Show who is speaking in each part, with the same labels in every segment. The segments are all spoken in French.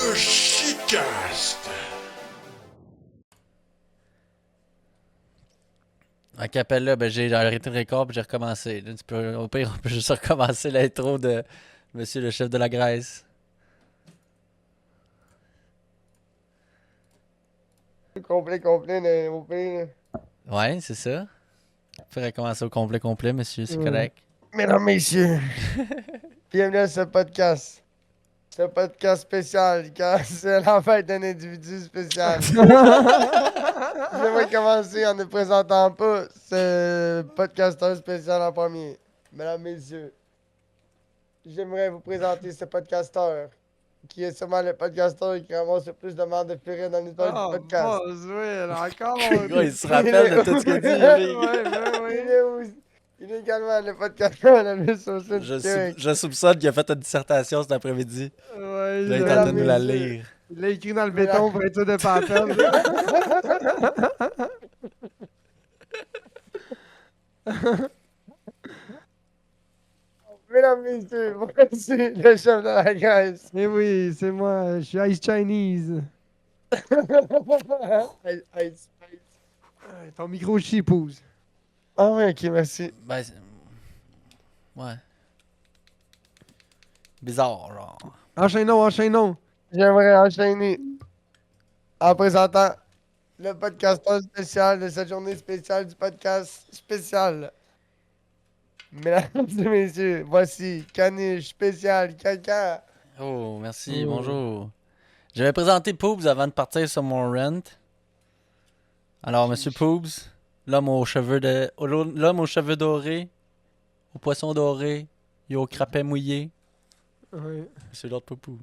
Speaker 1: Le Chicast.
Speaker 2: En capella, ben j'ai arrêté le record puis j'ai recommencé. Là, au pire, on peut juste recommencer l'intro de Monsieur le chef de la Grèce.
Speaker 3: Complet, au pire.
Speaker 2: Ouais, c'est ça. On peut recommencer au complet, monsieur, c'est correct.
Speaker 3: Mesdames, messieurs, bienvenue à ce podcast. Ce podcast spécial, car c'est la fête d'un individu spécial. J'aimerais commencer en ne présentant pas ce podcasteur spécial en premier. Mesdames, messieurs, j'aimerais vous présenter ce podcasteur, qui est sûrement le podcasteur qui ramasse le plus de merde de Ferret dans l'histoire du podcast.
Speaker 4: Boswell, encore
Speaker 2: Le gars, il se rappelle de tout ce qu'il dit.
Speaker 3: Il est également le podcasteur le plus social du
Speaker 2: Je,
Speaker 3: Québec.
Speaker 2: je soupçonne qu'il a fait une dissertation cet après-midi.
Speaker 4: Ouais,
Speaker 2: Là, il est en
Speaker 3: Mesdames,
Speaker 2: train de nous la
Speaker 3: messieurs.
Speaker 2: lire.
Speaker 4: il l'a écrit dans le béton pour être sûr de pas la perdre.
Speaker 3: Mesdames, messieurs, voici le chef de la Grèce.
Speaker 4: Mais oui, c'est moi, je suis Ice Chinese.
Speaker 3: Ice.
Speaker 4: Ton micro chie, pousse.
Speaker 3: Ah oui, ok, merci.
Speaker 2: Ben, ouais. Bizarre, genre.
Speaker 4: Enchaînons.
Speaker 3: J'aimerais enchaîner en présentant le podcasteur spécial de cette journée spéciale du podcast spécial. Mesdames et messieurs, voici Caniche spécial caca.
Speaker 2: Oh, merci,
Speaker 4: Oh.
Speaker 2: bonjour. Je vais présenter Poobs avant de partir sur mon rent. Alors, monsieur Poobs, l'homme aux cheveux dorés, au poisson doré, et au crapet mouillé,
Speaker 4: Ouais,
Speaker 2: c'est l'autre poupou.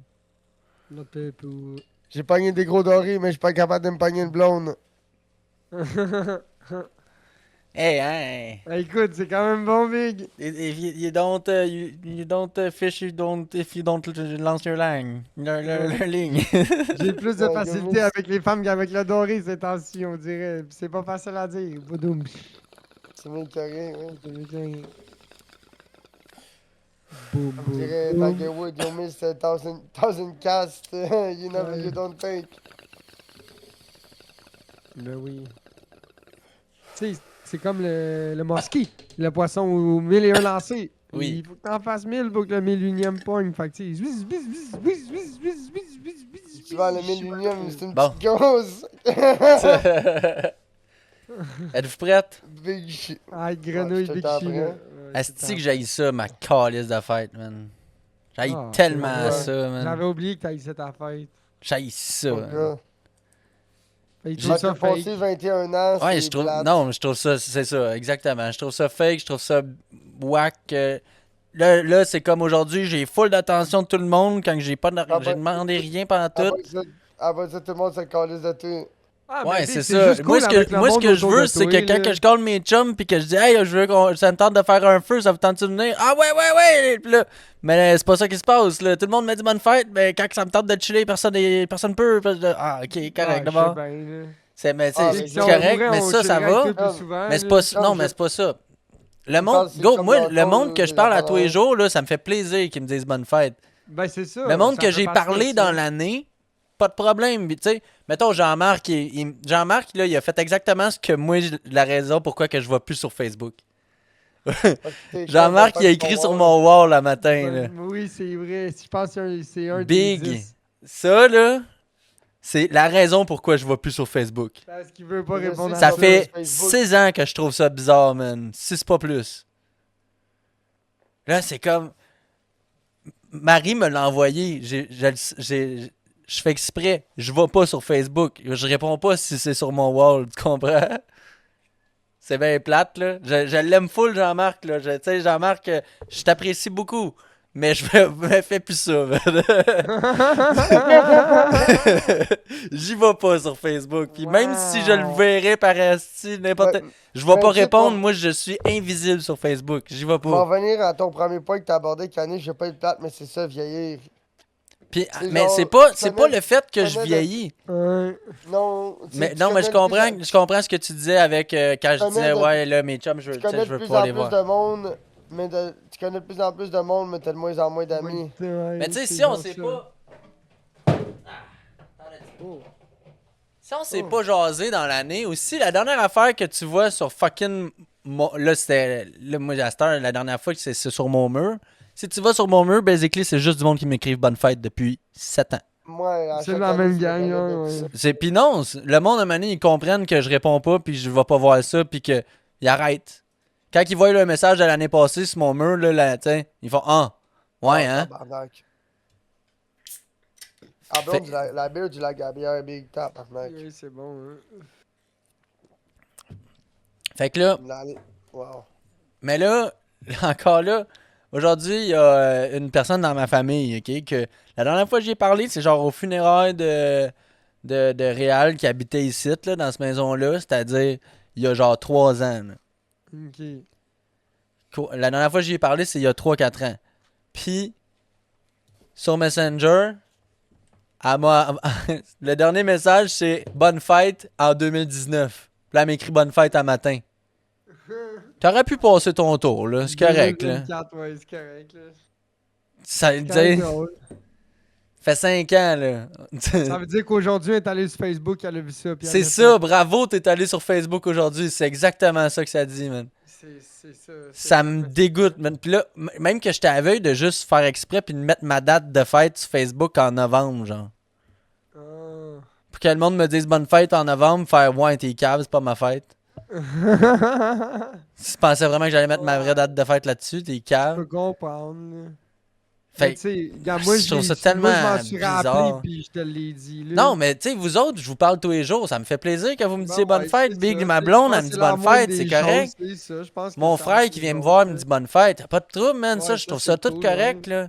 Speaker 4: la pape ou...
Speaker 3: J'ai pogné des gros dorés, mais je suis pas capable de me pogner une blonde.
Speaker 2: Hey, hey!
Speaker 4: Écoute, c'est quand même bon, Big.
Speaker 2: You don't fish, if you don't lance your line. Leur ligne.
Speaker 4: J'ai plus de
Speaker 3: Ouais,
Speaker 4: facilité
Speaker 3: Yomis.
Speaker 4: avec les femmes qu'avec le doré ces temps-ci, on dirait. Puis c'est pas facile à dire. Boudoum.
Speaker 3: C'est mieux que rien, hein.
Speaker 4: C'est bien que-
Speaker 3: On dirait Tiger Woods, you missed a thousand casts, you know,
Speaker 4: Ouais.
Speaker 3: you don't think.
Speaker 4: Ben oui. Tu sais, c'est comme le mosquée, le poisson aux 1001 lancés.
Speaker 2: Oui.
Speaker 4: Il faut que t'en fasses 1000 pour que le 1001e pogne. Fait que tu sais,
Speaker 3: Tu vois, le millénium, c'est une
Speaker 2: Bon.
Speaker 3: petite grosse.
Speaker 2: Êtes-vous prête?
Speaker 3: Big shit.
Speaker 4: Ah, grenouille,
Speaker 3: Ouais, je te
Speaker 4: big
Speaker 3: t'en
Speaker 4: shit,
Speaker 3: prie.
Speaker 4: là. Ouais,
Speaker 2: Est-ce que j'haïs ça, ma calice de fête, man? J'haïs
Speaker 4: Ah,
Speaker 2: tellement
Speaker 3: c'est
Speaker 2: ça, man.
Speaker 4: J'avais oublié que t'as eu cette affaire.
Speaker 2: J'haïs ça.
Speaker 3: Mon
Speaker 2: man.
Speaker 3: gars.
Speaker 4: Fait que
Speaker 2: J'ai-
Speaker 4: tout
Speaker 3: Quand
Speaker 4: ça
Speaker 3: t'as passé
Speaker 4: fake.
Speaker 3: 21 ans,
Speaker 2: Ouais,
Speaker 3: c'est
Speaker 2: je trouve.
Speaker 3: plate.
Speaker 2: Non, je trouve ça. C'est ça, exactement. Je trouve ça fake, je trouve ça whack. Là, c'est comme aujourd'hui, j'ai full d'attention de tout le monde quand j'ai pas
Speaker 3: Ah,
Speaker 2: j'ai
Speaker 3: ben,
Speaker 2: demandé rien pendant tout.
Speaker 3: Après ça, tout le monde se calisse de tout.
Speaker 4: Ah, mais
Speaker 2: Ouais,
Speaker 4: Big,
Speaker 2: c'est ça.
Speaker 4: juste
Speaker 2: Moi,
Speaker 4: cool
Speaker 2: ce
Speaker 4: avec
Speaker 2: que,
Speaker 4: le
Speaker 2: moi, ce
Speaker 4: monde
Speaker 2: que je
Speaker 4: autour
Speaker 2: veux,
Speaker 4: de
Speaker 2: c'est
Speaker 4: toi,
Speaker 2: que quand
Speaker 4: là.
Speaker 2: que je call mes chums puis que je dis, hey, je veux ça me tente de faire un feu, ça vous tente de venir? Ah, ouais. Puis là, mais c'est pas ça qui se passe, là. Tout le monde me dit bonne fête, mais quand ça me tente de chiller, personne peut. Puis là, ah, ok, correct,
Speaker 4: Ah,
Speaker 2: d'abord.
Speaker 4: je sais bien, là.
Speaker 2: Mais
Speaker 3: Ah,
Speaker 2: c'est
Speaker 3: mais
Speaker 4: Si
Speaker 2: c'est
Speaker 4: on
Speaker 2: correct,
Speaker 4: pourrait,
Speaker 2: mais
Speaker 4: on
Speaker 2: ça
Speaker 4: chillerait
Speaker 2: va.
Speaker 4: avec toi plus
Speaker 3: Ah,
Speaker 4: souvent,
Speaker 2: Mais c'est
Speaker 4: là.
Speaker 2: pas,
Speaker 3: Non,
Speaker 2: non,
Speaker 3: je-
Speaker 2: mais c'est pas ça. Le
Speaker 3: Je
Speaker 2: monde,
Speaker 3: pense que c'est
Speaker 2: go,
Speaker 3: comme
Speaker 2: moi,
Speaker 3: dans
Speaker 2: le
Speaker 3: le
Speaker 2: monde
Speaker 3: fond,
Speaker 2: que je
Speaker 3: des
Speaker 2: parle à
Speaker 3: affaires
Speaker 2: tous les
Speaker 3: de-
Speaker 2: jours, là, ça me fait plaisir qu'ils me disent bonne fête.
Speaker 4: Ben, c'est ça.
Speaker 2: Le monde
Speaker 4: ça
Speaker 2: que
Speaker 4: fait
Speaker 2: j'ai
Speaker 4: partie
Speaker 2: parlé
Speaker 4: de ça.
Speaker 2: dans l'année, pas de problème. Tu sais, mettons Jean-Marc, Jean-Marc, là, il a fait exactement ce que moi, la raison pourquoi que je vois plus sur Facebook.
Speaker 3: Parce que t'es
Speaker 2: Jean-Marc,
Speaker 3: comme
Speaker 2: il a
Speaker 3: le
Speaker 2: écrit
Speaker 3: fuck
Speaker 2: sur
Speaker 3: ton
Speaker 2: mon wall le matin, là.
Speaker 4: Ben, oui, c'est vrai. Je pense que c'est un des
Speaker 2: Big.
Speaker 4: 10.
Speaker 2: Ça, là, c'est la raison pourquoi je vois plus sur Facebook.
Speaker 4: Parce qu'il veut pas
Speaker 3: Je
Speaker 4: répondre à
Speaker 3: sais,
Speaker 2: Ça
Speaker 3: sur
Speaker 2: fait
Speaker 3: Facebook.
Speaker 2: 6 ans que je trouve ça bizarre, man. 6 pas plus. Là, c'est comme... Marie me l'a envoyé. Je fais exprès. Je vais pas sur Facebook. Je réponds pas si c'est sur mon wall. Tu comprends? C'est bien plate, là. Je l'aime full, Jean-Marc, là. Tu sais, Jean-Marc, je t'apprécie beaucoup. Mais je me fais plus ça, man. J'y vais pas sur Facebook. Puis même si je le
Speaker 4: Wow.
Speaker 2: verrais par esti, n'importe...
Speaker 3: Ben,
Speaker 2: Je vais
Speaker 3: ben,
Speaker 2: pas
Speaker 3: tu sais,
Speaker 2: répondre.
Speaker 3: pour-
Speaker 2: Moi, je suis invisible sur Facebook. J'y vais
Speaker 3: Pour en
Speaker 2: pas.
Speaker 3: revenir à ton premier point que t'as abordé, Caniche, je vais pas être plate, mais c'est ça, vieillir.
Speaker 2: Puis,
Speaker 3: C'est
Speaker 2: mais
Speaker 3: genre,
Speaker 2: c'est
Speaker 3: tu
Speaker 2: pas
Speaker 3: connais-
Speaker 2: le fait que
Speaker 3: tu
Speaker 2: je
Speaker 3: connais
Speaker 2: vieillis.
Speaker 4: Ouais.
Speaker 3: Non,
Speaker 2: Mais non, mais je comprends ce que tu disais avec quand je
Speaker 3: connais
Speaker 2: disais
Speaker 3: de-
Speaker 2: ouais là mes chums je
Speaker 3: Tu
Speaker 2: veux, tu sais,
Speaker 3: connais
Speaker 2: je
Speaker 3: de
Speaker 2: veux
Speaker 3: plus
Speaker 2: pas
Speaker 3: en
Speaker 2: les
Speaker 3: plus
Speaker 2: voir.
Speaker 3: de monde, mais tu connais de plus en plus de monde, mais t'as de moins en moins d'amis.
Speaker 2: Mais tu sais si on sait pas
Speaker 4: Oh.
Speaker 2: Si on s'est
Speaker 4: Oh.
Speaker 2: pas jasé dans l'année, aussi, la dernière affaire que tu vois sur fucking. Là, c'était. Là, moi, à cette heure, la dernière fois que c'est sur mon mur. Si tu vas sur mon mur, basically, c'est juste du monde qui m'écrive bonne fête depuis 7 ans.
Speaker 3: Moi, à
Speaker 4: C'est
Speaker 3: chaque
Speaker 4: la
Speaker 3: année,
Speaker 4: même
Speaker 3: c'est
Speaker 4: gang,
Speaker 3: la
Speaker 4: là,
Speaker 3: même
Speaker 4: ouais.
Speaker 3: épisode.
Speaker 2: Puis non, le monde, à un moment donné, ils comprennent que je réponds pas, puis je vais pas voir ça, puis qu'ils arrêtent. Quand ils voient le message de l'année passée sur mon mur, là, t'sais, ils font Ah, ouais,
Speaker 3: Ah,
Speaker 2: hein.
Speaker 3: tabarnak. Ah,
Speaker 2: Fait-
Speaker 3: bon, la bière du lac à bière, big tabarnak.
Speaker 4: Oui, c'est bon, hein.
Speaker 2: Fait que là,
Speaker 3: Wow.
Speaker 2: mais là, encore là, aujourd'hui, il y a une personne dans ma famille, ok, que la dernière fois que j'y ai parlé, c'est genre aux funérailles de Réal qui habitait ici, là, dans cette maison-là, c'est-à-dire il y a genre 3 ans. Là.
Speaker 4: Ok.
Speaker 2: La dernière fois que j'y ai parlé, c'est il y a 3-4 ans. Puis, sur Messenger, le dernier message, c'est Bonne fête en 2019. Puis là, elle m'écrit Bonne fête à matin. T'aurais pu passer ton tour, là. C'est correct, là.
Speaker 4: 2024, ouais, c'est correct, là.
Speaker 2: Ça
Speaker 4: C'est quand même
Speaker 2: dit,
Speaker 4: drôle.
Speaker 2: fait 5 ans, là.
Speaker 4: Ça veut dire qu'aujourd'hui, elle est allée sur Facebook, elle a vu ça. Puis elle
Speaker 2: C'est
Speaker 4: a
Speaker 2: ça, bravo, t'es allé sur Facebook aujourd'hui. C'est exactement ça que ça dit, man.
Speaker 4: C'est ça.
Speaker 2: Ça me dégoûte, man. Puis là, même que j'étais aveugle de juste faire exprès puis de mettre ma date de fête sur Facebook en novembre, genre.
Speaker 4: Ah.
Speaker 2: Pour que le monde me dise bonne fête en novembre, faire ouais, t'es cave, c'est pas ma fête. Si tu pensais vraiment que j'allais mettre ma vraie date de fête là-dessus, t'es
Speaker 4: Je
Speaker 2: cave.
Speaker 4: peux comprendre. Là.
Speaker 2: Fait
Speaker 4: Mais tu sais, regarde,
Speaker 2: je trouve ça tellement
Speaker 4: moi, je m'en suis rappelé,
Speaker 2: bizarre.
Speaker 4: puis je te l'ai dit. Là.
Speaker 2: Non, mais tu sais, vous autres, je vous parle tous les jours. Ça me fait plaisir que vous me disiez
Speaker 4: Bon,
Speaker 2: bonne
Speaker 4: ouais,
Speaker 2: fête,
Speaker 4: c'est
Speaker 2: Big.
Speaker 4: ça.
Speaker 2: Ma
Speaker 4: Je
Speaker 2: blonde,
Speaker 4: pense
Speaker 2: elle me
Speaker 4: que
Speaker 2: dit
Speaker 4: la
Speaker 2: bonne
Speaker 4: moindre
Speaker 2: fête,
Speaker 4: des
Speaker 2: c'est
Speaker 4: choses,
Speaker 2: correct.
Speaker 4: c'est ça. Je pense que
Speaker 2: Mon
Speaker 4: c'est
Speaker 2: frère
Speaker 4: assez
Speaker 2: qui vient me
Speaker 4: drôle,
Speaker 2: voir
Speaker 4: là.
Speaker 2: me dit bonne fête. Pas de trouble, man.
Speaker 4: Ouais,
Speaker 2: Ça, je
Speaker 4: ça,
Speaker 2: trouve
Speaker 4: c'est
Speaker 2: ça tout
Speaker 4: cool,
Speaker 2: correct,
Speaker 4: ouais.
Speaker 2: là.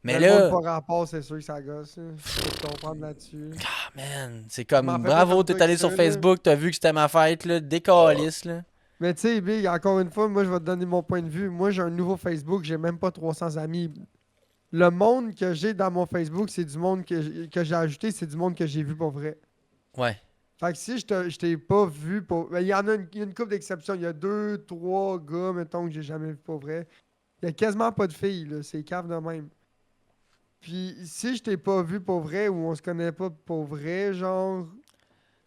Speaker 2: Mais
Speaker 4: Le monde
Speaker 2: là,
Speaker 4: pas rapport, c'est sûr que ça gosse. Là. Je peux te comprendre là-dessus.
Speaker 2: ah, man, c'est
Speaker 4: Je m'en
Speaker 2: comme
Speaker 4: fais pas
Speaker 2: bravo,
Speaker 4: tant
Speaker 2: t'es
Speaker 4: que
Speaker 2: allé
Speaker 4: ça,
Speaker 2: sur
Speaker 4: là.
Speaker 2: Facebook, t'as vu que c'était ma fête, là. Décalisse, là.
Speaker 4: Mais tu sais, Big, encore une fois, moi, je vais te donner mon point de vue. Moi, j'ai un nouveau Facebook, j'ai même pas 300 amis. Le monde que j'ai dans mon Facebook, c'est du monde que j'ai ajouté, c'est du monde que j'ai vu pour vrai.
Speaker 2: Ouais.
Speaker 4: Fait que si je t'ai pas vu pour. Ben, il y en a une couple d'exceptions. Il y a 2, 3 gars, mettons, que j'ai jamais vu pour vrai. Il y a quasiment pas de filles, là. C'est cave de même. Puis si je t'ai pas vu pour vrai ou on se connaît pas pour vrai, genre.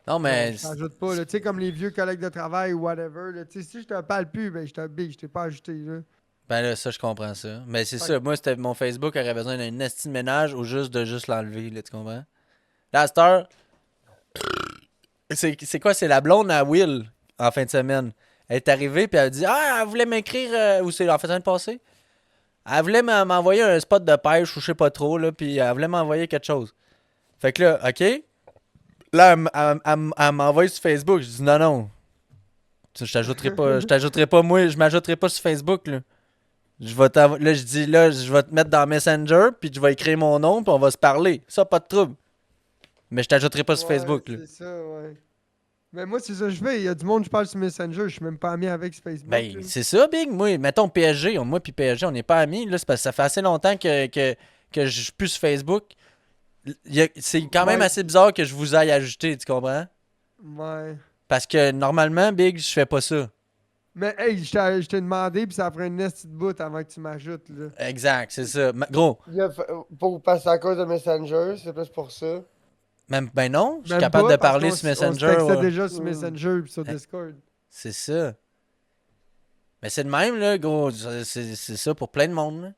Speaker 2: Non, mais.
Speaker 4: Je t'ajoute pas, là. Tu sais, comme les vieux collègues de travail ou whatever, là. Tu sais, si je te parle plus, ben je t'ai pas ajouté, là.
Speaker 2: Ben là, ça, je comprends ça. Mais c'est
Speaker 4: Fait
Speaker 2: ça. Moi, c'était mon Facebook aurait besoin d'un esti de ménage ou juste de juste l'enlever, là, tu comprends? Là, à cette heure, c'est quoi? C'est la blonde à Will en fin de semaine. Elle est arrivée puis elle a dit Ah, elle voulait m'écrire ou c'est en fin de semaine passée? Elle voulait m'envoyer un spot de pêche ou je sais pas trop là, puis elle voulait m'envoyer quelque chose. Fait que là, ok. Là, elle m'envoie sur Facebook. Je dis non, non. Je t'ajouterai pas, moi, je m'ajouterai pas sur Facebook là. Là, je dis là, je vais te mettre dans Messenger, puis je vais écrire mon nom, puis on va se parler. Ça, pas de trouble. Mais je t'ajouterai pas sur
Speaker 4: Ouais,
Speaker 2: Facebook là.
Speaker 4: c'est ça, ouais. Mais moi, c'est ça que je fais. Il y a du monde, je parle sur Messenger, je suis même pas ami avec sur Facebook.
Speaker 2: Ben,
Speaker 4: là.
Speaker 2: c'est ça, Big. Moi, mettons PSG. Moi puis PSG, on n'est pas amis. Là, c'est parce que ça fait assez longtemps que je suis plus sur Facebook. C'est quand même
Speaker 4: Ouais.
Speaker 2: assez bizarre que je vous aille ajouter, tu comprends?
Speaker 4: Ouais.
Speaker 2: Parce que normalement, Big, je fais pas ça.
Speaker 4: Mais hey, je t'ai demandé, puis ça prend une petite bout avant que tu m'ajoutes, là.
Speaker 2: Exact, c'est ça. Gros,
Speaker 3: Pour passer à cause de Messenger, c'est plus pour ça.
Speaker 2: même, ben non, je suis
Speaker 4: Même
Speaker 2: capable
Speaker 4: pas,
Speaker 2: de
Speaker 4: parce
Speaker 2: parler
Speaker 4: qu'on
Speaker 2: sur
Speaker 4: On se
Speaker 2: Messenger.
Speaker 4: textait
Speaker 2: Ouais.
Speaker 4: déjà sur Messenger puis sur Discord.
Speaker 2: C'est ça. Mais c'est de même, là, gros. C'est ça pour plein de monde, là.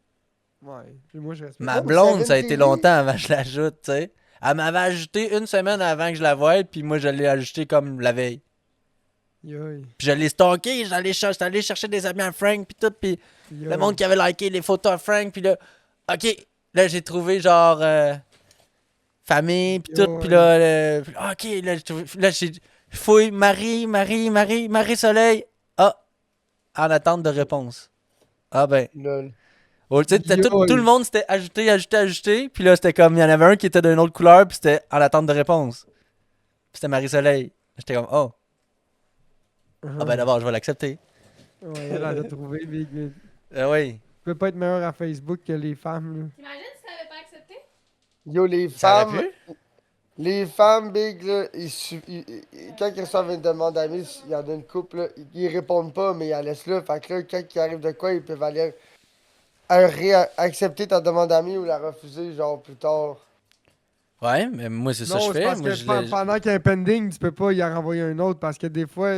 Speaker 4: Ouais. Puis moi, je respecte.
Speaker 2: Ma
Speaker 3: Ouais, mais
Speaker 2: blonde,
Speaker 3: Seven
Speaker 2: ça a été
Speaker 3: TV.
Speaker 2: longtemps avant que je l'ajoute, tu sais. Elle m'avait ajouté une semaine avant que je la voie, puis moi, je l'ai ajouté comme la veille.
Speaker 4: Yoï.
Speaker 2: Puis je l'ai stalké, j'étais allé chercher des amis à Frank, puis tout, puis le monde qui avait liké les photos à Frank, puis là, ok, là, j'ai trouvé genre famille, puis tout, puis là, ok, là, j'ai fouille Marie Ah, en attente de réponse. Ah ben.
Speaker 3: Lol.
Speaker 2: Oh, tu sais,
Speaker 4: Yo,
Speaker 2: tout le monde s'était ajouté, puis là, c'était comme, il y en avait un qui était d'une autre couleur, puis c'était en attente de réponse. Puis c'était Marie-Soleil. J'étais comme, oh, ah ben d'abord, je vais l'accepter.
Speaker 4: Ouais, elle a trouvé. Big. Tu
Speaker 2: Oui.
Speaker 4: peux pas être meilleur à Facebook que les femmes, là.
Speaker 5: T'imagines si t'avais pas accepté?
Speaker 3: Yo, les
Speaker 2: Ça aurait
Speaker 3: femmes.
Speaker 2: pu?
Speaker 3: Les femmes, Big, là, quand ils reçoivent une demande d'amis, il y en a une couple, là, ils répondent pas, mais ils la laissent là. Fait que là, quand il arrive de quoi, ils peuvent aller accepter ta demande d'amis ou la refuser, genre, plus tard.
Speaker 2: Ouais, mais moi, c'est ça que je
Speaker 4: Non, c'est
Speaker 2: fais.
Speaker 4: parce
Speaker 2: Moi,
Speaker 4: que pendant qu'il y a un pending, tu peux pas y en renvoyer un autre parce que des fois,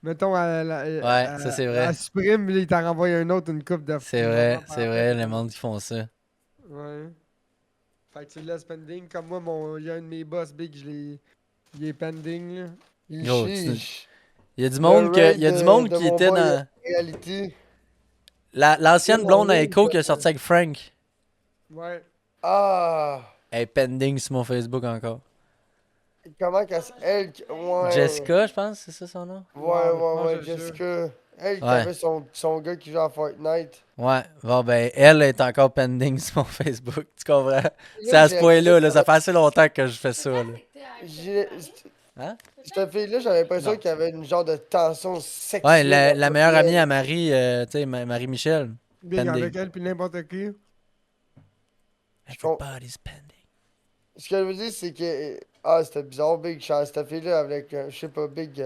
Speaker 4: mettons,
Speaker 2: Ouais, ça, c'est vrai.
Speaker 4: elle supprime, puis il t'en renvoie un autre une coupe de
Speaker 2: C'est
Speaker 4: longtemps
Speaker 2: vrai,
Speaker 4: par
Speaker 2: c'est
Speaker 4: après.
Speaker 2: vrai,
Speaker 4: T'es
Speaker 2: le
Speaker 4: comme,
Speaker 2: monde qui font ça.
Speaker 4: ouais. Fait que tu le laisses pending. Comme moi, il y a un de mes boss big, il est pending, là.
Speaker 2: Gros,
Speaker 3: Chiche.
Speaker 2: il y a du
Speaker 3: Le
Speaker 2: monde
Speaker 3: raid
Speaker 2: il y a du monde
Speaker 3: de
Speaker 2: qui
Speaker 3: mon
Speaker 2: était
Speaker 3: boy
Speaker 2: dans
Speaker 3: Reality.
Speaker 2: l'ancienne
Speaker 3: Mon
Speaker 2: blonde à
Speaker 3: ring,
Speaker 2: Echo qui a sorti avec Frank.
Speaker 4: Ouais.
Speaker 3: Ah!
Speaker 2: Elle est pending sur mon Facebook encore.
Speaker 3: Comment qu'elle elle, ouais.
Speaker 2: Jessica, je pense, c'est ça son nom?
Speaker 3: Ouais,
Speaker 4: Je
Speaker 3: ouais,
Speaker 4: pense
Speaker 3: ouais,
Speaker 4: que c'est sûr.
Speaker 3: Jessica. Elle qui
Speaker 2: Ouais.
Speaker 3: avait son gars qui joue à Fortnite.
Speaker 2: Ouais, bon ben, elle est encore pending sur mon Facebook, tu comprends? C'est
Speaker 3: Là,
Speaker 2: à ce
Speaker 3: j'ai l'impression
Speaker 2: point-là, là,
Speaker 3: qu'elle
Speaker 2: ça
Speaker 3: avait-
Speaker 2: fait assez longtemps que je fais ça, là.
Speaker 3: j'ai-
Speaker 2: Hein?
Speaker 3: Cette fille-là, j'avais l'impression
Speaker 2: Non.
Speaker 3: qu'il y avait une genre de tension
Speaker 2: Ouais,
Speaker 3: sexuelle
Speaker 2: la
Speaker 3: entre
Speaker 2: meilleure amie à
Speaker 3: elle.
Speaker 2: Marie, tu sais, Marie-Michel,
Speaker 4: Big avec
Speaker 2: pending.
Speaker 4: elle, puis n'importe qui.
Speaker 3: Je com-
Speaker 2: Everybody's pending.
Speaker 3: Ce que je veux dire, c'est que. Ah, c'était bizarre, Big. Cette fille-là, avec. Je sais pas, Big.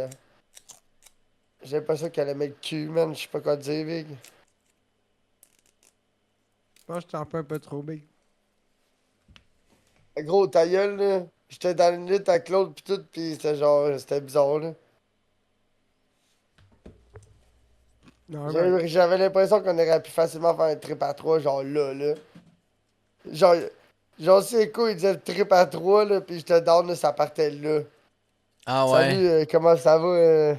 Speaker 3: J'ai l'impression qu'elle aimait le cul, man. Je sais pas quoi dire, Big.
Speaker 4: Je pense que je t'en peux un peu trop big.
Speaker 3: Gros, ta gueule, là. J'étais dans une lutte avec Claude pis tout, pis c'était genre. C'était bizarre, là.
Speaker 4: Alright.
Speaker 3: J'avais l'impression qu'on aurait pu facilement faire un trip à trois, genre là. Genre. Genre, c'est cool, il disait le trip à trois, là, pis j'étais down, là, ça partait là.
Speaker 2: Ah
Speaker 3: Salut,
Speaker 2: ouais.
Speaker 3: comment ça va,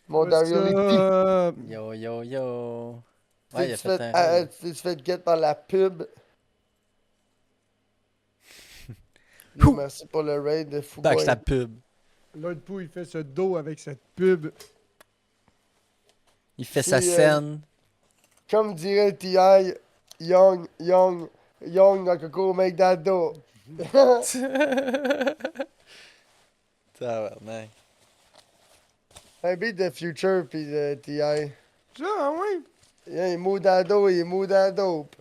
Speaker 3: mon
Speaker 4: What's
Speaker 3: Dariolity?
Speaker 4: up?
Speaker 2: Yo, yo, yo. Ouais, il a
Speaker 3: T'es-tu
Speaker 2: fait
Speaker 3: fait,
Speaker 2: un raid.
Speaker 3: t'es-tu fait get par la pub? Yo,
Speaker 2: Ouh!
Speaker 3: merci pour le raid de
Speaker 2: Back
Speaker 3: Fouboy.
Speaker 2: sa pub.
Speaker 4: L'autre pou, il fait ce dos avec cette pub.
Speaker 2: Il fait
Speaker 3: C'est,
Speaker 2: sa scène.
Speaker 3: comme dirait T.I., young, like a cool make that dough.
Speaker 2: Tabarnak.
Speaker 3: Un beat de Future pis de T.I.
Speaker 4: Ça, ah ouais?
Speaker 3: Yeah, il move that dough, il move that dope.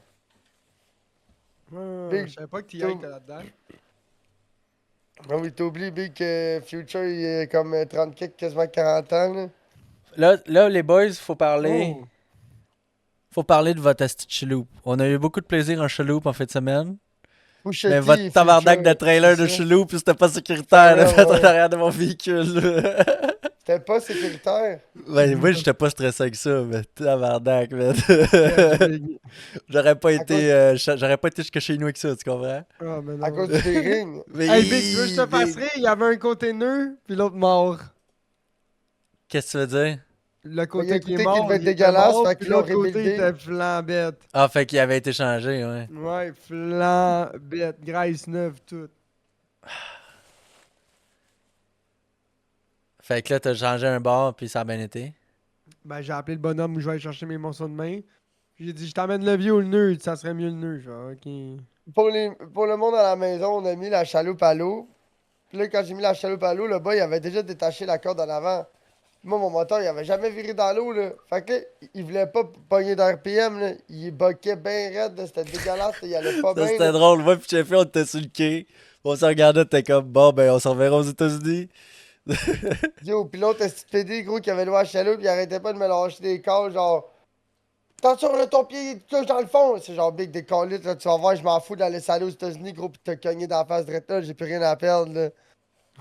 Speaker 3: Big
Speaker 4: Je savais pas que T.I.
Speaker 3: Two.
Speaker 4: était là-dedans.
Speaker 3: Ah oui, t'oublies, Big, que Future, il est comme 30 quelques, quasiment 40 ans, là.
Speaker 2: Là, les boys, faut parler.
Speaker 4: Oh.
Speaker 2: Faut parler de votre asti de chaloupe. On a eu beaucoup de plaisir en chaloupe en fin de semaine.
Speaker 3: Pusha
Speaker 2: Mais
Speaker 3: T
Speaker 2: votre
Speaker 3: et
Speaker 2: tabarnak
Speaker 3: Future,
Speaker 2: de trailer
Speaker 3: c'est
Speaker 2: de
Speaker 3: ça.
Speaker 2: chaloupe, c'était pas sécuritaire, là,
Speaker 3: C'est
Speaker 2: fait
Speaker 3: vrai,
Speaker 2: en
Speaker 3: ouais.
Speaker 2: arrière de mon véhicule.
Speaker 3: C'était pas sécuritaire.
Speaker 2: Ouais, moi, j'étais pas stressé avec ça, mais tabarnak, man.
Speaker 4: Big.
Speaker 2: J'aurais pas
Speaker 3: À
Speaker 2: été, j'aurais pas été jusque chez nous avec ça, tu comprends?
Speaker 4: Ah, mais
Speaker 3: À
Speaker 4: non.
Speaker 3: cause du bearing.
Speaker 2: Mais
Speaker 4: Hey, Big, tu veux que je te
Speaker 2: Big.
Speaker 4: passerai? Il y avait un côté nœud, puis l'autre mort.
Speaker 2: Qu'est-ce que tu veux dire?
Speaker 4: Le
Speaker 3: Il
Speaker 4: côté
Speaker 3: a
Speaker 4: qui est
Speaker 3: écouté qu'il
Speaker 4: mort,
Speaker 3: devait être
Speaker 4: il était
Speaker 3: dégueulasse,
Speaker 4: mort,
Speaker 3: fait
Speaker 4: puis
Speaker 3: qu'ils l'ont
Speaker 4: l'autre côté
Speaker 3: rebuildé.
Speaker 4: était flambette.
Speaker 2: Ah, fait qu'il avait été changé, ouais.
Speaker 4: Ouais, flambette, graisse neuve, tout.
Speaker 2: Fait que là, t'as changé un bar, puis ça a bien été.
Speaker 4: Ben, j'ai appelé le bonhomme où je vais aller chercher mes morceaux de main. J'ai dit, je t'emmène le vieux ou le nœud, ça serait mieux le nœud. Je fais, ok.
Speaker 3: Pour le monde à la maison, on a mis la chaloupe à l'eau. Puis là, quand j'ai mis la chaloupe à l'eau, le boy, il avait déjà détaché la corde en avant. Moi, mon moteur, il avait jamais viré dans l'eau, là. Fait que là, il voulait pas pogner d'RPM, là. Il buckait bien raide, là. C'était dégueulasse, là. Il allait pas
Speaker 2: Ça,
Speaker 3: bien,
Speaker 2: c'était
Speaker 3: là.
Speaker 2: drôle. Moi, puis Jeffy, on était sur le quai. On se regardait, t'es comme, bon, ben, on se reverra aux États-Unis.
Speaker 3: Yo, pis l'autre, c'était PD, gros, qui avait loué la chaloupe, il arrêtait pas de me lâcher des calls, genre. Attention, là, ton pied, il touche dans le fond. C'est genre big des calices, là. Tu vas voir, je m'en fous d'aller saler aux États-Unis, gros, pis te cogner dans la face drette là. J'ai plus rien à perdre, là.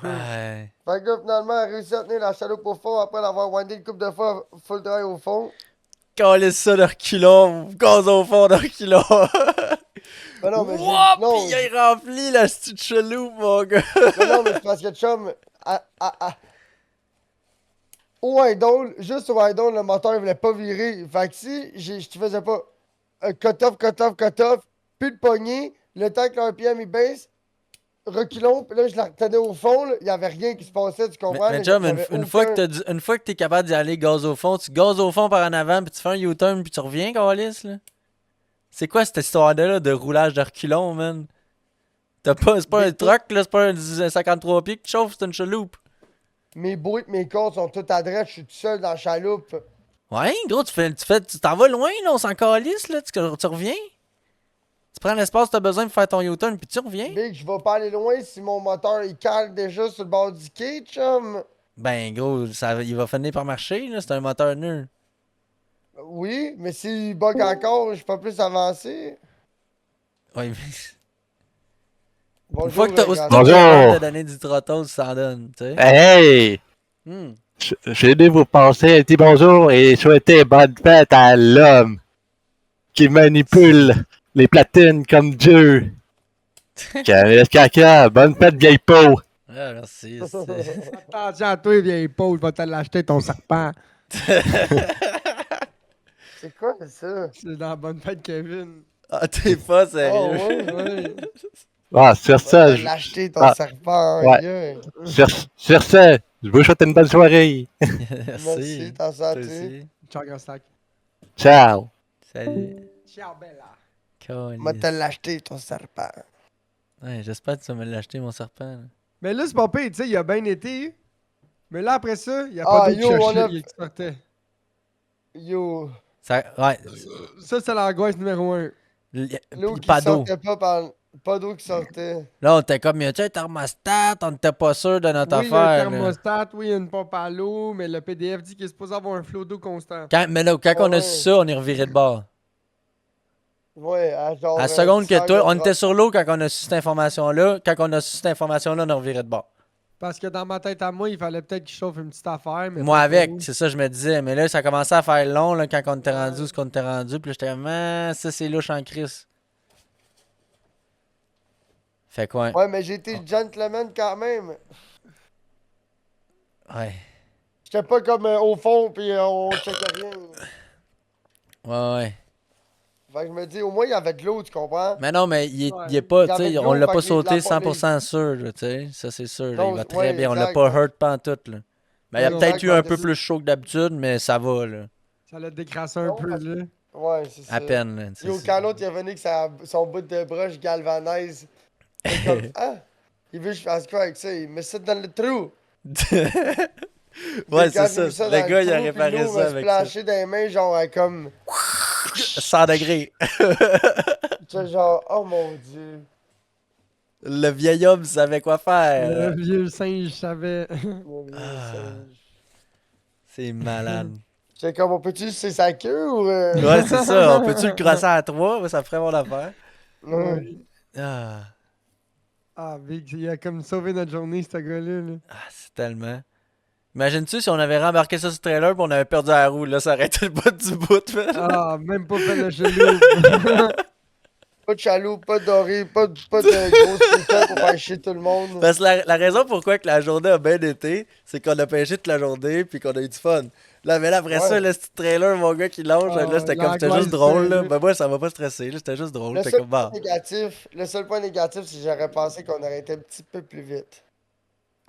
Speaker 2: Ouais.
Speaker 3: Fait que là, finalement, elle a réussi à tenir la chaloupe au fond après l'avoir windé une couple de fois full drive au fond.
Speaker 2: Calisse ça de reculons. Gaz au fond de reculons.
Speaker 3: Mais non, mais j'ai.
Speaker 2: Wouah!
Speaker 3: Non,
Speaker 2: Pis il est rempli, la petite chelou, mon gars.
Speaker 3: mais non, mais c'est parce que chum. Au idle, juste au idle, le moteur il voulait pas virer. Fait que si je te faisais pas cut-off, plus de poignée, le temps que l'RPM il baisse, reculons, puis là je la retenais au fond, il y avait rien qui se passait, tu comprends?
Speaker 2: Mais
Speaker 3: là,
Speaker 2: chum,
Speaker 3: j'avais
Speaker 2: une fois
Speaker 3: aucun-
Speaker 2: une fois que t'es capable d'y aller gaz au fond, tu gazes au fond par en avant, puis tu fais un U-turn, puis tu reviens, Calis, là. C'est quoi cette histoire-là de roulage de reculons, man? C'est pas un truck, là, c'est pas un 53 pieds que tu chauffes, c'est une chaloupe.
Speaker 3: Mes bouts et mes cordes sont toutes à droite, je suis tout seul dans la chaloupe.
Speaker 2: Ouais, gros, tu t'en vas loin, là, on s'en calisse, là, tu reviens. Tu prends l'espace que t'as besoin pour faire ton U-turn, puis tu reviens.
Speaker 3: Big, je vais pas aller loin si mon moteur il cale déjà sur le bord du quai, chum.
Speaker 2: Ben, gros, il va finir par marcher, là, c'est un moteur nul.
Speaker 3: Oui, mais s'il bug encore, je suis pas plus avancé.
Speaker 2: Ouais, mais...
Speaker 3: Bonjour,
Speaker 2: Une fois que t'as
Speaker 3: le
Speaker 2: aussitôt
Speaker 3: grand-
Speaker 2: que t'es capable
Speaker 5: Bonjour.
Speaker 2: de donner du trottos, ça en donne, tu sais.
Speaker 5: Hey!
Speaker 2: Hmm.
Speaker 5: Je vais vous passer un petit bonjour et souhaiter bonne fête à l'homme qui manipule les platines comme Dieu. Caca, bonne fête, vieille peau!
Speaker 2: Ah, merci. c'est-
Speaker 4: Attention à toi, vieille pauvre, je vais te l'acheter ton serpent.
Speaker 3: C'est quoi ça?
Speaker 4: C'est dans la bonne fête, Kevin.
Speaker 2: Ah, t'es pas
Speaker 3: Oh
Speaker 2: sérieux.
Speaker 3: ouais?
Speaker 4: Ouais.
Speaker 5: Ah, sur
Speaker 3: Va
Speaker 5: ça,
Speaker 3: te l'acheter ton
Speaker 5: ah,
Speaker 3: serpent,
Speaker 5: ouais.
Speaker 3: yeah.
Speaker 5: sur ça, je vous souhaite une bonne soirée.
Speaker 3: Merci,
Speaker 2: Merci.
Speaker 3: t'en
Speaker 2: Toi
Speaker 3: santé.
Speaker 2: aussi.
Speaker 4: Ciao, gros sac.
Speaker 5: Ciao!
Speaker 2: Salut.
Speaker 4: Ciao, Bella.
Speaker 3: Va te
Speaker 2: Calice.
Speaker 3: l'acheter ton serpent.
Speaker 2: Ouais, j'espère que tu vas me l'acheter, mon serpent. là.
Speaker 4: Mais là, c'est pas pire, tu sais, il a bien été. Mais là, après ça, il n'y a
Speaker 3: Ah,
Speaker 4: pas d'eau qui
Speaker 3: yo, on
Speaker 4: cherchait,
Speaker 3: a-
Speaker 4: qui sortait.
Speaker 3: Yo,
Speaker 2: Ouais.
Speaker 4: Ça, c'est l'angoisse numéro 1.
Speaker 3: l'eau qui
Speaker 2: Pas d'eau.
Speaker 3: sortait pas d'eau qui sortait.
Speaker 2: Là, on était comme, y a-tu un thermostat? On n'était pas sûr de notre
Speaker 4: Oui, il y a un
Speaker 2: affaire. là.
Speaker 4: thermostat, oui, il y a une pompe à l'eau, mais le PDF dit qu'il est supposé avoir un flot d'eau constant.
Speaker 2: Mais là, quand on a
Speaker 3: Ouais.
Speaker 2: su ça, on est reviré de bord.
Speaker 3: Ouais, à genre.
Speaker 2: À la seconde
Speaker 3: 10
Speaker 2: que
Speaker 3: heures
Speaker 2: toi,
Speaker 3: de
Speaker 2: on
Speaker 3: tra-
Speaker 2: était sur l'eau quand on a su cette information-là. Quand on a su cette information-là, on est reviré de bord.
Speaker 4: Parce que dans ma tête à moi, il fallait peut-être qu'il chauffe une petite affaire. Mais
Speaker 2: Moi
Speaker 4: pas
Speaker 2: avec,
Speaker 4: trop.
Speaker 2: c'est ça que je me disais. Mais là, ça commençait à faire long là, quand on était rendu où ce qu'on était rendu. Puis là, j'étais comme, ah, ça c'est louche en crise. Fait quoi?
Speaker 3: Ouais, mais j'ai été gentleman quand même.
Speaker 2: Ouais.
Speaker 3: J'étais pas comme au fond, puis on checkait rien.
Speaker 2: Ouais.
Speaker 3: Fait que je me dis, au moins, il y avait de l'eau, tu comprends?
Speaker 2: Mais non, mais il est,
Speaker 4: Ouais.
Speaker 2: il est pas,
Speaker 3: Il y
Speaker 2: tu
Speaker 3: avait
Speaker 2: sais,
Speaker 3: de
Speaker 2: on
Speaker 3: l'eau,
Speaker 2: l'a
Speaker 3: fait
Speaker 2: pas
Speaker 3: que
Speaker 2: sauté
Speaker 3: la-
Speaker 2: 100% sûr, là, tu sais. Ça, c'est sûr. Là,
Speaker 3: Non,
Speaker 2: il va très
Speaker 3: ouais,
Speaker 2: bien. On l'a
Speaker 3: exact.
Speaker 2: pas hurt pantoute, là. Mais il y a
Speaker 4: Non,
Speaker 2: peut-être eu un
Speaker 3: exact,
Speaker 2: peu
Speaker 3: c'est-
Speaker 2: plus chaud que d'habitude, mais ça va, là.
Speaker 4: Ça l'a décrassé un
Speaker 3: Non,
Speaker 4: peu,
Speaker 3: parce-
Speaker 4: là.
Speaker 3: Ouais, c'est ça.
Speaker 2: À peine, là. tu sais,
Speaker 3: Yo,
Speaker 2: c'est-
Speaker 3: quand l'autre il est revenu que son bout de broche galvanise, c'est comme, ah, il veut que je fasse quoi avec ça? Il met ça dans le trou.
Speaker 2: Ouais,
Speaker 3: Puis quand
Speaker 2: c'est
Speaker 3: j'ai mis
Speaker 2: ça.
Speaker 3: dans
Speaker 2: Le gars, il a
Speaker 3: trou, puis
Speaker 2: réparé
Speaker 3: l'eau
Speaker 2: ça
Speaker 3: m'a
Speaker 2: avec ça.
Speaker 3: splashé dans les mains, genre, comme,
Speaker 2: 100 degrés.
Speaker 3: j'étais genre, oh mon dieu.
Speaker 2: Le vieil homme savait quoi
Speaker 4: Le
Speaker 2: faire.
Speaker 4: vieux singe savait.
Speaker 3: Mon vieux
Speaker 2: Ah.
Speaker 3: singe.
Speaker 2: C'est malade.
Speaker 3: J'étais comme, on peut-tu sucer sa queue ou.
Speaker 2: Ouais, c'est ça. On peut-tu le crosser à 3? Ça ferait mon affaire.
Speaker 3: Ouais.
Speaker 4: Ouais.
Speaker 2: Ah,
Speaker 4: Ah, Vic, il a comme sauvé notre journée, ce gars-là. Là.
Speaker 2: ah, c'est tellement. Imagine-tu si on avait rembarqué ça sur le trailer et on avait perdu la roue. Là, ça aurait été le bout du bout, man.
Speaker 4: Ah, même pas fait le chelou.
Speaker 3: Pas de chaloupe, pas de doré, pas de gros stickers pour faire chier tout le monde.
Speaker 2: Parce que la raison pourquoi que la journée a bien été, c'est qu'on a pêché toute la journée puis qu'on a eu du fun. Là, mais là, après ça,
Speaker 3: Ouais.
Speaker 2: le petit trailer, mon gars qui longe,
Speaker 4: Ah,
Speaker 2: là, c'était
Speaker 4: l'angoisse,
Speaker 2: juste drôle, là.
Speaker 4: c'est-
Speaker 2: Ben, moi, ça m'a pas stressé, là. C'était juste drôle.
Speaker 3: Le
Speaker 2: J'étais
Speaker 3: seul,
Speaker 2: comme, bah.
Speaker 3: le seul point négatif, c'est que j'aurais pensé qu'on aurait été un petit peu plus vite.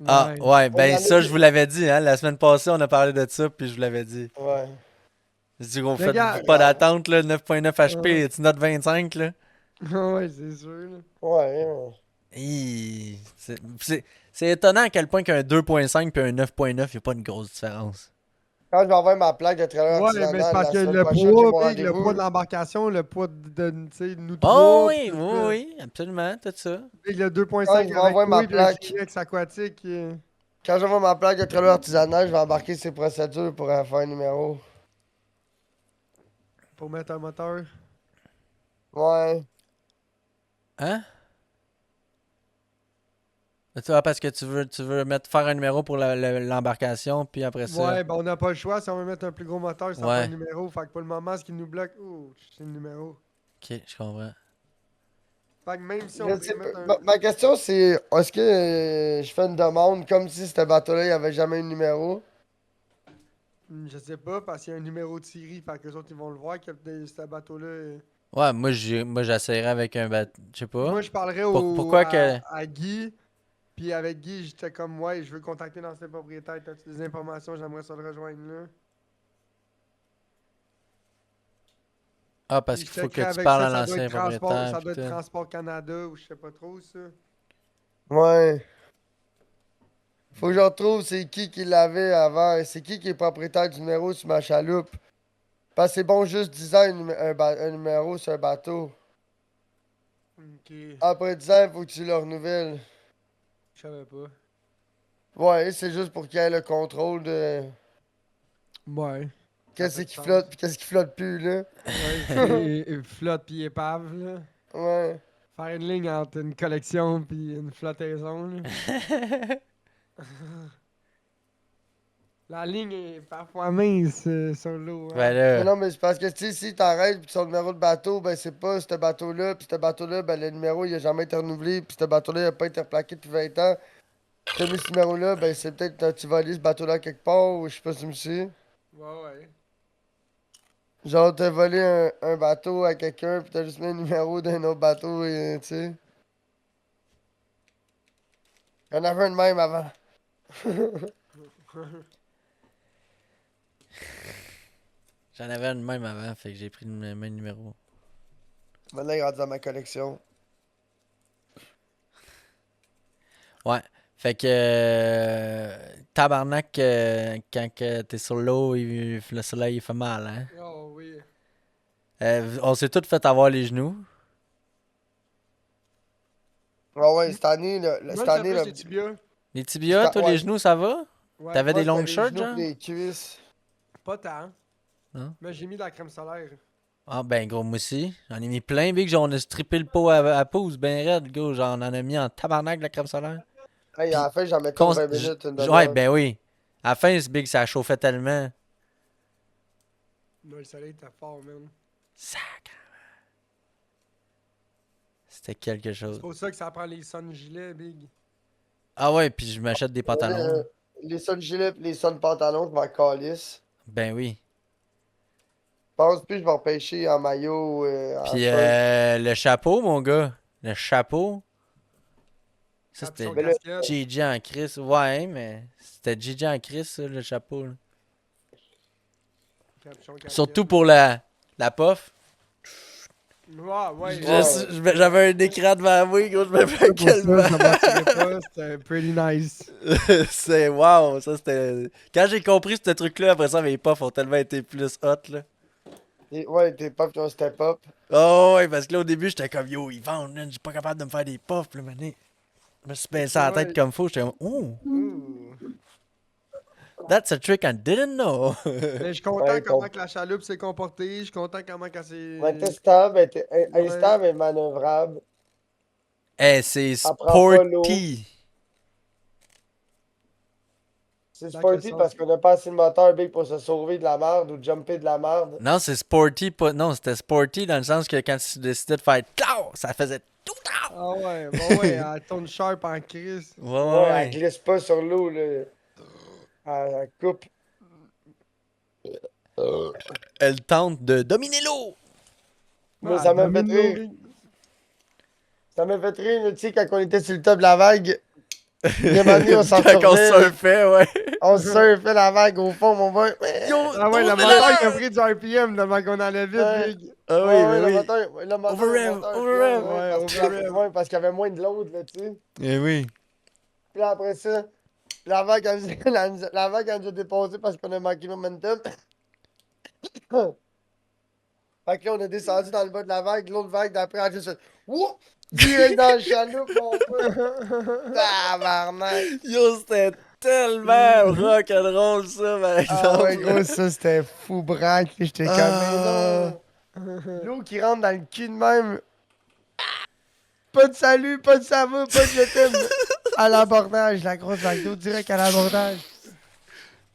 Speaker 2: Ah,
Speaker 4: Ouais.
Speaker 2: ouais, ben,
Speaker 3: On en
Speaker 2: ça,
Speaker 3: a-
Speaker 2: je vous l'avais dit, hein. La semaine passée, on a parlé de ça, puis je vous l'avais dit.
Speaker 3: Ouais.
Speaker 2: Je dis qu'on
Speaker 4: Mais
Speaker 2: fait
Speaker 4: gars-
Speaker 2: pas d'attente, là. 9.9 HP,
Speaker 4: Ouais.
Speaker 2: tu notes 25, là.
Speaker 4: Ouais, c'est sûr. Là.
Speaker 3: Ouais.
Speaker 2: Hi, c'est étonnant à quel point qu'un 2.5 puis un 9.9, il n'y a pas une grosse différence.
Speaker 3: Quand je vais envoyer ma plaque de trailer
Speaker 4: Ouais, mais c'est
Speaker 3: artisanal
Speaker 4: parce
Speaker 3: la
Speaker 4: que
Speaker 3: semaine
Speaker 4: le
Speaker 3: prochaine, j'ai mon
Speaker 4: poids, Vic, le
Speaker 3: rendez-vous.
Speaker 4: poids de l'embarcation, le poids de tu sais, nous
Speaker 2: Oh
Speaker 4: trois.
Speaker 2: oui,
Speaker 4: tout
Speaker 2: oui,
Speaker 4: ça.
Speaker 2: oui, absolument, tout ça.
Speaker 4: Vic, le 2.5
Speaker 3: Ouais,
Speaker 4: avec
Speaker 3: je vais envoyer ma
Speaker 4: toi, puis le
Speaker 3: plaque.
Speaker 4: T-Rex aquatique.
Speaker 3: Quand j'envoie ma plaque de trailer artisanal, je vais embarquer ces procédures pour faire un numéro.
Speaker 4: Pour mettre un moteur.
Speaker 3: Ouais.
Speaker 2: Hein? Tu vois, parce que tu veux faire un numéro pour l'embarcation, puis après ça.
Speaker 4: Ouais, ben on n'a pas le choix. Si on veut mettre un plus gros moteur, ça
Speaker 2: Ouais.
Speaker 4: fait un numéro. Fait que pour le moment, ce qui nous bloque, c'est le numéro.
Speaker 2: Ok, je comprends.
Speaker 4: Fait que même si on
Speaker 3: Je
Speaker 4: peut
Speaker 3: sais
Speaker 4: mettre
Speaker 3: pas.
Speaker 4: un.
Speaker 3: Ma question, c'est est-ce que je fais une demande comme si ce bateau-là, il n'y avait jamais eu de numéro?
Speaker 4: Je sais pas, parce qu'il y a un numéro de série. Fait que les autres, ils vont le voir que ce bateau-là.
Speaker 2: Ouais, moi j'essaierai avec un bateau. Je sais pas.
Speaker 4: Moi, je parlerais
Speaker 2: Pourquoi
Speaker 4: à,
Speaker 2: que-
Speaker 4: à Guy. Puis avec Guy, j'étais comme, ouais, je veux contacter l'ancien propriétaire. T'as-tu des informations? J'aimerais ça le rejoindre là.
Speaker 2: Ah, parce
Speaker 4: Puis
Speaker 2: qu'il
Speaker 4: je
Speaker 2: faut que
Speaker 4: checkerais
Speaker 2: tu
Speaker 4: avec
Speaker 2: parles
Speaker 4: ça,
Speaker 2: à
Speaker 4: ça doit
Speaker 2: l'ancien
Speaker 4: être Transport-
Speaker 2: propriétaire.
Speaker 4: Ça doit
Speaker 2: puis
Speaker 4: être
Speaker 2: tout.
Speaker 4: Transport Canada ou je sais pas trop ça.
Speaker 3: Ouais. Faut que je retrouve c'est qui l'avait avant. C'est qui est propriétaire du numéro sur ma chaloupe. Parce que c'est bon juste 10 ans un numéro sur un bateau.
Speaker 4: Ok.
Speaker 3: Après 10 ans, il faut que tu le renouvelles.
Speaker 4: Je savais pas.
Speaker 3: Ouais, c'est juste pour qu'il y ait le contrôle de
Speaker 4: Ouais.
Speaker 3: qu'est-ce
Speaker 4: fait
Speaker 3: qui
Speaker 4: sens.
Speaker 3: flotte pis qu'est-ce qui flotte plus, là.
Speaker 4: Ouais, et flotte pis épave là.
Speaker 3: Ouais.
Speaker 4: Faire une ligne entre une collection puis une flottaison. Là. La ligne est parfois mince sur l'eau. Hein.
Speaker 2: Ben
Speaker 3: Mais
Speaker 2: là.
Speaker 3: non, mais c'est parce que si t'arrêtes pis son numéro de bateau, ben c'est pas ce bateau-là, pis ce bateau-là, ben le numéro il a jamais été renouvelé, pis ce bateau-là il a pas été replaqué depuis 20 ans. T'as mis ce numéro-là, ben c'est peut-être tu volé ce bateau-là quelque part, ou je sais pas si tu me suis.
Speaker 4: Ouais.
Speaker 3: Genre t'as volé un bateau à quelqu'un, pis t'as juste mis le numéro d'un autre bateau, et, tu sais. Il y en avait un de même avant.
Speaker 2: J'en avais une même avant, fait que j'ai pris le même numéro.
Speaker 3: Maintenant il est rendu dans ma collection.
Speaker 2: Ouais. Fait que tabarnak, quand que t'es sur l'eau, le soleil il fait mal, hein.
Speaker 4: Oh oui.
Speaker 2: On s'est tous fait avoir les genoux.
Speaker 3: Ah ouais, cette année,
Speaker 4: Moi,
Speaker 3: cette
Speaker 4: ça
Speaker 3: année,
Speaker 4: fait
Speaker 3: là,
Speaker 4: ses tibias.
Speaker 2: Les tibias, toi,
Speaker 3: Ouais.
Speaker 2: les genoux, ça va?
Speaker 4: Ouais.
Speaker 2: T'avais
Speaker 3: moi,
Speaker 2: des longs
Speaker 3: c'était les
Speaker 2: shirts,
Speaker 3: genoux
Speaker 2: genre?
Speaker 3: pis les cuisses.
Speaker 4: Pas tant.
Speaker 2: Non?
Speaker 4: Mais j'ai mis de la crème solaire.
Speaker 2: Ah ben gros, moi aussi. J'en ai mis plein, big. On a strippé le pot à pouce, ben raide, gros. J'en en a mis en tabarnak de la crème solaire.
Speaker 3: Hey,
Speaker 2: Puis,
Speaker 3: à la fin, j'en mettais aux 20
Speaker 2: j-
Speaker 3: minutes, une
Speaker 2: ouais,
Speaker 3: demi-heure.
Speaker 2: ben oui. À la fin, ce big, ça chauffait tellement.
Speaker 4: Non, le soleil était fort, man.
Speaker 2: Sac. C'était quelque chose.
Speaker 4: C'est pour ça que ça prend les sun gilets, big.
Speaker 2: Ah ouais, puis je m'achète des pantalons.
Speaker 3: Les sun gilets pis les sun pantalons, je m'en calisse.
Speaker 2: Ben oui.
Speaker 3: Je pense plus que je vais repêcher en maillot, en
Speaker 2: Puis
Speaker 3: short.
Speaker 2: le chapeau, mon gars. Le chapeau. Ça,
Speaker 4: Capuchon,
Speaker 2: c'était
Speaker 3: Mais le-
Speaker 4: casquette.
Speaker 2: Gigi en crise. Ouais, mais c'était Gigi en crise, ça, le chapeau. Là.
Speaker 4: Capuchon, casquette.
Speaker 2: Surtout pour la puff.
Speaker 4: Ouais.
Speaker 2: J'avais un écran devant moi, gros, je me fais
Speaker 4: Pour ça,
Speaker 2: quasiment.
Speaker 4: ça m'attirait pas, c'était pretty nice.
Speaker 2: C'est wow, ça c'était. Quand j'ai compris ce truc-là, après ça, mes puffs ont tellement été plus hot, là.
Speaker 3: Ouais, tes pop qui ont step up.
Speaker 2: Oh, ouais, parce que là, au début, j'étais comme yo, ils vendent, là, je suis pas capable de me faire des puffs, là, mané. Je me suis pincé la tête
Speaker 4: Ouais.
Speaker 2: comme fou, j'étais comme, oh,
Speaker 4: Ouh.
Speaker 2: that's a trick I didn't know.
Speaker 4: Mais je suis content
Speaker 3: Ouais,
Speaker 4: comment que la chaloupe s'est comportée. Je suis content comment qu'elle s'est.
Speaker 3: Ouais, t'es stable, elle est
Speaker 4: Ouais.
Speaker 3: stable et manœuvrable.
Speaker 2: Eh, c'est
Speaker 3: Elle prend pas l'eau.
Speaker 2: sporty.
Speaker 3: C'est
Speaker 4: Dans
Speaker 3: sporty
Speaker 4: quel sens?
Speaker 3: parce qu'on a pas assez de moteur big pour se sauver de la merde ou jumper de la merde.
Speaker 2: Non, c'est sporty, pas. Non, c'était sporty dans le sens que quand tu décidais de faire tlau, ça faisait tout tlau.
Speaker 4: Ah ouais, bon ouais, elle tourne sharp en crise.
Speaker 2: Ouais,
Speaker 3: Ouais,
Speaker 2: ouais,
Speaker 3: elle
Speaker 2: ouais.
Speaker 3: glisse pas sur l'eau, là. Elle coupe.
Speaker 2: Elle tente de dominer l'eau.
Speaker 3: Mais
Speaker 4: Ah,
Speaker 3: ça m'a fait
Speaker 4: domine
Speaker 3: rire.
Speaker 4: l'eau.
Speaker 3: Ça m'a fait rire, tu sais, quand on était sur le top de la vague. Il y a un moment donné, on s'en
Speaker 2: Quand on
Speaker 3: surfait.
Speaker 2: surfait, ouais.
Speaker 3: On surfait la vague au fond, mon boy.
Speaker 2: Yo,
Speaker 4: Ah ouais, le
Speaker 2: tournez-la!
Speaker 4: moteur qui a pris du RPM devant qu'on allait vite,
Speaker 3: Ouais.
Speaker 4: big.
Speaker 2: Ah oui,
Speaker 3: Ouais,
Speaker 2: mais
Speaker 3: le
Speaker 2: oui.
Speaker 3: moteur, le moteur,
Speaker 2: Overrev,
Speaker 3: le moteur,
Speaker 2: overrev.
Speaker 3: ouais,
Speaker 4: Ouais,
Speaker 3: parce qu'il y avait-
Speaker 4: overrev.
Speaker 3: ouais, parce qu'il y avait moins de load, là, tu sais.
Speaker 2: Eh oui.
Speaker 3: Puis là, après ça, la vague, la vague, elle nous a dépassé parce qu'on a manqué le momentum. Fait que là, on a descendu dans le bas de la vague. L'autre vague d'après, elle a juste fait wouh! Direct dans le chaloupe, mon pote. Tabarnak!
Speaker 2: Yo, c'était tellement rock'n'roll, ça, par
Speaker 3: Ah ouais,
Speaker 2: exemple.
Speaker 3: gros, ça, c'était fou braque. J'étais comme,
Speaker 2: Ah.
Speaker 3: mais non! L'eau qui rentre dans le cul de même. Pas de salut, pas de ça va, pas de je t'aime. À l'abordage, la grosse vague d'eau direct à l'abordage.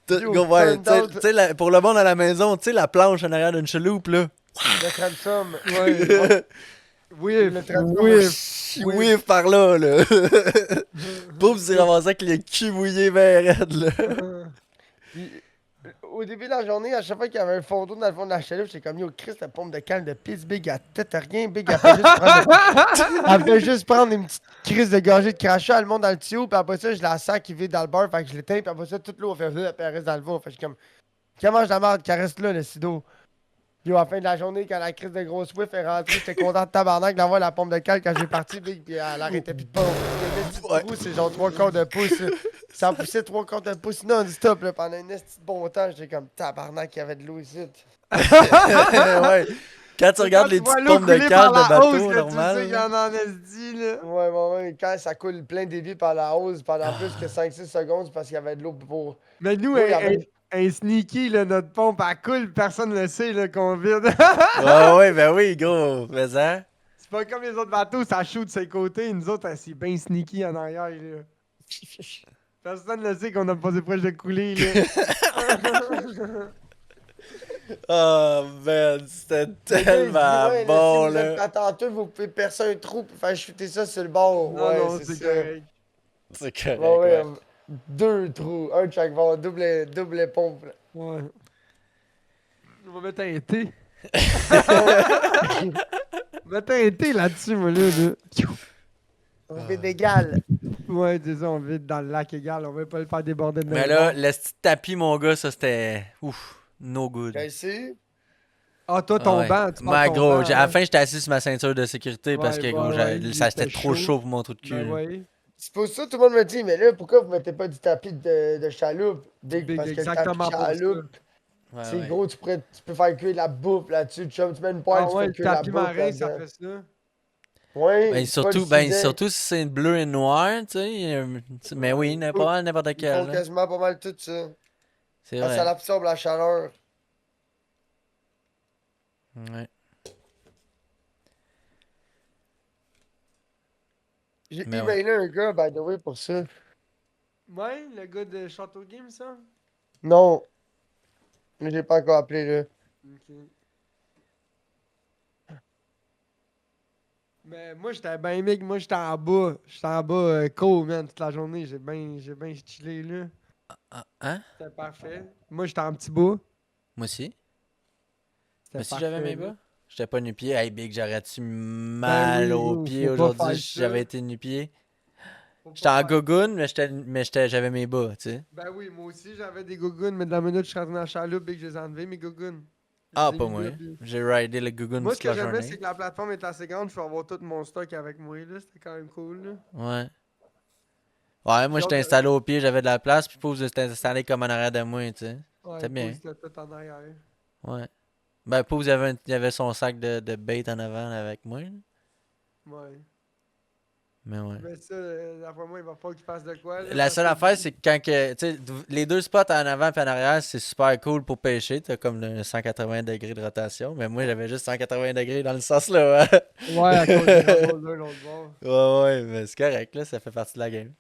Speaker 3: Yo,
Speaker 2: Ouais,
Speaker 3: turned out.
Speaker 2: tu sais, pour le monde à la maison, tu sais, la planche en arrière d'une chaloupe, là.
Speaker 3: Le transom.
Speaker 4: Ouais. Oui,
Speaker 3: Le transom.
Speaker 4: oui.
Speaker 2: Whiff par là, là. Pouf, c'est ramassé avec le cul mouillé ben raide, là.
Speaker 3: Puis, au début de la journée, à chaque fois qu'il y avait un fond d'eau dans le fond de la chaloupe, j'étais comme yo, Chris, la pompe de calme de pisse big, elle tête rien, big, elle fait juste prendre, elle fait juste prendre une petite crise de gorgée de crachat, elle monte dans le tuyau, puis après ça, je la sens qui vide dans le beurre, fait que je l'éteins, puis après ça, toute l'eau, elle fait, puis elle reste dans le veau, fait que je suis comme, comment je la merde qui reste là, le sido? Puis à la fin de la journée, quand la crise de grosse whiff est rentrée, j'étais content de tabarnak d'avoir la pompe de calme quand j'ai parti, big, puis elle arrêtait plus de pompe. Le petit trou, c'est genre 3/4 de pouce, là. Ça poussait 3/4 de pouce non-stop, là, pendant un petit bon temps. J'étais comme tabarnak, il y avait de l'eau ici.
Speaker 2: Ouais. Quand tu regardes les petites pompes de cale de bateau,
Speaker 4: Tu sais
Speaker 2: normal.
Speaker 4: qu'il y en a en SD, là.
Speaker 3: Ouais, quand ça coule plein débit par la hausse pendant plus que 5-6 secondes, c'est parce qu'il y avait de l'eau pour.
Speaker 4: Mais nous,
Speaker 3: Oui, il y avait-
Speaker 4: un sneaky, là, notre pompe, elle coule, personne ne le sait, là, qu'on vide.
Speaker 2: Ouais, ouais, ben oui, gros. Mais hein.
Speaker 4: C'est C'est pas comme les autres bateaux, ça shoot de ses côtés. Nous autres, c'est bien sneaky en arrière, là. Personne ne sait qu'on a passé proche de couler, là.
Speaker 2: Oh man, c'était
Speaker 3: Le gars, il dit,
Speaker 2: tellement
Speaker 3: ouais,
Speaker 2: bon
Speaker 3: si vous êtes
Speaker 2: là.
Speaker 3: attenteux, vous pouvez percer un trou pour faire shooter ça sur le bord.
Speaker 4: Non,
Speaker 3: Ouais,
Speaker 4: non,
Speaker 3: c'est
Speaker 4: c'est
Speaker 3: ça.
Speaker 4: correct.
Speaker 2: C'est correct.
Speaker 3: Ouais,
Speaker 2: Ouais.
Speaker 3: ouais, 2 trous, un de chaque bord, double pompe. Là.
Speaker 4: Ouais. On va mettre un thé. Mettre un thé là-dessus, moi, là.
Speaker 3: On fait d'égal.
Speaker 4: Ouais, c'est ça, on vit dans le lac égal. On veut pas le faire déborder de
Speaker 2: Mais
Speaker 4: même
Speaker 2: là,
Speaker 4: bord.
Speaker 2: le petit tapis, mon gars, ça c'était. Ouf, no good.
Speaker 3: J'ai essayé.
Speaker 4: Ah, toi,
Speaker 2: Ah
Speaker 4: ton
Speaker 2: ouais.
Speaker 4: banc, tu
Speaker 2: Mais
Speaker 4: parles de ton
Speaker 2: gros,
Speaker 4: banc,
Speaker 2: à la
Speaker 4: hein?
Speaker 2: fin, j'étais assis sur ma ceinture de sécurité parce que
Speaker 4: Ouais,
Speaker 2: gros,
Speaker 4: ouais, il
Speaker 2: ça
Speaker 4: était
Speaker 2: c'était trop
Speaker 4: chaud.
Speaker 2: chaud pour mon trou de cul.
Speaker 4: Ben
Speaker 2: là.
Speaker 4: ouais.
Speaker 3: C'est pour ça que tout le monde me dit, mais là, pourquoi vous mettez pas du tapis de chaloupe?
Speaker 4: Big,
Speaker 3: Parce que le tapis
Speaker 4: exactement
Speaker 3: de
Speaker 4: pour ça.
Speaker 3: chaloupe,
Speaker 2: Ouais,
Speaker 3: c'est
Speaker 2: ouais.
Speaker 3: gros, tu peux faire cuire de la bouffe là-dessus. Chum. Tu mets une poêle,
Speaker 4: Ah
Speaker 3: tu
Speaker 4: ouais,
Speaker 3: fais
Speaker 4: le
Speaker 3: cuire de la
Speaker 4: tapis
Speaker 3: bouffe
Speaker 4: marin, ça
Speaker 3: là-dedans.
Speaker 4: fait ça.
Speaker 3: Ouais,
Speaker 2: Ben
Speaker 3: c'est pas le
Speaker 2: surtout,
Speaker 3: sujet.
Speaker 2: surtout si c'est bleu et noir, tu sais. Mais oui, n'importe
Speaker 3: Ils
Speaker 2: quel.
Speaker 3: font
Speaker 2: Là.
Speaker 3: quasiment pas mal tout ça.
Speaker 2: C'est
Speaker 3: Parce que ça
Speaker 2: vrai.
Speaker 3: absorbe la chaleur.
Speaker 2: Ouais.
Speaker 3: J'ai
Speaker 2: Mais ouais.
Speaker 3: emailé un gars, by the way, pour ça.
Speaker 4: Ouais, le gars de Château Game, ça?
Speaker 3: Non, mais j'ai pas encore appelé là.
Speaker 4: Ok. Mais moi, j'étais bien mec, moi, j'étais en bas. J'étais en bas, cool, man, toute la journée. J'ai bien chillé, là.
Speaker 2: Ah, hein?
Speaker 4: C'était parfait. Moi, j'étais en petit bas.
Speaker 2: Moi aussi.
Speaker 4: C'était
Speaker 2: Moi aussi, j'avais
Speaker 4: parfait,
Speaker 2: mes
Speaker 4: là.
Speaker 2: bas. J'étais pas nu-pied. Hey, Big, j'aurais-tu
Speaker 4: Ben
Speaker 2: mal
Speaker 4: oui,
Speaker 2: aux
Speaker 4: gros,
Speaker 2: pieds
Speaker 4: faut pas
Speaker 2: aujourd'hui
Speaker 4: faire
Speaker 2: si
Speaker 4: ça.
Speaker 2: j'avais été nu-pied?
Speaker 4: Faut
Speaker 2: J'étais
Speaker 4: pas
Speaker 2: en
Speaker 4: faire ça.
Speaker 2: gogoune, j'avais mes bas, tu sais.
Speaker 4: Ben oui, moi aussi, j'avais des gougounes, mais de la minute, je suis rentré dans la chaloupe et que je les ai enlevés, mes gougounes. Je
Speaker 2: Ah,
Speaker 4: les ai
Speaker 2: pas
Speaker 4: mis
Speaker 2: moi.
Speaker 4: là, puis-
Speaker 2: J'ai ridé le gogoon
Speaker 4: Moi, ce
Speaker 2: toute
Speaker 4: que
Speaker 2: la
Speaker 4: j'aimais, c'est
Speaker 2: journée.
Speaker 4: que la plateforme est assez grande, je peux avoir tout mon stock avec moi, là. C'était quand même cool, là.
Speaker 2: Ouais. Ouais, moi,
Speaker 4: Puis
Speaker 2: j'étais
Speaker 4: autre-
Speaker 2: installé au pied, j'avais de la place, puis Pose était installé comme en arrière de moi, tu sais.
Speaker 4: Ouais,
Speaker 2: C'était bien.
Speaker 4: c'était tout en arrière.
Speaker 2: Ouais. Ben, Pose il avait son sac de bait en avant avec moi. Là.
Speaker 4: Ouais.
Speaker 2: Mais ouais.
Speaker 4: Mais ça, d'après moi, il va falloir qu'il fasse de quoi, là.
Speaker 2: La
Speaker 4: parce
Speaker 2: seule
Speaker 4: que-
Speaker 2: affaire, c'est que quand que, tu sais, les deux spots en avant et en arrière, c'est super cool pour pêcher. T'as comme le 180 degrés de rotation. Mais moi, j'avais juste 180 degrés dans le sens là.
Speaker 4: Ouais, à cause des radeaux de l'autre bord.
Speaker 2: Ouais, ouais, mais c'est correct, là. Ça fait partie de la game.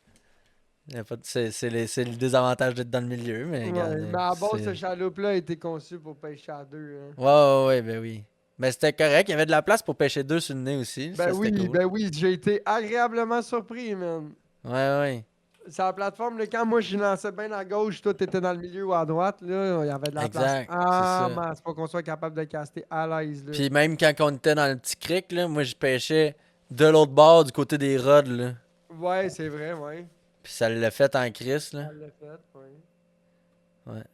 Speaker 2: Y a pas de- c'est le désavantage d'être dans le milieu, mais regarde.
Speaker 4: Ouais, mais à la base,
Speaker 2: c'est-
Speaker 4: ce chaloupe-là a été conçu pour pêcher à deux, hein.
Speaker 2: Ouais, ouais, ouais, ben oui. Mais c'était correct. Il y avait de la place pour pêcher deux sur le nez aussi. Ça, c'était cool.
Speaker 4: Ben oui, j'ai été agréablement surpris, man.
Speaker 2: Ouais, ouais.
Speaker 4: Sur la plateforme, là, quand moi je lançais bien à gauche, toi t'étais dans le milieu ou à droite, là, il y avait de la
Speaker 2: Exact,
Speaker 4: place.
Speaker 2: c'est
Speaker 4: Ah,
Speaker 2: ça.
Speaker 4: man, c'est pas qu'on soit capable de caster à l'aise, là.
Speaker 2: Puis même quand on était dans le petit creek, là, moi, je pêchais de l'autre bord, du côté des rods, là.
Speaker 4: Ouais, c'est vrai, ouais.
Speaker 2: Puis ça l'a fait en crise, là.
Speaker 4: Elle l'a fait, ouais.
Speaker 2: Ouais.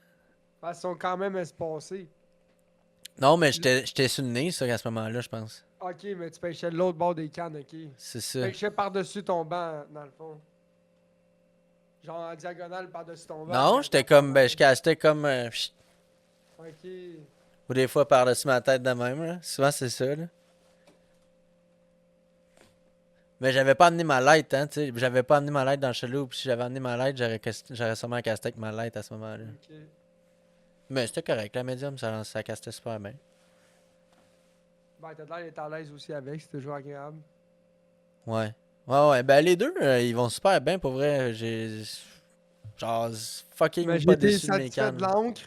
Speaker 4: Parce qu'ils sont quand même espacés.
Speaker 2: Non, mais j'étais sur le nez, ça, à ce moment-là, je pense.
Speaker 4: Ok, mais tu pêchais de l'autre bord des cannes, ok.
Speaker 2: C'est
Speaker 4: Tu
Speaker 2: ça.
Speaker 4: pêchais par-dessus ton banc, dans le fond. Genre en diagonale par-dessus ton banc.
Speaker 2: Non, j'étais comme, ben, je castais comme, chut,
Speaker 4: Ok.
Speaker 2: ou des fois par-dessus ma tête de même, là. Souvent, c'est ça, là. Mais j'avais pas amené ma light, hein, tu sais. J'avais pas amené ma light dans le chelou. Puis si j'avais amené ma light, j'aurais sûrement casté avec ma light à ce moment-là.
Speaker 4: Ok.
Speaker 2: Mais c'était correct, la médium, ça castait super bien.
Speaker 4: Ben, t'as l'air d'être à l'aise aussi avec, c'est toujours agréable.
Speaker 2: Ouais. Ouais, ouais. Ben, les deux, ils vont super bien, pour vrai. J'ai. Genre, fucking
Speaker 4: Mais j'ai
Speaker 2: pas
Speaker 4: été
Speaker 2: déçu de mes
Speaker 4: satisfait de
Speaker 2: cannes.
Speaker 4: l'encre.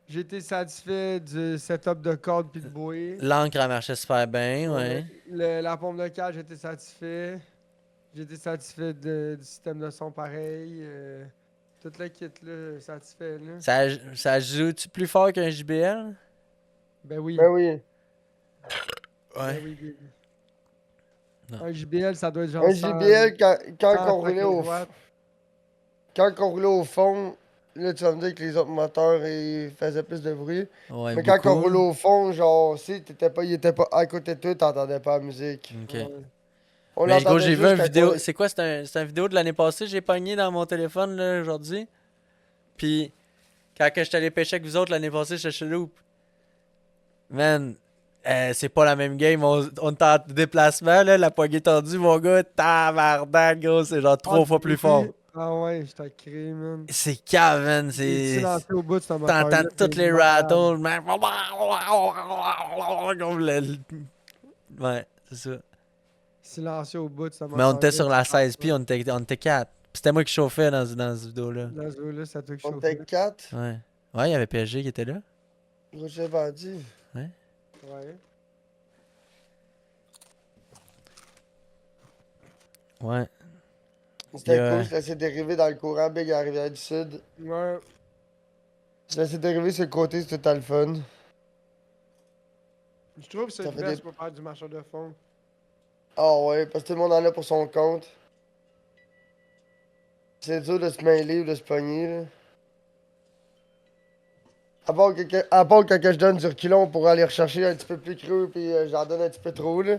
Speaker 4: J'ai été satisfait du setup de corde puis de bouée.
Speaker 2: L'encre, elle marchait super bien, ouais.
Speaker 4: La pompe de cage, j'étais satisfait. J'étais satisfait du système de son pareil. Tout le kit là, satisfait là.
Speaker 2: Ça joue-tu plus fort qu'un JBL?
Speaker 4: Ben oui.
Speaker 3: Ben oui.
Speaker 4: Ben oui, oui.
Speaker 2: Non.
Speaker 4: Un JBL, ça doit être genre
Speaker 3: Un
Speaker 4: 100
Speaker 3: JBL, quand
Speaker 4: 100
Speaker 3: on roulait au
Speaker 4: kilowatts.
Speaker 3: quand on roulait au fond, là tu vas me dire que les autres moteurs ils faisaient plus de bruit.
Speaker 2: Ouais,
Speaker 3: Mais quand on
Speaker 2: beaucoup.
Speaker 3: roulait au fond, genre, si il était pas à côté de toi, t'entendais pas la musique.
Speaker 2: Ok.
Speaker 4: Ouais.
Speaker 3: On
Speaker 2: Mais gros,
Speaker 3: l'entendait
Speaker 2: j'ai vu
Speaker 3: juste
Speaker 2: une
Speaker 3: quand
Speaker 2: vidéo.
Speaker 3: on-
Speaker 2: C'est quoi? C'est une vidéo de l'année passée, j'ai pogné dans mon téléphone là, aujourd'hui. Puis, quand que j'étais allé pêcher avec vous autres l'année passée, j'étais chez Loop. Man, c'est pas la même game. On est en déplacement, là, la poignée tendue, mon gars. Tabarnak, gros, c'est genre 3 fois plus fort.
Speaker 4: Ah ouais, je t'ai créé, man.
Speaker 2: C'est cave, man.
Speaker 4: C'est
Speaker 2: C'est.
Speaker 4: lancé au bout de ce moteur.
Speaker 2: T'entends toutes les rattles, man. Ouais, c'est ça.
Speaker 4: silencieux au bout, ça
Speaker 2: Mais on était
Speaker 4: m'entendait,
Speaker 2: sur la
Speaker 4: tu parles
Speaker 2: 16 pieds, on était 4. C'était moi qui chauffais dans cette vidéo-là.
Speaker 4: pas. Dans ce jeu-là, ça te
Speaker 3: On
Speaker 4: chauffe.
Speaker 3: était 4.
Speaker 2: Ouais. Ouais, il y avait PSG qui était là.
Speaker 3: J'ai vendu.
Speaker 4: Ouais.
Speaker 2: Ouais.
Speaker 3: C'était
Speaker 2: Yeah.
Speaker 3: cool, je laissais dériver dans le courant Big à Rivière-du-Sud.
Speaker 4: Ouais.
Speaker 3: Je laissais dériver sur le côté, c'était tout le fun.
Speaker 4: Je trouve que c'est
Speaker 3: Ça
Speaker 4: le
Speaker 3: fait
Speaker 4: best
Speaker 3: des-
Speaker 4: pour faire du marchand de fond.
Speaker 3: Ah ouais, parce que tout le monde en a pour son compte. C'est dur de se mêler ou de se pogner, là. À part quand je donne du reculon pour aller rechercher un petit peu plus creux, puis j'en donne un petit peu trop, là.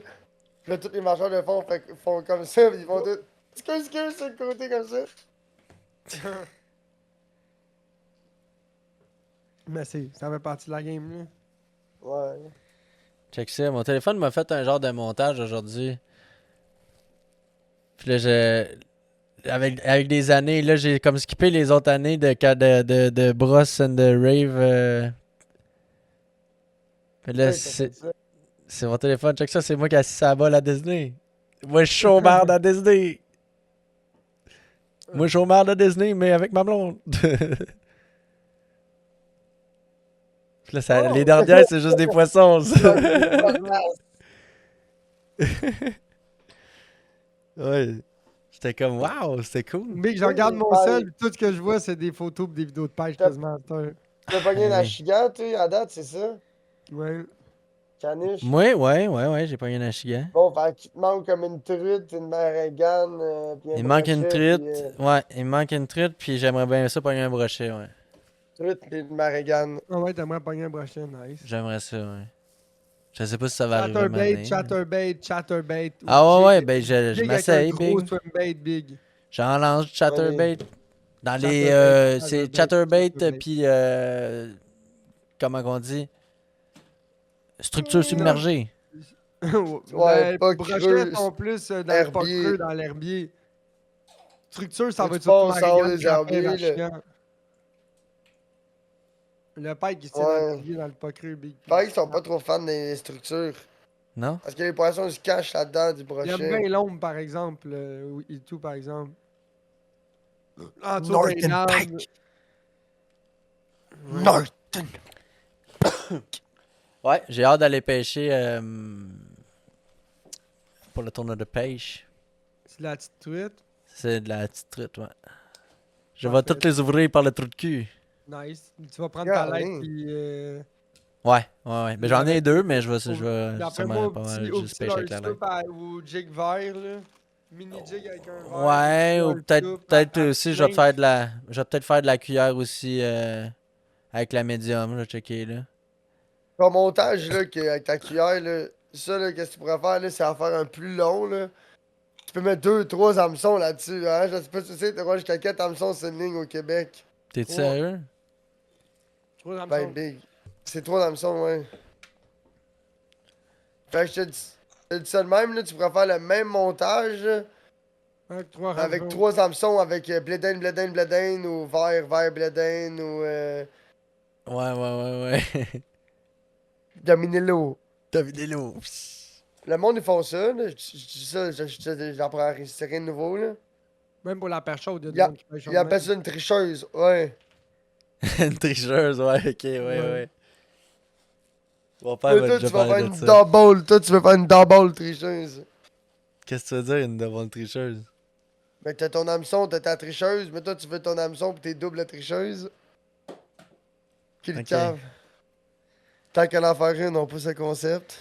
Speaker 3: Puis là, tous les marchands de fond font comme ça, puis ils font tout. Excuse sur le côté comme ça.
Speaker 4: Mais ça fait partie de la game, là.
Speaker 3: Ouais.
Speaker 2: Check ça. Mon téléphone m'a fait un genre de montage aujourd'hui. Puis là, avec des années, là, j'ai comme skippé les autres années de Bros and de Rave. Puis là,
Speaker 3: Ouais, t'as fait ça.
Speaker 2: c'est mon téléphone. Check ça, c'est moi qui ai assis à la balle à Disney. Moi, je suis chômeur à Disney. Moi, je suis chômeur à Disney, mais avec ma blonde. Puis là,
Speaker 3: Oh!
Speaker 2: les dernières, c'est juste des poissons. ça. Ouais. J'étais comme, waouh, c'était cool.
Speaker 4: Big, je
Speaker 3: Oui,
Speaker 4: regarde
Speaker 3: mais
Speaker 4: mon
Speaker 3: pareil.
Speaker 4: sel, tout ce que je vois, c'est des photos pis des vidéos de pêche
Speaker 3: T'as-
Speaker 4: quasiment à cette heure.
Speaker 3: T'as pogné un
Speaker 2: Oui.
Speaker 3: achigan, toi, à date, c'est ça?
Speaker 4: Ouais.
Speaker 3: Caniche?
Speaker 2: Ouais, ouais, j'ai pas eu un achigan.
Speaker 3: Bon, fait qu'il te manque comme une truite, une marigane, puis un
Speaker 2: Il manque une
Speaker 3: brochet,
Speaker 2: truite.
Speaker 3: puis,
Speaker 2: Ouais, il me manque une truite, puis j'aimerais bien ça pogner un brochet, ouais.
Speaker 3: truite puis une marigane.
Speaker 4: Ah ouais, t'aimerais pogner un brochet, nice.
Speaker 2: J'aimerais ça, ouais. Je sais pas si ça va arriver à un moment
Speaker 4: Chatterbait,
Speaker 2: donné.
Speaker 4: chatterbait.
Speaker 2: Ah ouais, ouais,
Speaker 4: Jig-
Speaker 2: ben je
Speaker 4: Jig avec un
Speaker 2: m'essaye,
Speaker 4: gros
Speaker 2: Big.
Speaker 4: swimbait, Big.
Speaker 2: J'en lance du chatterbait. Dans les.
Speaker 4: Chatterbait,
Speaker 2: C'est
Speaker 4: chatterbait,
Speaker 2: chatterbait, puis. Comment qu'on dit? Structure
Speaker 3: Non.
Speaker 2: submergée.
Speaker 3: Ouais,
Speaker 4: Les
Speaker 3: pas
Speaker 4: brochets
Speaker 3: creux,
Speaker 4: sont plus dans le pas
Speaker 3: herbier.
Speaker 4: creux, dans l'herbier. Structure, ça
Speaker 3: Faut
Speaker 4: va
Speaker 3: que
Speaker 4: être
Speaker 3: tu
Speaker 4: surtout
Speaker 3: passes en haut
Speaker 4: Marianne,
Speaker 3: des
Speaker 4: Grappin,
Speaker 3: herbiers, là.
Speaker 4: Rachigan. Le pike qui tient dans
Speaker 3: Ouais.
Speaker 4: l'herbier, dans le pas creux, Big.
Speaker 3: Pareil qu'ils sont pas trop fans des structures.
Speaker 2: Non?
Speaker 3: Parce que les poissons se cachent là-dedans du
Speaker 4: Il aime
Speaker 3: brochet.
Speaker 4: bien l'ombre, par exemple, et tout, par exemple. En dessous
Speaker 3: Northern
Speaker 4: d'un arbre.
Speaker 3: Pike.
Speaker 4: Ouais.
Speaker 3: Northern.
Speaker 2: Ouais, j'ai hâte d'aller pêcher pour le tournoi de pêche.
Speaker 4: C'est la petite truite.
Speaker 2: C'est de la petite truite, ouais. Je vais
Speaker 4: Parfait.
Speaker 2: toutes les ouvrir par le trou de cul.
Speaker 4: Nice. Tu vas prendre ta
Speaker 3: Regarde,
Speaker 4: lettre
Speaker 3: hein.
Speaker 4: puis.
Speaker 2: Ouais. Mais j'en ai deux, mais je vais
Speaker 4: D'après
Speaker 2: sûrement
Speaker 4: moi,
Speaker 2: pas mal
Speaker 4: au
Speaker 2: juste
Speaker 4: petit
Speaker 2: pêcher avec la
Speaker 4: Lord
Speaker 2: lettre.
Speaker 4: Scoop ou jig vert, là. Mini jig avec un verre.
Speaker 2: Ouais,
Speaker 4: Lord
Speaker 2: ou peut-être
Speaker 4: Scoop
Speaker 2: peut-être
Speaker 4: à
Speaker 2: aussi, je vais
Speaker 4: plein.
Speaker 2: faire de la. Je vais peut-être faire de la cuillère aussi avec la médium, là, checker là.
Speaker 3: Ton montage, là, avec ta cuillère, là, ça, là, qu'est-ce que tu pourrais faire, là, c'est en faire un plus long, là. Tu peux mettre 2, 3 hameçons là-dessus, hein. Je sais pas si tu sais, t'as jusqu'à 4 hameçons sur une ligne au Québec.
Speaker 2: T'es-tu
Speaker 4: Trois.
Speaker 2: sérieux?
Speaker 4: Trois
Speaker 3: Ben,
Speaker 4: hameçons.
Speaker 3: big. C'est 3 hameçons, ouais. Fait que je te dis ça de même, là, tu pourrais faire le même montage, là,
Speaker 4: Avec trois
Speaker 3: avec
Speaker 4: hameçons.
Speaker 3: 3 hameçons, avec blédin, ou vert, blédin, ou
Speaker 2: Ouais.
Speaker 3: Dominello.
Speaker 2: T'as vu des loups?
Speaker 3: Le monde, ils font ça, là. Je dis ça, j'apprends c'est rien de nouveau, là.
Speaker 4: Même pour la perche chaude, il y a
Speaker 3: Il
Speaker 4: du
Speaker 3: y a-
Speaker 4: monde qui pêche
Speaker 3: Ils appellent ça une tricheuse, ouais.
Speaker 2: Une tricheuse, ouais, ok, ouais. Mon père
Speaker 3: Mais
Speaker 2: m'a
Speaker 3: toi,
Speaker 2: déjà
Speaker 3: tu vas faire
Speaker 2: parlé de
Speaker 3: une
Speaker 2: ça.
Speaker 3: double. Toi, tu veux faire une double tricheuse.
Speaker 2: Qu'est-ce que tu veux dire, une double tricheuse?
Speaker 3: Mais t'as ton hameçon, t'as ta tricheuse, mais toi, tu veux ton hameçon pis t'es double tricheuse. Qui le
Speaker 2: Ok.
Speaker 3: cave. Tant qu'à en faire une, on pousse le concept.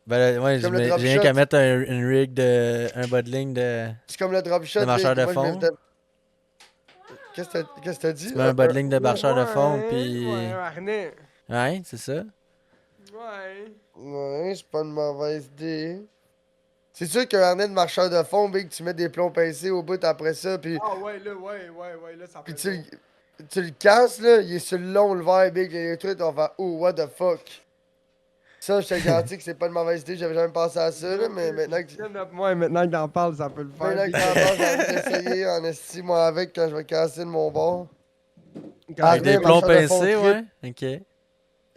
Speaker 2: Ben là, ouais,
Speaker 3: Comme le drop
Speaker 2: j'ai rien
Speaker 3: shot.
Speaker 2: qu'à mettre une rig un bas de ligne de.
Speaker 3: C'est comme le drop shot.
Speaker 2: Le marcheur
Speaker 3: Big.
Speaker 2: de
Speaker 3: Moi, je
Speaker 2: fond.
Speaker 3: l'ai- Qu'est-ce que t'as dit?
Speaker 2: Tu mets un bas de ligne de marcheur de fond,
Speaker 4: Ouais,
Speaker 2: puis.
Speaker 4: Ouais, un harnais.
Speaker 2: Ouais, c'est ça.
Speaker 4: Ouais.
Speaker 3: Ouais, c'est pas une mauvaise idée. C'est sûr qu'un harnais de marcheur de fond, Big, tu mets des plombs pincés au bout après ça, puis
Speaker 4: Ah ouais, là, ça peut
Speaker 3: tu,
Speaker 4: être
Speaker 3: tu le casses, là, il est sur le long, le verre, Big, les trucs, on va oh, what the fuck. Ça, je te garantis que c'est pas une mauvaise idée, j'avais jamais pensé à ça, là, mais maintenant que
Speaker 4: Moi, maintenant que t'en parles, ça peut le faire.
Speaker 3: maintenant que t'en parles, j'ai envie d'essayer en esti, moi, avec, quand je vais casser de mon bord.
Speaker 4: Quand
Speaker 3: Ah,
Speaker 2: Avec
Speaker 3: mais
Speaker 2: des plombs
Speaker 3: marcheur de fond
Speaker 2: pincés, ouais.
Speaker 3: triple.
Speaker 2: Ok.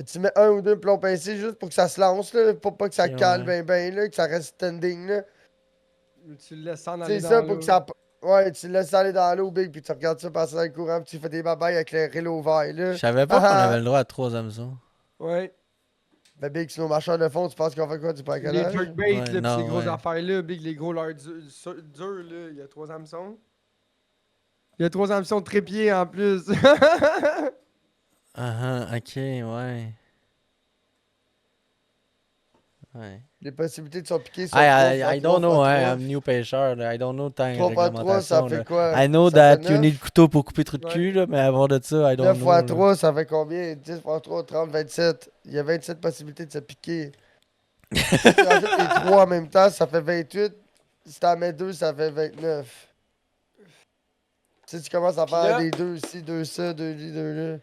Speaker 3: Tu mets 1 ou 2 plombs pincés juste pour que ça se lance, là, pour pas que ça
Speaker 2: Ok,
Speaker 3: cale
Speaker 2: ouais.
Speaker 3: ben, là, que ça reste standing, là.
Speaker 4: Tu le laisses en aller
Speaker 3: C'est
Speaker 4: dans
Speaker 3: ça pour
Speaker 4: l'eau.
Speaker 3: que ça. Ouais, tu le laisses aller dans l'eau, Big, puis tu regardes ça passer dans le courant, puis tu fais des babayes avec le rélo vert, là.
Speaker 2: Je savais pas qu'on
Speaker 3: Ah,
Speaker 2: avait le droit à 3 hameçons.
Speaker 4: Ouais.
Speaker 3: Ben, Big, sur nos marcheurs de fond, tu penses qu'on fait quoi du
Speaker 4: Les
Speaker 3: braconnage?
Speaker 4: jerkbaits,
Speaker 2: Ouais,
Speaker 4: là, pis
Speaker 2: non,
Speaker 4: ces grosses
Speaker 2: ouais.
Speaker 4: affaires-là, Big, les gros leurres durs, là, il y a 3 hameçons. Il y a 3 hameçons de trépied en plus.
Speaker 2: Ah, ok, ouais. Ouais.
Speaker 3: Les possibilités de sont piquées sont 3
Speaker 2: I,
Speaker 3: fois
Speaker 2: I
Speaker 3: 3
Speaker 2: don't know,
Speaker 3: fois
Speaker 2: hein,
Speaker 3: 3.
Speaker 2: I'm new pêcheur, là. I don't know tant
Speaker 3: 3 fois 3, ça
Speaker 2: réglementation,
Speaker 3: fait
Speaker 2: là.
Speaker 3: quoi?
Speaker 2: I know
Speaker 3: Ça fait
Speaker 2: that you
Speaker 3: 9.
Speaker 2: need le couteau pour couper trop de
Speaker 4: Ouais.
Speaker 2: cul, là, mais avant de ça, I don't
Speaker 3: 9
Speaker 2: know.
Speaker 3: fois
Speaker 2: là.
Speaker 3: 3, ça fait combien? 10 fois 3, 30, 27. Il y a 27 possibilités de se piquer. Si tu rajoutes les 3 en même temps, ça fait 28. Si t'en mets 2, ça fait 29. Si tu commences à
Speaker 2: Puis
Speaker 3: faire
Speaker 2: là-
Speaker 3: des 2 ici, 2 ça, 2 là, 2 là.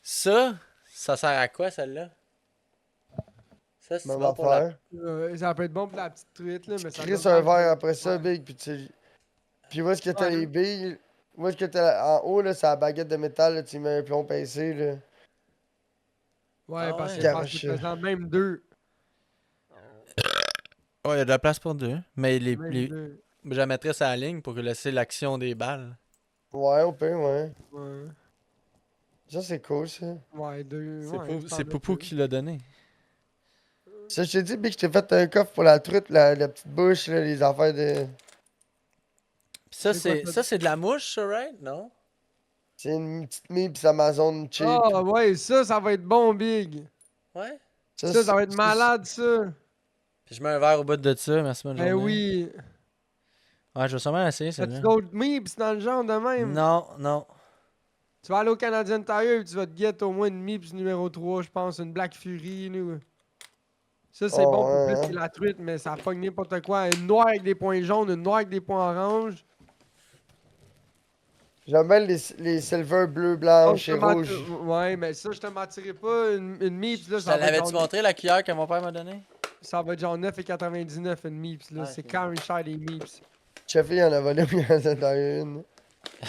Speaker 2: Ça sert à quoi, celle-là? Ça, c'est
Speaker 3: Même
Speaker 2: bon pour la...
Speaker 3: affaire.
Speaker 4: Ça peut être bon pour la petite truite, là, mais ça
Speaker 3: Tu
Speaker 4: donne
Speaker 3: crisses un
Speaker 4: mal
Speaker 3: verre
Speaker 4: de-
Speaker 3: après ça,
Speaker 4: Ouais.
Speaker 3: Big, puis tu... Puis où est-ce que t'as
Speaker 4: Ouais.
Speaker 3: les billes? Où est-ce que t'as... En haut, là, c'est la baguette de métal, là, tu mets un plomb pincé, là.
Speaker 4: Ouais,
Speaker 2: Ah
Speaker 4: parce
Speaker 2: ouais.
Speaker 4: que
Speaker 3: Garoche.
Speaker 4: c'est pesant, même 2.
Speaker 2: Ouais, il y a de la place pour 2. Mais
Speaker 4: Même 2.
Speaker 2: je la mettrais sur la ligne pour laisser l'action des balles.
Speaker 3: Ouais, au pire, ouais.
Speaker 4: Ouais.
Speaker 3: Ça, c'est cool, ça.
Speaker 4: Ouais, 2.
Speaker 2: C'est Poupou qui l'a donné.
Speaker 3: Ça, je t'ai dit, Big, je t'ai fait un coffre pour la truite, la petite bouche, là, les affaires de...
Speaker 2: Puis ça,
Speaker 4: C'est quoi, ça?
Speaker 2: c'est de la mouche, ça, right? Non?
Speaker 3: C'est une petite Mips Amazon cheap.
Speaker 4: Ah, ouais, ça va être bon, Big.
Speaker 2: Ouais.
Speaker 4: Ça va être malade, ça.
Speaker 2: Puis je mets un verre au bout de ça, merci, bonne
Speaker 4: Ben
Speaker 2: journée.
Speaker 4: oui.
Speaker 2: Ouais, je vais sûrement essayer,
Speaker 4: T'as-tu
Speaker 2: celle-là.
Speaker 4: d'autres Meeps dans le genre de même?
Speaker 2: Non, non.
Speaker 4: Tu vas aller au Canadian Tire et tu vas te get au moins une Meeps numéro 3, je pense, une Black Fury. Là. Ça, c'est
Speaker 3: Oh,
Speaker 4: bon pour
Speaker 3: ouais,
Speaker 4: plus
Speaker 3: hein.
Speaker 4: que la truite, mais ça pogne n'importe quoi. Une noire avec des points jaunes, une noire avec des points oranges.
Speaker 3: J'aime bien les silver bleu, blanche et rouge.
Speaker 4: Ouais, mais ça, je te mentirais pas. Une Meeps, là,
Speaker 2: Je te
Speaker 4: ça va, être
Speaker 2: l'avais-tu
Speaker 4: genre,
Speaker 2: montré, la cuillère que mon père m'a donnée?
Speaker 4: ça va être genre 9,99 une Meeps. Là.
Speaker 2: Ah,
Speaker 4: C'est
Speaker 2: ok.
Speaker 4: quand même cher, les Meeps.
Speaker 3: Cheffy, il en a volé, mais il en a dans une.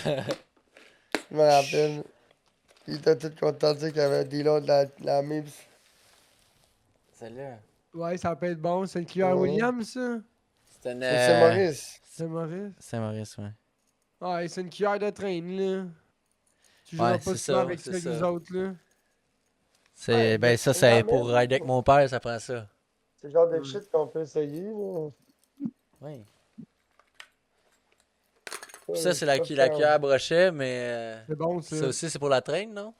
Speaker 3: Je me rappelle. Il était tout content de dire qu'il y avait un dealer de la Mips.
Speaker 2: Celle-là.
Speaker 4: Ouais, ça peut être bon. C'est une cuillère
Speaker 3: Ouais.
Speaker 4: Williams, ça?
Speaker 2: C'est une...
Speaker 3: C'est Maurice.
Speaker 4: C'est Maurice.
Speaker 2: Saint-Maurice, ouais.
Speaker 4: Ouais, c'est une cuillère de train, là. Tu joueras
Speaker 2: Ouais,
Speaker 4: pas
Speaker 2: c'est
Speaker 4: souvent
Speaker 2: ça,
Speaker 4: avec
Speaker 2: c'est
Speaker 4: ça que
Speaker 2: ça.
Speaker 4: nous autres, là.
Speaker 2: C'est, ben ça, c'est pour rider avec mon père, ça prend ça.
Speaker 3: C'est le genre de
Speaker 4: Mm.
Speaker 3: shit qu'on peut essayer, là.
Speaker 2: Oui. Ça, c'est la cuillère à brochet, mais
Speaker 4: C'est bon, ça.
Speaker 2: ça aussi, c'est pour la traîne, non?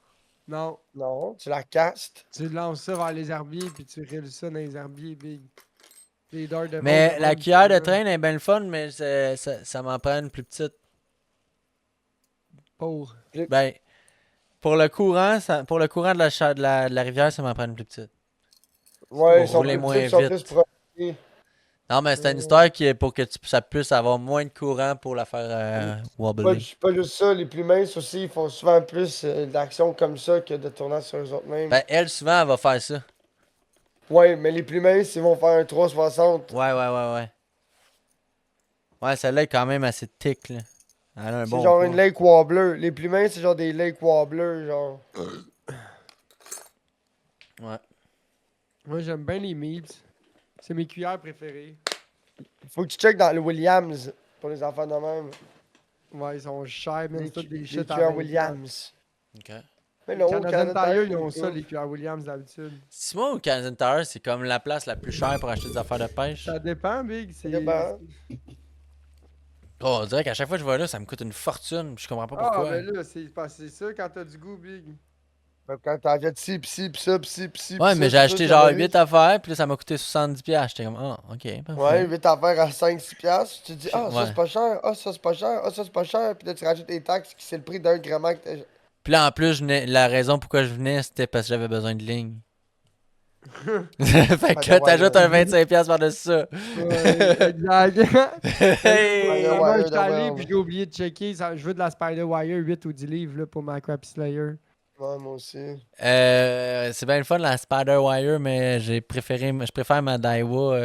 Speaker 4: Non,
Speaker 3: Non, tu la castes.
Speaker 4: tu lances ça vers les herbiers, puis tu rilles ça dans les herbiers, big. Les dards de
Speaker 2: Mais
Speaker 4: vente,
Speaker 2: la
Speaker 4: même,
Speaker 2: cuillère de
Speaker 4: là.
Speaker 2: traîne est bien le fun, mais ça m'en prend une plus petite.
Speaker 4: Pour.
Speaker 2: Ben, pour le courant, pour le courant de la rivière, ça m'en prend une plus petite.
Speaker 3: Ouais, ils sont
Speaker 2: rouler
Speaker 3: plus
Speaker 2: moins
Speaker 3: petits, ils sont
Speaker 2: vite.
Speaker 3: plus protés.
Speaker 2: Non, mais c'est une histoire qui est pour que ça puisse avoir moins de courant pour la faire wobbler.
Speaker 3: Pas juste ça, les plus minces aussi, ils font souvent plus d'actions comme ça que de tournage sur eux autres mêmes.
Speaker 2: Ben, elle, souvent, elle va faire ça.
Speaker 3: Ouais, mais les plus minces, ils vont faire un 360.
Speaker 2: Ouais. Ouais, celle-là est quand même assez thick, là. Elle a un
Speaker 3: C'est
Speaker 2: bon
Speaker 3: genre
Speaker 2: poids.
Speaker 3: une lake wobbler. Les plus minces, c'est genre des lake wobblers, genre.
Speaker 2: Ouais.
Speaker 4: Moi, j'aime bien les Meeps. C'est mes cuillères préférées.
Speaker 3: Faut que tu checkes dans le Williams pour les enfants de même.
Speaker 4: Ouais, ils sont chers, mais
Speaker 3: Les,
Speaker 4: c'est toutes des
Speaker 3: les
Speaker 4: shit à
Speaker 3: cuillères
Speaker 4: 20$.
Speaker 3: Williams.
Speaker 2: OK.
Speaker 3: Mais
Speaker 4: Les
Speaker 3: non,
Speaker 4: Canadian Tire, ils ont
Speaker 3: c'est
Speaker 4: ça,
Speaker 3: cool.
Speaker 4: les cuillères Williams, d'habitude.
Speaker 2: Si moi, au Canadian Tire, c'est comme la place la plus chère pour acheter des affaires de pêche.
Speaker 4: Ça dépend, big. C'est...
Speaker 3: dépend.
Speaker 2: Oh, on dirait qu'à chaque fois que je vais là, ça me coûte une fortune. Puis je comprends pas
Speaker 4: Ah,
Speaker 2: pourquoi.
Speaker 4: ben là, c'est parce que c'est ça quand t'as du goût, big.
Speaker 3: Même quand t'achètes ci, pis ci, pis ça, pis ci, pis ci.
Speaker 2: Ouais,
Speaker 3: pis
Speaker 2: mais
Speaker 3: ça,
Speaker 2: j'ai
Speaker 3: pis
Speaker 2: acheté
Speaker 3: ça,
Speaker 2: genre
Speaker 3: ça
Speaker 2: 8 affaires, puis là, ça m'a coûté 70$. J'étais comme, ah, ok, parfait.
Speaker 3: Ouais, 8 affaires à 5-6 piastres. Tu te dis, ah, ça
Speaker 2: Ouais.
Speaker 3: c'est pas cher, ah, ça c'est pas cher, ah, ça c'est pas cher. Pis là, tu rajoutes les taxes, qui c'est le prix d'un grammaire que t'as.
Speaker 2: Puis là, en plus, la raison pourquoi je venais, c'était parce que j'avais besoin de lignes. Fait que là, t'ajoutes un 25$ par-dessus ça.
Speaker 4: Ouais, exact.
Speaker 2: Hey!
Speaker 3: Ouais,
Speaker 4: Moi,
Speaker 3: ouais,
Speaker 4: j'étais allé
Speaker 3: non,
Speaker 4: puis j'ai oublié de checker. Je veux de la Spider-Wire 8 ou 10 livres là, pour ma Crappy Slayer.
Speaker 3: Ouais, moi aussi.
Speaker 2: C'est bien le fun, la Spider-Wire, mais je préfère ma Daiwa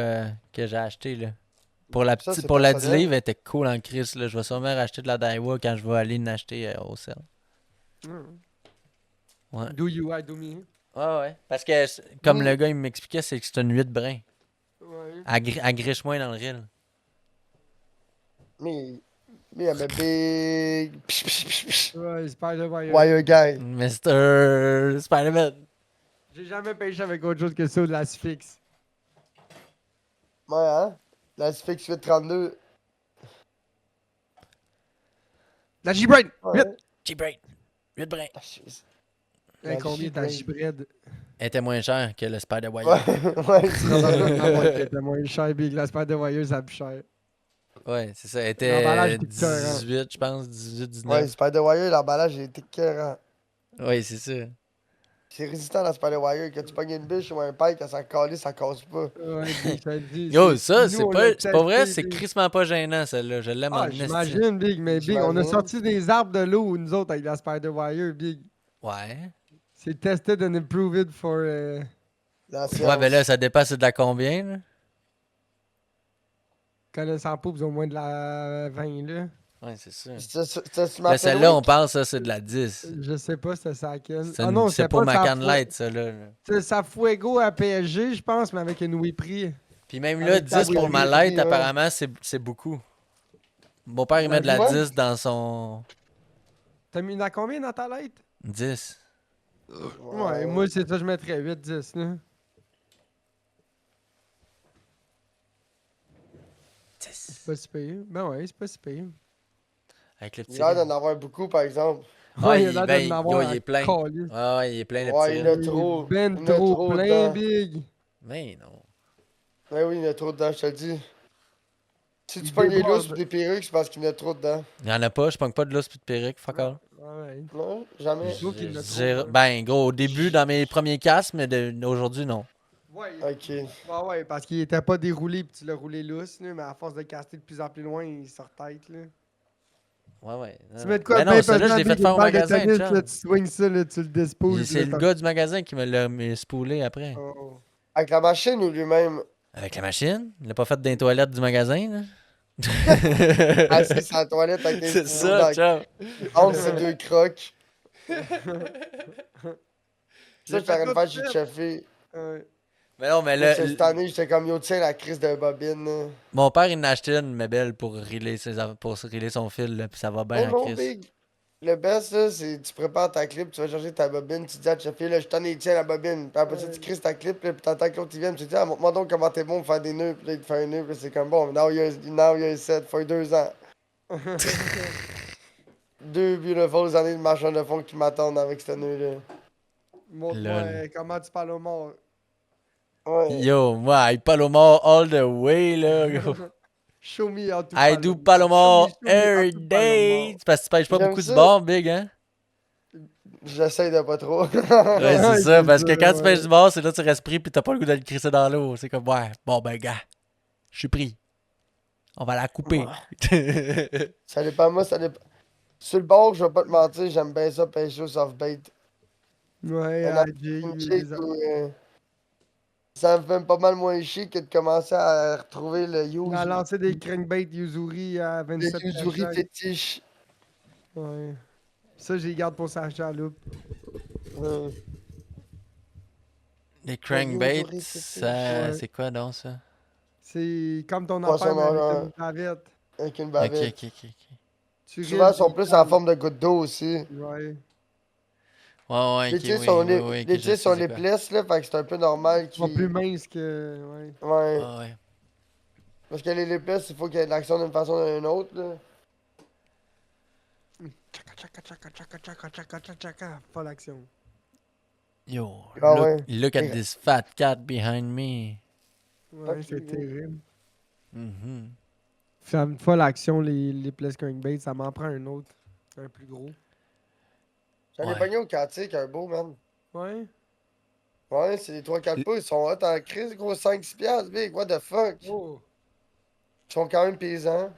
Speaker 2: que j'ai achetée, là. Pour la
Speaker 3: Ça,
Speaker 2: petite,
Speaker 3: c'est
Speaker 2: pour la 10
Speaker 3: personnel.
Speaker 2: livres, elle était cool en crise, là. Je vais sûrement racheter de la Daiwa quand je vais aller l'acheter au sel. Ouais.
Speaker 4: Do you, I do me.
Speaker 2: Ouais. Parce que, comme le gars, il m'expliquait, c'est que c'est une 8 brin.
Speaker 4: Ouais.
Speaker 2: Elle griche moins dans le reel.
Speaker 3: Me, I'm a big
Speaker 4: Ouais, Spider-Wire.
Speaker 3: wire guy.
Speaker 2: Mr. Spider-Man.
Speaker 4: J'ai jamais pêché avec autre chose que ça, de la Sphinx.
Speaker 3: Ouais, hein? La Sphinx 832.
Speaker 4: La G-Brain!
Speaker 3: Ouais.
Speaker 4: Vite!
Speaker 2: G-Brain. 8 brins.
Speaker 3: Ah, shit.
Speaker 4: Hey,
Speaker 3: La
Speaker 4: combien ta
Speaker 3: G-Brain.
Speaker 4: G-Bread?
Speaker 2: Elle était moins chère que le Spider-Wire.
Speaker 3: Ouais, ouais, c'est
Speaker 4: Probablement qu'elle était moins cher, Big. La Spider-Wire, ça plus cher.
Speaker 2: Ouais, c'est ça. Elle
Speaker 4: L'emballage
Speaker 2: était
Speaker 4: était écœurant.
Speaker 2: 18, je pense. 18, 19.
Speaker 3: Ouais, Spider-Wire, l'emballage, il était écœurant.
Speaker 2: Ouais, c'est ça.
Speaker 3: C'est résistant, la Spider-Wire. Quand tu pognes une bûche ou un paille, quand ça calisse, ça casse pas.
Speaker 4: Ouais, Big, je te le dis.
Speaker 2: Yo, ça,
Speaker 4: nous,
Speaker 2: c'est
Speaker 4: on
Speaker 2: pas,
Speaker 4: l'a
Speaker 2: c'est pas vrai,
Speaker 4: testé,
Speaker 2: c'est
Speaker 4: Big.
Speaker 2: crissement pas gênant, celle-là. Je l'aime en
Speaker 4: Ah,
Speaker 2: esti.
Speaker 4: j'imagine, Big, mais Big, on a
Speaker 3: J'imagine.
Speaker 4: sorti des arbres de l'eau, nous autres, avec la Spider-Wire, Big.
Speaker 2: Ouais.
Speaker 4: C'est tested and improved for...
Speaker 3: La
Speaker 2: Ouais, ben là,
Speaker 3: science.
Speaker 2: ça dépasse de la combien, là?
Speaker 4: connaissant pas, au moins de la 20, là.
Speaker 2: Ouais, c'est ça.
Speaker 3: C'était sur
Speaker 2: Là,
Speaker 3: ma
Speaker 2: celle-là, on
Speaker 3: Fenwick?
Speaker 2: pense, ça, c'est de la 10.
Speaker 4: Je sais pas c'était ça à quel.
Speaker 2: C'est
Speaker 4: Ah non,
Speaker 2: c'est
Speaker 4: c'est
Speaker 2: pour
Speaker 4: pas
Speaker 2: ma
Speaker 4: sa
Speaker 2: can light, ça, là.
Speaker 4: C'est sa Fuego à PSG, je pense, mais avec une Wii prix.
Speaker 2: Puis même là,
Speaker 4: Avec
Speaker 2: 10 pour ma
Speaker 3: oui,
Speaker 2: light,
Speaker 3: oui, ouais.
Speaker 2: apparemment, c'est beaucoup. Mon père, il met de la
Speaker 3: Ouais.
Speaker 2: 10 dans son...
Speaker 4: T'as mis dans combien dans ta light?
Speaker 2: 10.
Speaker 4: Ouais, moi, c'est ça, je mettrais 8-10, là.
Speaker 2: 10.
Speaker 4: C'est pas si pire. Ben ouais, c'est pas si pire.
Speaker 2: Avec le petit...
Speaker 3: Il a l'air d'en avoir beaucoup, par exemple.
Speaker 2: Ah,
Speaker 4: Ouais,
Speaker 2: il,
Speaker 4: a l'air
Speaker 2: ben,
Speaker 4: d'en avoir
Speaker 2: yo, il est plein.
Speaker 4: calice.
Speaker 2: Ouais, ouais, il est plein, le
Speaker 3: Ouais,
Speaker 2: petit
Speaker 3: il y en a
Speaker 2: ride.
Speaker 3: trop.
Speaker 4: Ben
Speaker 3: Il y en a
Speaker 4: trop
Speaker 3: trop
Speaker 4: plein,
Speaker 3: dedans.
Speaker 4: Big.
Speaker 2: Mais non.
Speaker 3: Ouais, oui, il y en a trop dedans, je te le dis. Si
Speaker 4: Il
Speaker 3: tu pognes des
Speaker 4: déborde.
Speaker 3: lousses ou des perruques, c'est parce qu'il y en a trop dedans.
Speaker 2: Il y en a pas, je pogne pas de l'os pis de perruque, fuck all.
Speaker 4: Ouais.
Speaker 3: Non, jamais.
Speaker 4: Je trouve qu'il y en a trop,
Speaker 2: J'ai-
Speaker 4: ouais.
Speaker 2: Ben, gros, au début, dans mes premiers casques, mais aujourd'hui, non.
Speaker 4: Ouais,
Speaker 3: Ok.
Speaker 4: ouais, parce qu'il était pas déroulé pis tu l'as roulé lousse, là, mais à force de caster de plus en plus loin, il sort tête, là.
Speaker 2: Ouais, ouais.
Speaker 4: Tu mets de quoi
Speaker 2: Ben
Speaker 4: bien
Speaker 2: non, ça là, je
Speaker 4: pesant,
Speaker 2: l'ai fait
Speaker 4: Big,
Speaker 2: faire
Speaker 4: une
Speaker 2: au
Speaker 4: balle de
Speaker 2: magasin,
Speaker 4: tennis,
Speaker 2: chum.
Speaker 4: là, tu swings ça, là, tu le disposes.
Speaker 2: C'est le gars du magasin qui me l'a spoolé après.
Speaker 4: Oh.
Speaker 3: Avec la machine ou lui-même?
Speaker 2: Avec la machine? Il l'a pas fait dans les toilettes du magasin, là?
Speaker 3: Assis sur la toilette avec des
Speaker 2: C'est
Speaker 3: stylos
Speaker 2: ça, chum.
Speaker 3: entre ces deux crocs. Ça,
Speaker 4: J'ai
Speaker 3: j'étais en train de
Speaker 4: tout
Speaker 3: faire
Speaker 4: fait.
Speaker 3: chez Cheffé.
Speaker 4: Ouais.
Speaker 2: Mais non, mais
Speaker 3: Là,
Speaker 2: là,
Speaker 3: cette année, j'étais comme, yo, tiens, la crise de bobine. Là.
Speaker 2: mon père, il en a acheté une, mais belle, pour relayer, pour relayer son fil, là, pis ça va bien,
Speaker 3: Oh
Speaker 2: la
Speaker 3: non,
Speaker 2: crise.
Speaker 3: Big. Le best, là, c'est tu prépares ta clip, tu vas chercher ta bobine, tu dis à Cheffé, là, je t'en ai, tiens, la bobine. Puis après ça, tu crises ta clip, là, puis t'entends que l'autre, il vient, puis tu dis, ah, montre-moi donc comment t'es bon pour faire des nœuds. Puis là, il te fait un nœud, puis là, c'est comme, bon, now you're set, for 2 ans. 2 beautiful années de machin de fond qui m'attendent avec ce nœud-là.
Speaker 4: Montre-moi
Speaker 2: Lol.
Speaker 4: comment tu parles au mort.
Speaker 3: Ouais.
Speaker 2: Yo, moi, I Palomar all the way, là. Yo.
Speaker 4: Show me how to
Speaker 2: I do Palomar
Speaker 4: Show me how
Speaker 2: every
Speaker 4: to
Speaker 2: day. C'est parce que tu pêches pas
Speaker 3: J'aime
Speaker 2: beaucoup de
Speaker 3: ça.
Speaker 2: bord, big, hein?
Speaker 3: J'essaye de pas trop.
Speaker 2: Ouais, c'est
Speaker 4: Ouais,
Speaker 2: ça,
Speaker 4: c'est
Speaker 2: parce que
Speaker 4: ça,
Speaker 2: quand tu
Speaker 4: ouais.
Speaker 2: pêches du bord, c'est là que tu restes pris pis t'as pas le goût de le crisser dans l'eau. C'est comme, ouais, bon, ben, gars, je suis pris. On va la couper.
Speaker 3: Ça dépend, moi, ça dépend. Sur le bord, je vais pas te mentir, j'aime bien ça pêcher au soft-bait.
Speaker 4: Ouais,
Speaker 3: Un
Speaker 4: Jay,
Speaker 3: Une chick où, ça me fait pas mal moins chier que de commencer à retrouver le
Speaker 4: On a
Speaker 3: use.
Speaker 4: lancé des crankbaits Yuzuri à
Speaker 3: Le
Speaker 4: 27
Speaker 3: Yuzuri
Speaker 4: hashtag.
Speaker 3: fétiche.
Speaker 4: Ouais. Ça, j'y garde pour s'acheter à loupe.
Speaker 2: Les crankbaits,
Speaker 3: Aujourd'hui,
Speaker 2: ça,
Speaker 4: Ouais.
Speaker 2: c'est quoi donc ça?
Speaker 4: C'est comme ton
Speaker 3: Poisson
Speaker 4: affaire, mais avec
Speaker 3: noir.
Speaker 4: une bavette.
Speaker 3: Avec une
Speaker 2: Ok,
Speaker 3: bavette.
Speaker 2: ok.
Speaker 4: Tu
Speaker 3: Souvent,
Speaker 4: riles,
Speaker 3: ils sont
Speaker 4: puis
Speaker 3: plus en forme de goutte d'eau aussi.
Speaker 4: Ouais.
Speaker 2: Ouais,
Speaker 3: Les
Speaker 2: ok,
Speaker 3: tirs
Speaker 2: oui,
Speaker 3: sont,
Speaker 2: oui, oui, ok,
Speaker 3: les
Speaker 2: je
Speaker 3: tirs
Speaker 2: sais
Speaker 3: sont
Speaker 2: c'est
Speaker 3: les
Speaker 2: quoi.
Speaker 3: plesses, là, fait que c'est un peu normal
Speaker 4: Ils sont
Speaker 3: qu'ils.
Speaker 4: plus minces que. Ouais.
Speaker 3: Ouais.
Speaker 2: Ah ouais.
Speaker 3: Parce que les plesses, il faut qu'il y ait de l'action d'une façon ou d'une autre, là.
Speaker 4: Tchaka, tchaka, tchaka, tchaka, tchaka, tchaka, tchaka, tchaka. Pas l'action.
Speaker 2: Yo,
Speaker 3: Ah
Speaker 2: look,
Speaker 3: ouais.
Speaker 2: look at this fat cat behind me.
Speaker 4: Ouais,
Speaker 3: Ok,
Speaker 4: c'est
Speaker 3: gros.
Speaker 4: terrible.
Speaker 2: Mhm.
Speaker 4: Faire une fois l'action, les place crankbaits, ça m'en prend un autre. Un plus gros.
Speaker 3: J'en ai
Speaker 2: Ouais.
Speaker 3: pogné au Cantique, un beau, man.
Speaker 4: Ouais.
Speaker 3: Ouais, c'est les 3-4 pas, ils sont hot en crise, gros 5-6 piastres, big, what the fuck?
Speaker 4: Oh.
Speaker 3: Ils sont quand même paysans.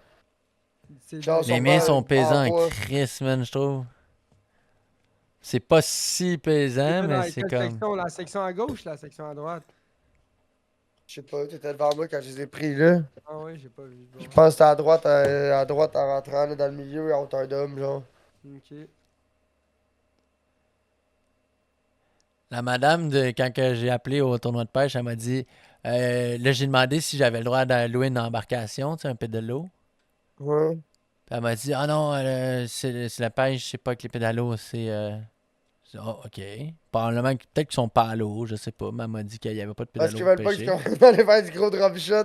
Speaker 4: C'est
Speaker 3: Genre,
Speaker 4: de-
Speaker 2: Les
Speaker 3: sont
Speaker 2: miens
Speaker 3: pas
Speaker 2: sont
Speaker 3: en
Speaker 2: pesants en
Speaker 3: bois.
Speaker 2: Chris, man, je trouve. C'est pas si pesant,
Speaker 4: T'étais dans
Speaker 2: mais c'est
Speaker 4: quelle
Speaker 2: comme.
Speaker 4: section? La section à gauche, la section à droite?
Speaker 3: Je sais pas, t'étais devant moi quand je les ai pris, là.
Speaker 4: Ah ouais, j'ai pas vu. Bon.
Speaker 3: Je pense que c'était à droite en rentrant, là, dans le milieu, à hauteur d'homme, genre.
Speaker 4: Ok.
Speaker 2: La madame, quand que j'ai appelé au tournoi de pêche, elle m'a dit là, j'ai demandé si j'avais le droit de louer une embarcation, tu sais, un pédalo.
Speaker 3: Ouais.
Speaker 2: Puis elle m'a dit, ah non, c'est la pêche, c'est pas avec les pédalos, oh, ok. Probablement que peut-être qu'ils sont pas à l'eau, je sais pas. Mais elle m'a dit qu'il y avait pas de
Speaker 3: Parce
Speaker 2: pédalos
Speaker 3: qu'ils
Speaker 2: pour
Speaker 3: veulent pas que tu
Speaker 2: pêcher.
Speaker 3: commences à aller faire du gros drop shot.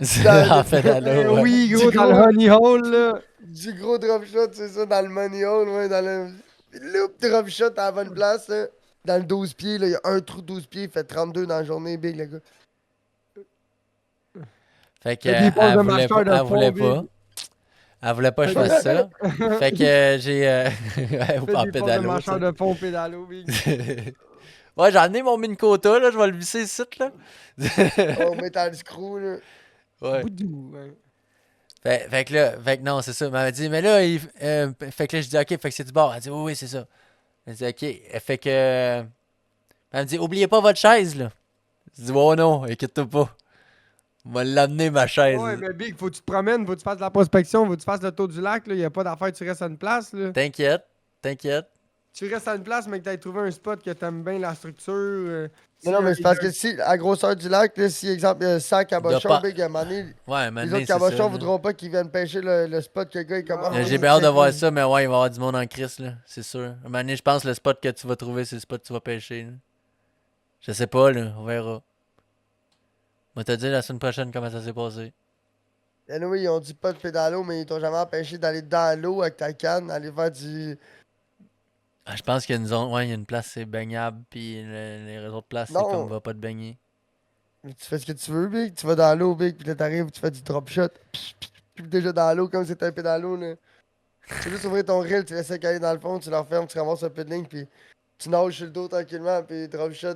Speaker 2: C'est en
Speaker 4: Eh
Speaker 2: pédalo, ouais.
Speaker 4: oui,
Speaker 3: Du
Speaker 4: gros, dans le
Speaker 3: gros-
Speaker 4: honey hole, là.
Speaker 3: Du gros drop shot, c'est ça, dans le money hole, ouais, dans le. Loop drop shot à la bonne place, là. Dans le 12 pieds, là, il y a un trou 12 pieds, il fait 32 dans la journée, big, le gars.
Speaker 2: Fait que,
Speaker 4: Fais des passes de marcheur de
Speaker 2: elle
Speaker 4: fond,
Speaker 2: voulait pas.
Speaker 4: big.
Speaker 2: Elle voulait pas que je fasse ça. Fait que j'ai.
Speaker 4: Fais
Speaker 2: En
Speaker 4: des passes de
Speaker 2: pédalo, tu
Speaker 4: marcheur
Speaker 2: sais.
Speaker 4: de fond pédalo, big.
Speaker 2: Ouais, j'en ai mon mini quota, là. Je vais le visser ici, là.
Speaker 3: Oh, metal screw, là.
Speaker 2: Ouais.
Speaker 4: Boudou, ouais.
Speaker 2: Fait que là, fait que non, c'est ça. Elle m'a dit, mais là, fait que là, je dis, ok, fait que c'est du bord. Elle dit, oui, oui, c'est ça. Elle dit, ok. Fait que. Elle me dit, oubliez pas votre chaise, là. Je dis, oh non, inquiète-toi pas. On va l'amener, ma chaise.
Speaker 4: Ouais, mais big, faut que tu te promènes, faut que tu fasses de la prospection, faut que tu fasses le tour du lac, là. Y a pas d'affaire, tu restes à une place, là.
Speaker 2: T'inquiète, t'inquiète.
Speaker 4: Tu restes à une place, mais que t'aies trouvé un spot que t'aimes bien la structure.
Speaker 3: Mais non, mais c'est parce que si, à grosseur du lac, là, si, exemple, il y a 100 cabochons,
Speaker 2: pas-
Speaker 3: big, à un moment donné,
Speaker 2: Ouais,
Speaker 3: les
Speaker 2: maintenant,
Speaker 3: autres
Speaker 2: c'est ça.
Speaker 3: cabochons
Speaker 2: là.
Speaker 3: voudront pas qu'ils viennent pêcher le spot que le gars est comme.
Speaker 4: Ah,
Speaker 3: Ah,
Speaker 2: J'ai
Speaker 3: oui,
Speaker 2: bien hâte de
Speaker 3: très
Speaker 2: voir
Speaker 3: cool.
Speaker 2: ça, mais ouais, il va y avoir du monde en crise, là. C'est sûr. Un moment donné, je pense que le spot que tu vas trouver, c'est le spot que tu vas pêcher. Là. Je sais pas, là. On verra. On va te dire la semaine prochaine comment ça s'est passé.
Speaker 3: Anyway, ils ont dit pas de pédalo, mais ils t'ont jamais empêché d'aller dans l'eau avec ta canne, aller faire du.
Speaker 2: Ah, je pense qu'il y a une zone, ouais, il y a une place, c'est baignable, puis les autres places, c'est comme
Speaker 3: Non,
Speaker 2: va pas te baigner.
Speaker 3: tu fais ce que tu veux, big. Tu vas dans l'eau, big, puis là, t'arrives, tu fais du drop shot. Puis déjà dans l'eau, comme si c'était un pédalo, là. Tu fais juste ouvrir ton reel, tu laisses ça caler dans le fond, tu l'enfermes, tu ramasses un peu de ligne, puis tu nages sur le dos tranquillement, puis drop shot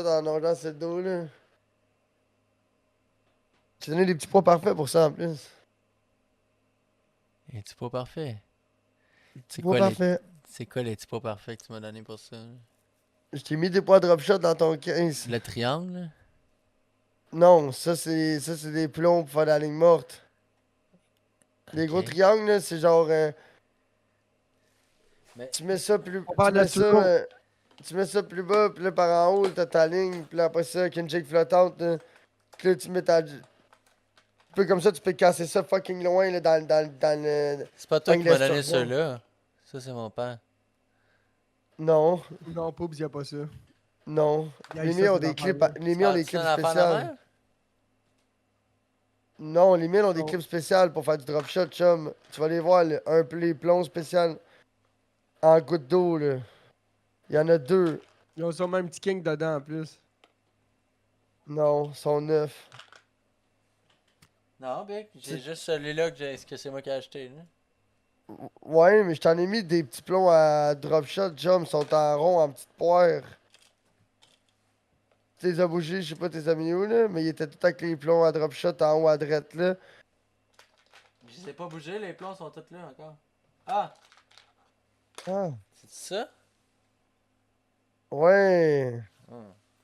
Speaker 3: en nageant sur le dos, là. Tu t'ai donné des petits points parfaits pour ça, en plus.
Speaker 2: Et tu pas parfait. C'est
Speaker 3: Points
Speaker 2: quoi les,
Speaker 3: parfaits.
Speaker 2: c'est quoi les petits pas parfaits que tu m'as donné pour ça? Là?
Speaker 3: Je t'ai mis des points drop shot dans ton 15.
Speaker 2: Le triangle, là?
Speaker 3: Non, ça c'est des plombs pour faire de la ligne morte. Les gros
Speaker 2: Ok.
Speaker 3: triangles, là, c'est genre.
Speaker 2: Mais-
Speaker 3: Tu mets ça plus.
Speaker 4: On parle
Speaker 3: Tu mets
Speaker 4: de
Speaker 3: ça.
Speaker 4: second.
Speaker 3: Tu mets ça plus bas, puis là par en haut, t'as ta ligne, puis là après ça, avec une jig flottante, là, puis là tu mets ta. Puis comme ça, tu peux casser ça fucking loin, là, dans le.
Speaker 2: C'est pas toi qui
Speaker 3: Angle
Speaker 2: m'as donné
Speaker 3: esturgeon.
Speaker 2: ceux-là. Ça, c'est mon père.
Speaker 3: Non,
Speaker 4: Non, Poubs, y a pas ça.
Speaker 3: non.
Speaker 4: Y a
Speaker 3: Les
Speaker 4: ça,
Speaker 3: miens ont
Speaker 4: ces
Speaker 3: des clips,
Speaker 4: affaires-là.
Speaker 3: les miens ont des
Speaker 2: Tu
Speaker 3: clips
Speaker 2: une affaire de
Speaker 3: spéciales.
Speaker 2: même?
Speaker 3: Non, les miens ont des
Speaker 4: Non.
Speaker 3: clips spéciales pour faire du drop shot, chum. Tu vas les voir, là, les plombs spéciales en goutte d'eau, là. Il y en a deux.
Speaker 4: Ils ont sûrement un petit king dedans en plus.
Speaker 3: Non, ils sont neufs.
Speaker 2: Non, Bic. J'ai
Speaker 3: C'est-
Speaker 2: juste celui-là que c'est moi qui ai acheté. Là.
Speaker 3: Ouais, mais je t'en ai mis des petits plombs à drop shot, chum. Ils sont en rond, en petites poires. Tu les as bougés, je sais pas, tes amis où, là, mais ils étaient tout avec les plombs à drop shot en haut à droite, là.
Speaker 2: Je les ai pas bougés, les plombs sont tous là encore. Ah!
Speaker 3: Ah.
Speaker 2: C'est ça?
Speaker 3: Ouais.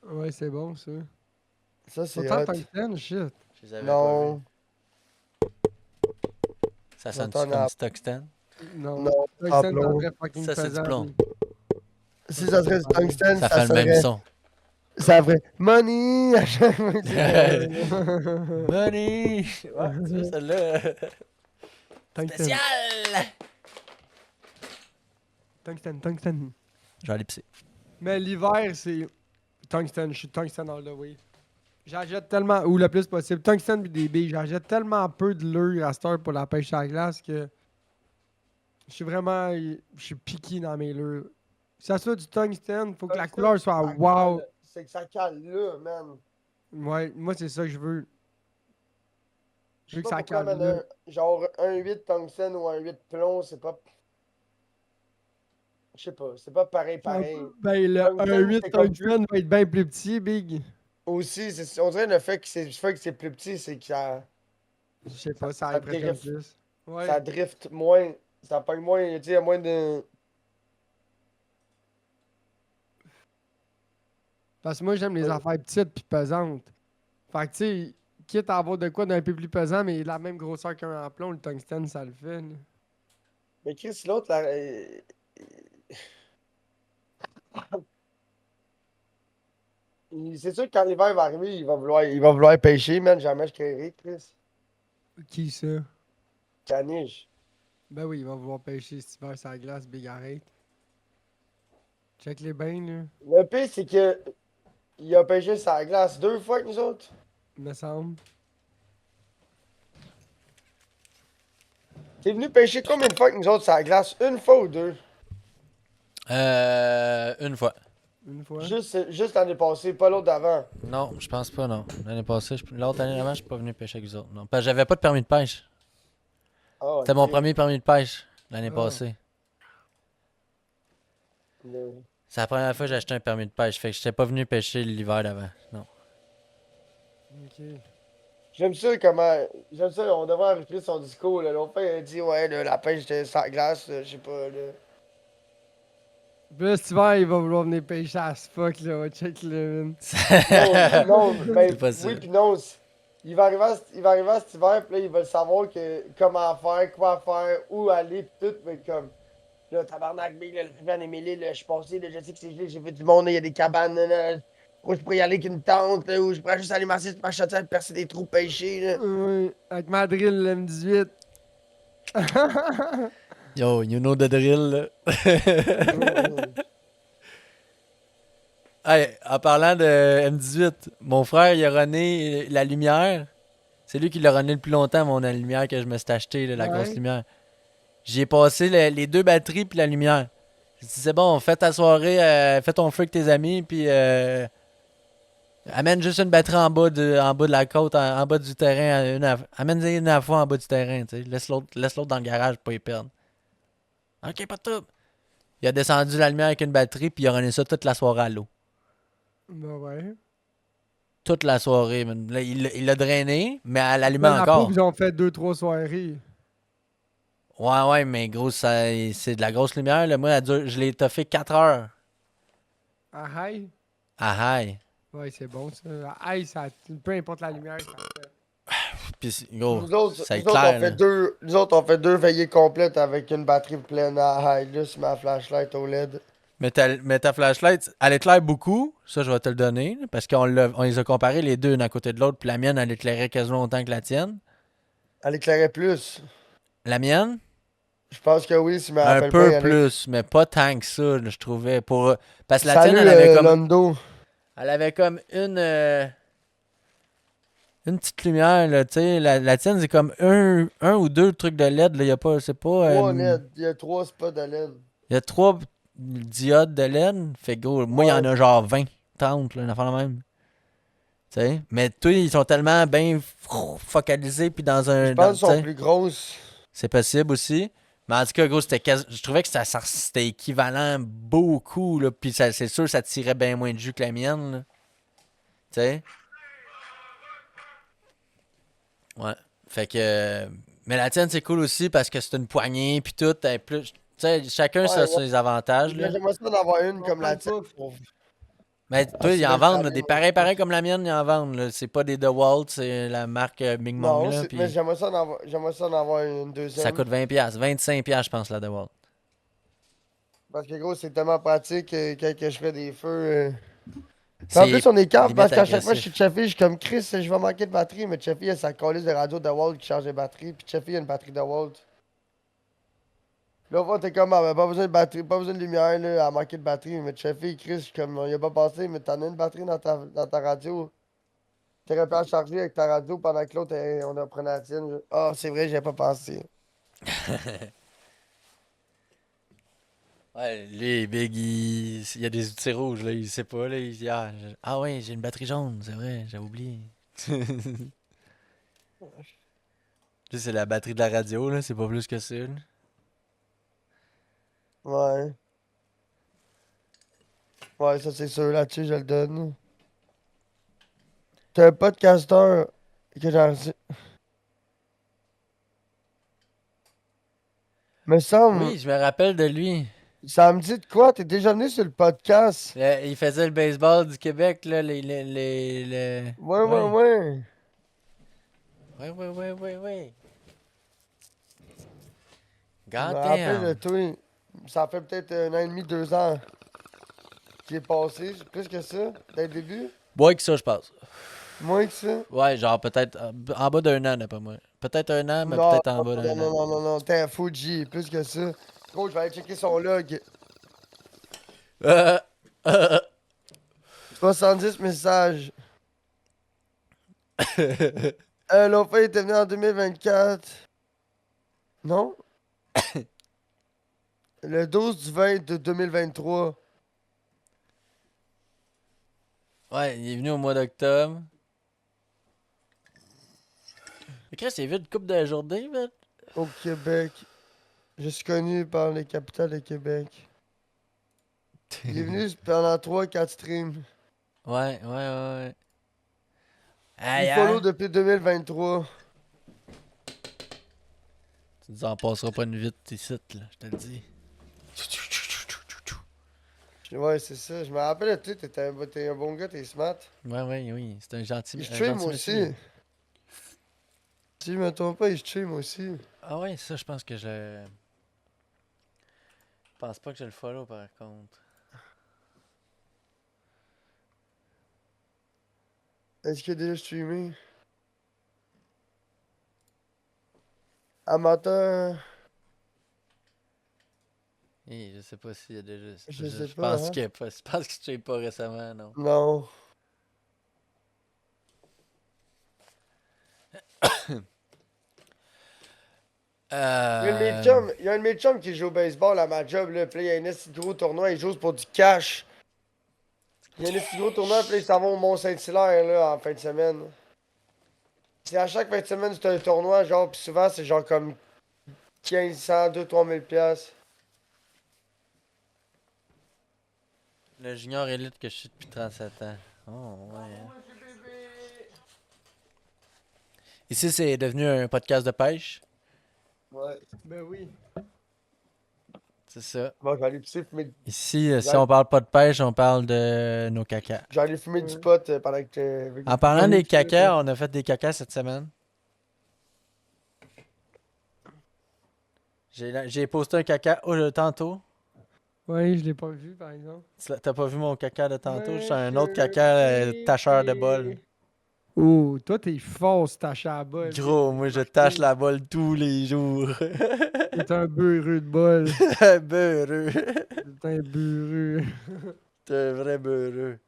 Speaker 4: Ouais, c'est bon ça.
Speaker 3: Ça, c'est
Speaker 4: Autant
Speaker 3: hot.
Speaker 4: tungstène, shit.
Speaker 2: Je les avais
Speaker 3: Non.
Speaker 2: pas vus. Ça sonne
Speaker 3: J'entends
Speaker 2: comme
Speaker 3: la-
Speaker 2: du tungstène?
Speaker 4: Non.
Speaker 3: Non,
Speaker 4: Tungstène,
Speaker 3: en
Speaker 4: ça
Speaker 3: plomb.
Speaker 4: devrait fucking
Speaker 2: Ça, c'est du
Speaker 4: pesant,
Speaker 2: plomb.
Speaker 4: lui.
Speaker 3: Si ça serait du tungstène,
Speaker 2: Ça
Speaker 3: ça,
Speaker 2: fait le même
Speaker 3: serait.
Speaker 2: son.
Speaker 3: Ça ferait money à chaque fois que tu-
Speaker 2: Money! Ouais, tu vois celle-là.
Speaker 4: Tungstène.
Speaker 2: Spécial!
Speaker 4: Tungstène.
Speaker 2: Je vais aller pisser.
Speaker 4: Mais l'hiver, c'est tungstène. Je suis tungstène all the way. J'achète tellement, ou le plus possible, tungstène pis des billes. J'achète tellement peu de lure à cette heure pour la pêche à la glace que je suis vraiment, je suis piqué dans mes lures. Si ça soit du tungstène, faut que la couleur soit
Speaker 3: Ça
Speaker 4: wow.
Speaker 3: cale. C'est que ça cale là, man.
Speaker 4: Ouais, moi c'est ça que je veux.
Speaker 3: Je
Speaker 4: Vu
Speaker 3: sais
Speaker 4: que
Speaker 3: pas
Speaker 4: ça
Speaker 3: pourquoi,
Speaker 4: cale
Speaker 3: man,
Speaker 4: là.
Speaker 3: genre un 8 tungstène ou un 8 plomb, c'est pas. Je sais pas, c'est pas pareil, pareil.
Speaker 4: Ben le
Speaker 3: Tungstène,
Speaker 4: 1.8
Speaker 3: c'est comme
Speaker 4: tungstène va être bien plus petit, big.
Speaker 3: Aussi, on dirait le fait que c'est plus petit, c'est que
Speaker 4: Je sais pas, ça
Speaker 3: ça
Speaker 4: impressionne
Speaker 3: drift.
Speaker 4: plus. Ouais.
Speaker 3: Ça drift moins. Ça pogne moins, tu sais, il y a moins de.
Speaker 4: Parce que moi j'aime les
Speaker 3: Ouais.
Speaker 4: affaires petites puis pesantes. Fait que tu sais, quitte à avoir de quoi d'un peu plus pesant, mais la même grosseur qu'un en plomb, le tungstène ça le fait. Là.
Speaker 3: Mais Chris, l'autre, là. C'est sûr que quand l'hiver va arriver, il va vouloir pêcher, man. Jamais je créerai, Chris.
Speaker 4: Qui ça?
Speaker 3: Caniche.
Speaker 4: Ben oui, il va vouloir pêcher cet hiver sur la glace, Big arrête. Check les bains, là,
Speaker 3: Le pire, c'est que il a pêché sa glace 2 fois que nous autres.
Speaker 4: me semble.
Speaker 3: T'es venu pêcher combien de fois que nous autres sa glace? Une fois ou deux?
Speaker 2: Une fois.
Speaker 4: Une fois.
Speaker 3: Juste l'année passée, pas l'autre d'avant.
Speaker 2: Non, je pense pas, non. L'année passée, l'autre année d'avant, je suis pas venu pêcher avec vous autres. Non. Parce que j'avais pas de permis de pêche.
Speaker 3: Ah,
Speaker 2: C'était mon
Speaker 3: ok.
Speaker 2: premier permis de pêche l'année
Speaker 4: Ah.
Speaker 2: passée. C'est la première fois que j'ai acheté un permis de pêche. Fait que j'étais pas venu pêcher l'hiver d'avant. Non.
Speaker 4: Ok.
Speaker 3: J'aime ça comment. J'aime ça, on devrait enregistrer son discours. Là. L'autre fois, il a dit, ouais, là, la pêche de sa glace, je sais pas. Là.
Speaker 4: Puis là, cet hiver, il va vouloir venir pêcher à ce fuck, là. Check le man.
Speaker 3: Non, ben,
Speaker 2: C'est pas ça.
Speaker 3: oui, pis non. Il va arriver à cet hiver, pis là, il va savoir comment faire, quoi faire, où aller, pis tout, mais comme. Là, tabarnak, Big, là, le rivière Émilie, là, je suis passé, là, je sais que c'est gelé, j'ai vu du monde, là, il y a des cabanes, là, où je pourrais y aller avec une tente, là, où je pourrais juste aller masser sur ma chaussette, percer des trous pêchés, là.
Speaker 4: Oui, avec ma drill, le M18.
Speaker 2: Yo, you know the drill, là. Hey, en parlant de M18, mon frère, il a runné la lumière. C'est lui qui l'a runné le plus longtemps, mon la lumière que je me suis acheté, là, la
Speaker 4: Ouais.
Speaker 2: grosse lumière. J'y ai passé les deux batteries puis la lumière. J'ai dit, c'est bon, fais ta soirée, fais ton feu avec tes amis, puis amène juste une batterie en bas de la côte, en bas du terrain. Amène-les une à la fois en bas du terrain, tu sais. Laisse l'autre dans le garage pour pas y perdre. Ok, pas de trouble. Il a descendu la lumière avec une batterie, puis il a runné ça toute la soirée à l'eau.
Speaker 4: Ben ouais.
Speaker 2: Toute la soirée, man. Là, il l'a drainé, mais elle
Speaker 4: Là,
Speaker 2: l'allumait
Speaker 4: la
Speaker 2: encore.
Speaker 4: pauvre, ils ont fait 2-3 soirées.
Speaker 2: Ouais, mais gros, c'est de la grosse lumière. Là. Moi, je l'ai toffé 4 heures.
Speaker 4: Ah, high?
Speaker 2: Ah, hi.
Speaker 4: Ouais, c'est bon, ça. Ah, high, ça. Peu importe la lumière, ça fait.
Speaker 2: Puis, gros,
Speaker 3: Nous autres,
Speaker 2: ça
Speaker 3: nous autres,
Speaker 2: éclaire,
Speaker 3: on fait
Speaker 2: là.
Speaker 3: nous autres, on fait 2 veillées complètes avec une batterie pleine à high, là, sur ma flashlight OLED.
Speaker 2: Mais ta flashlight, elle éclaire beaucoup. Ça, je vais te le donner. Là, parce qu'on les a comparés les deux, l'un à côté de l'autre. Puis la mienne, elle éclairait quasiment autant que la tienne.
Speaker 3: Elle éclairait plus.
Speaker 2: La mienne,
Speaker 3: Je pense que oui, si je me
Speaker 2: un
Speaker 3: rappelle
Speaker 2: peu
Speaker 3: bien.
Speaker 2: plus, mais pas tant que ça, là, je trouvais. Parce que la
Speaker 3: Salut,
Speaker 2: tienne, elle avait comme.
Speaker 3: Londo.
Speaker 2: Elle avait comme une petite lumière, là, tu sais. La tienne, c'est comme un ou deux trucs de LED, là. Y a pas, c'est pas...
Speaker 3: 3 LED. Il y a 3 spots de LED.
Speaker 2: Il y a 3 diodes de LED. Fait que, gros, moi, il y en a genre 20, 30, là, une affaire de même. Tu sais. Mais tous, ils sont tellement bien focalisés, puis dans un...
Speaker 3: Je pense
Speaker 2: tu
Speaker 3: qu'elles
Speaker 2: sais,
Speaker 3: sont plus grosses.
Speaker 2: c'est possible aussi. Mais en tout cas, gros, je trouvais que c'était équivalent beaucoup, là. Puis c'est sûr, ça tirait bien moins de jus que la mienne, là. Tu sais. Ouais. Fait que. Mais la tienne, c'est cool aussi parce que c'est une poignée, puis tout. Elle est plus. Tu sais, chacun
Speaker 3: Ouais,
Speaker 2: ça a
Speaker 3: ouais.
Speaker 2: ses avantages, là.
Speaker 3: J'aimerais ça d'en avoir une
Speaker 4: On
Speaker 3: comme la
Speaker 4: parle
Speaker 3: tienne.
Speaker 4: pas.
Speaker 2: Mais toi,
Speaker 3: c'est
Speaker 2: ils en
Speaker 3: belle
Speaker 2: vendent,
Speaker 3: famille,
Speaker 2: des
Speaker 3: ouais.
Speaker 2: pareils comme la mienne, ils en vendent, là. C'est pas des DeWalt, c'est la marque Bing Mong,
Speaker 3: Non,
Speaker 2: là.
Speaker 3: mais
Speaker 2: Puis
Speaker 3: j'aimerais ça d'en avoir une deuxième.
Speaker 2: ça coûte 20$. 25$, je pense, la DeWalt.
Speaker 3: Parce que gros, c'est tellement pratique quand que je fais des feux. En
Speaker 2: C'est
Speaker 3: plus, on est calme parce
Speaker 2: limite
Speaker 3: qu'à chaque fois que je suis
Speaker 2: agressif.
Speaker 3: Cheffy, je suis comme Chris, je vais manquer de batterie. Mais Cheffy, il a sa colisse de radio DeWalt qui charge les batteries. Puis Cheffy, il a une batterie DeWalt. Là, on voit, t'es comme, ah, ben, pas besoin de batterie, pas besoin de lumière, là, à manquer de batterie. Mais Cheffy, Chris, je suis comme, il a pas passé, mais t'en as une batterie dans ta radio. T'aurais pu en charger avec ta radio pendant que l'autre, on a pris la tienne. Ah, c'est vrai, j'y ai pas pensé.
Speaker 2: Ouais, lui, Big, il y a des outils rouges, là. Il sait pas, là. Il dit, ah ouais, j'ai une batterie jaune, c'est vrai, j'avais oublié. Lui, c'est la batterie de la radio, là. C'est pas plus que ça, là.
Speaker 3: Ouais. Ouais, ça c'est sûr, là-dessus, je le donne. T'as un podcasteur que j'ai reçu. Me semble,
Speaker 2: Oui, je me rappelle de lui.
Speaker 3: ça me dit de quoi? T'es déjà venu sur le podcast?
Speaker 2: Il faisait le baseball du Québec, là,
Speaker 3: Ouais, ouais, ouais.
Speaker 2: Ouais.
Speaker 3: Je me
Speaker 2: God
Speaker 3: rappelle de
Speaker 2: damn.
Speaker 3: toi. Ça fait peut-être 1 an et demi, 2 ans qui est passé, plus que ça, dès le début.
Speaker 2: Bois que ça, je pense.
Speaker 3: Moins que ça?
Speaker 2: Ouais, genre peut-être en bas d'un an, d'après moi. Peut-être un an, mais
Speaker 3: Non,
Speaker 2: peut-être en bas
Speaker 3: non,
Speaker 2: d'un
Speaker 3: non,
Speaker 2: an.
Speaker 3: non, non, non, t'es un Fuji, plus que ça. Gros, je vais aller checker son log.
Speaker 2: Euh, euh,
Speaker 3: 70 messages. L'autre fois, il était venu en 2024. Non? Le 12 du 20 de 2023.
Speaker 2: Ouais, il est venu au mois d'octobre. Mais Chris, il est venu une couple de journées, man.
Speaker 3: Au Québec. Je suis connu par les capitales de Québec. Il est venu pendant 3-4 streams.
Speaker 2: Ouais, ouais, ouais.
Speaker 3: Il
Speaker 2: Aïe,
Speaker 3: follow
Speaker 2: hein?
Speaker 3: depuis 2023.
Speaker 2: Tu nous en passeras pas une vite ici, là, je te le dis.
Speaker 3: Ouais, c'est ça. Je me rappelle de toi, t'es un bon gars, t'es smart.
Speaker 2: Ouais, ouais, oui, c'est un gentil,
Speaker 3: Il
Speaker 2: un
Speaker 3: stream
Speaker 2: gentil
Speaker 3: aussi.
Speaker 2: monsieur.
Speaker 3: Si je me trompe pas, il stream aussi.
Speaker 2: Ah ouais, ça, je pense que je pense pas que je le follow, par contre.
Speaker 3: Est-ce qu'il a déjà streamé? Amateur.
Speaker 2: Je sais pas s'il y a déjà...
Speaker 3: Je sais
Speaker 2: je
Speaker 3: pas,
Speaker 2: pense
Speaker 3: hein.
Speaker 2: qu'il y a pas... Je pense qu'il stream pas récemment, non.
Speaker 3: Non. Il y a un de mes chums qui joue au baseball à ma job, là. Puis là, il y a un esti de gros tournoi, il joue pour du cash. Il y a un esti de gros tournoi, puis là, ils s'en vont au Mont-Saint-Hilaire, là, en fin de semaine. C'est à chaque fin de semaine, c'est un tournoi, genre, puis souvent, c'est genre comme 1500, 2-3 000 piastres.
Speaker 2: Le junior élite que je suis depuis 37 ans. Oh, ouais. Hein. Ici, c'est devenu un podcast de pêche.
Speaker 3: Ouais.
Speaker 4: Ben oui.
Speaker 2: C'est ça.
Speaker 3: Bon, je vais aller pisser, fumer,
Speaker 2: Ici, si on parle pas de pêche, on parle de nos cacas.
Speaker 3: je vais aller fumer du pot pendant que
Speaker 2: En parlant
Speaker 4: Ouais,
Speaker 2: des
Speaker 4: c'est ça,
Speaker 2: cacas, on a fait des cacas cette semaine. J'ai posté un caca tantôt.
Speaker 4: Ouais, je l'ai pas vu, par exemple.
Speaker 2: T'as pas vu mon caca de tantôt? C'est un
Speaker 4: Monsieur
Speaker 2: autre caca tacheur de bol.
Speaker 4: Oh, toi, t'es fort, ce tâche à bol.
Speaker 2: Gros, moi je tâche la bol tous les jours.
Speaker 4: T'es un beurreux de bol.
Speaker 2: Beurreux.
Speaker 4: T'es un beurreux.
Speaker 2: T'es un vrai beurreux.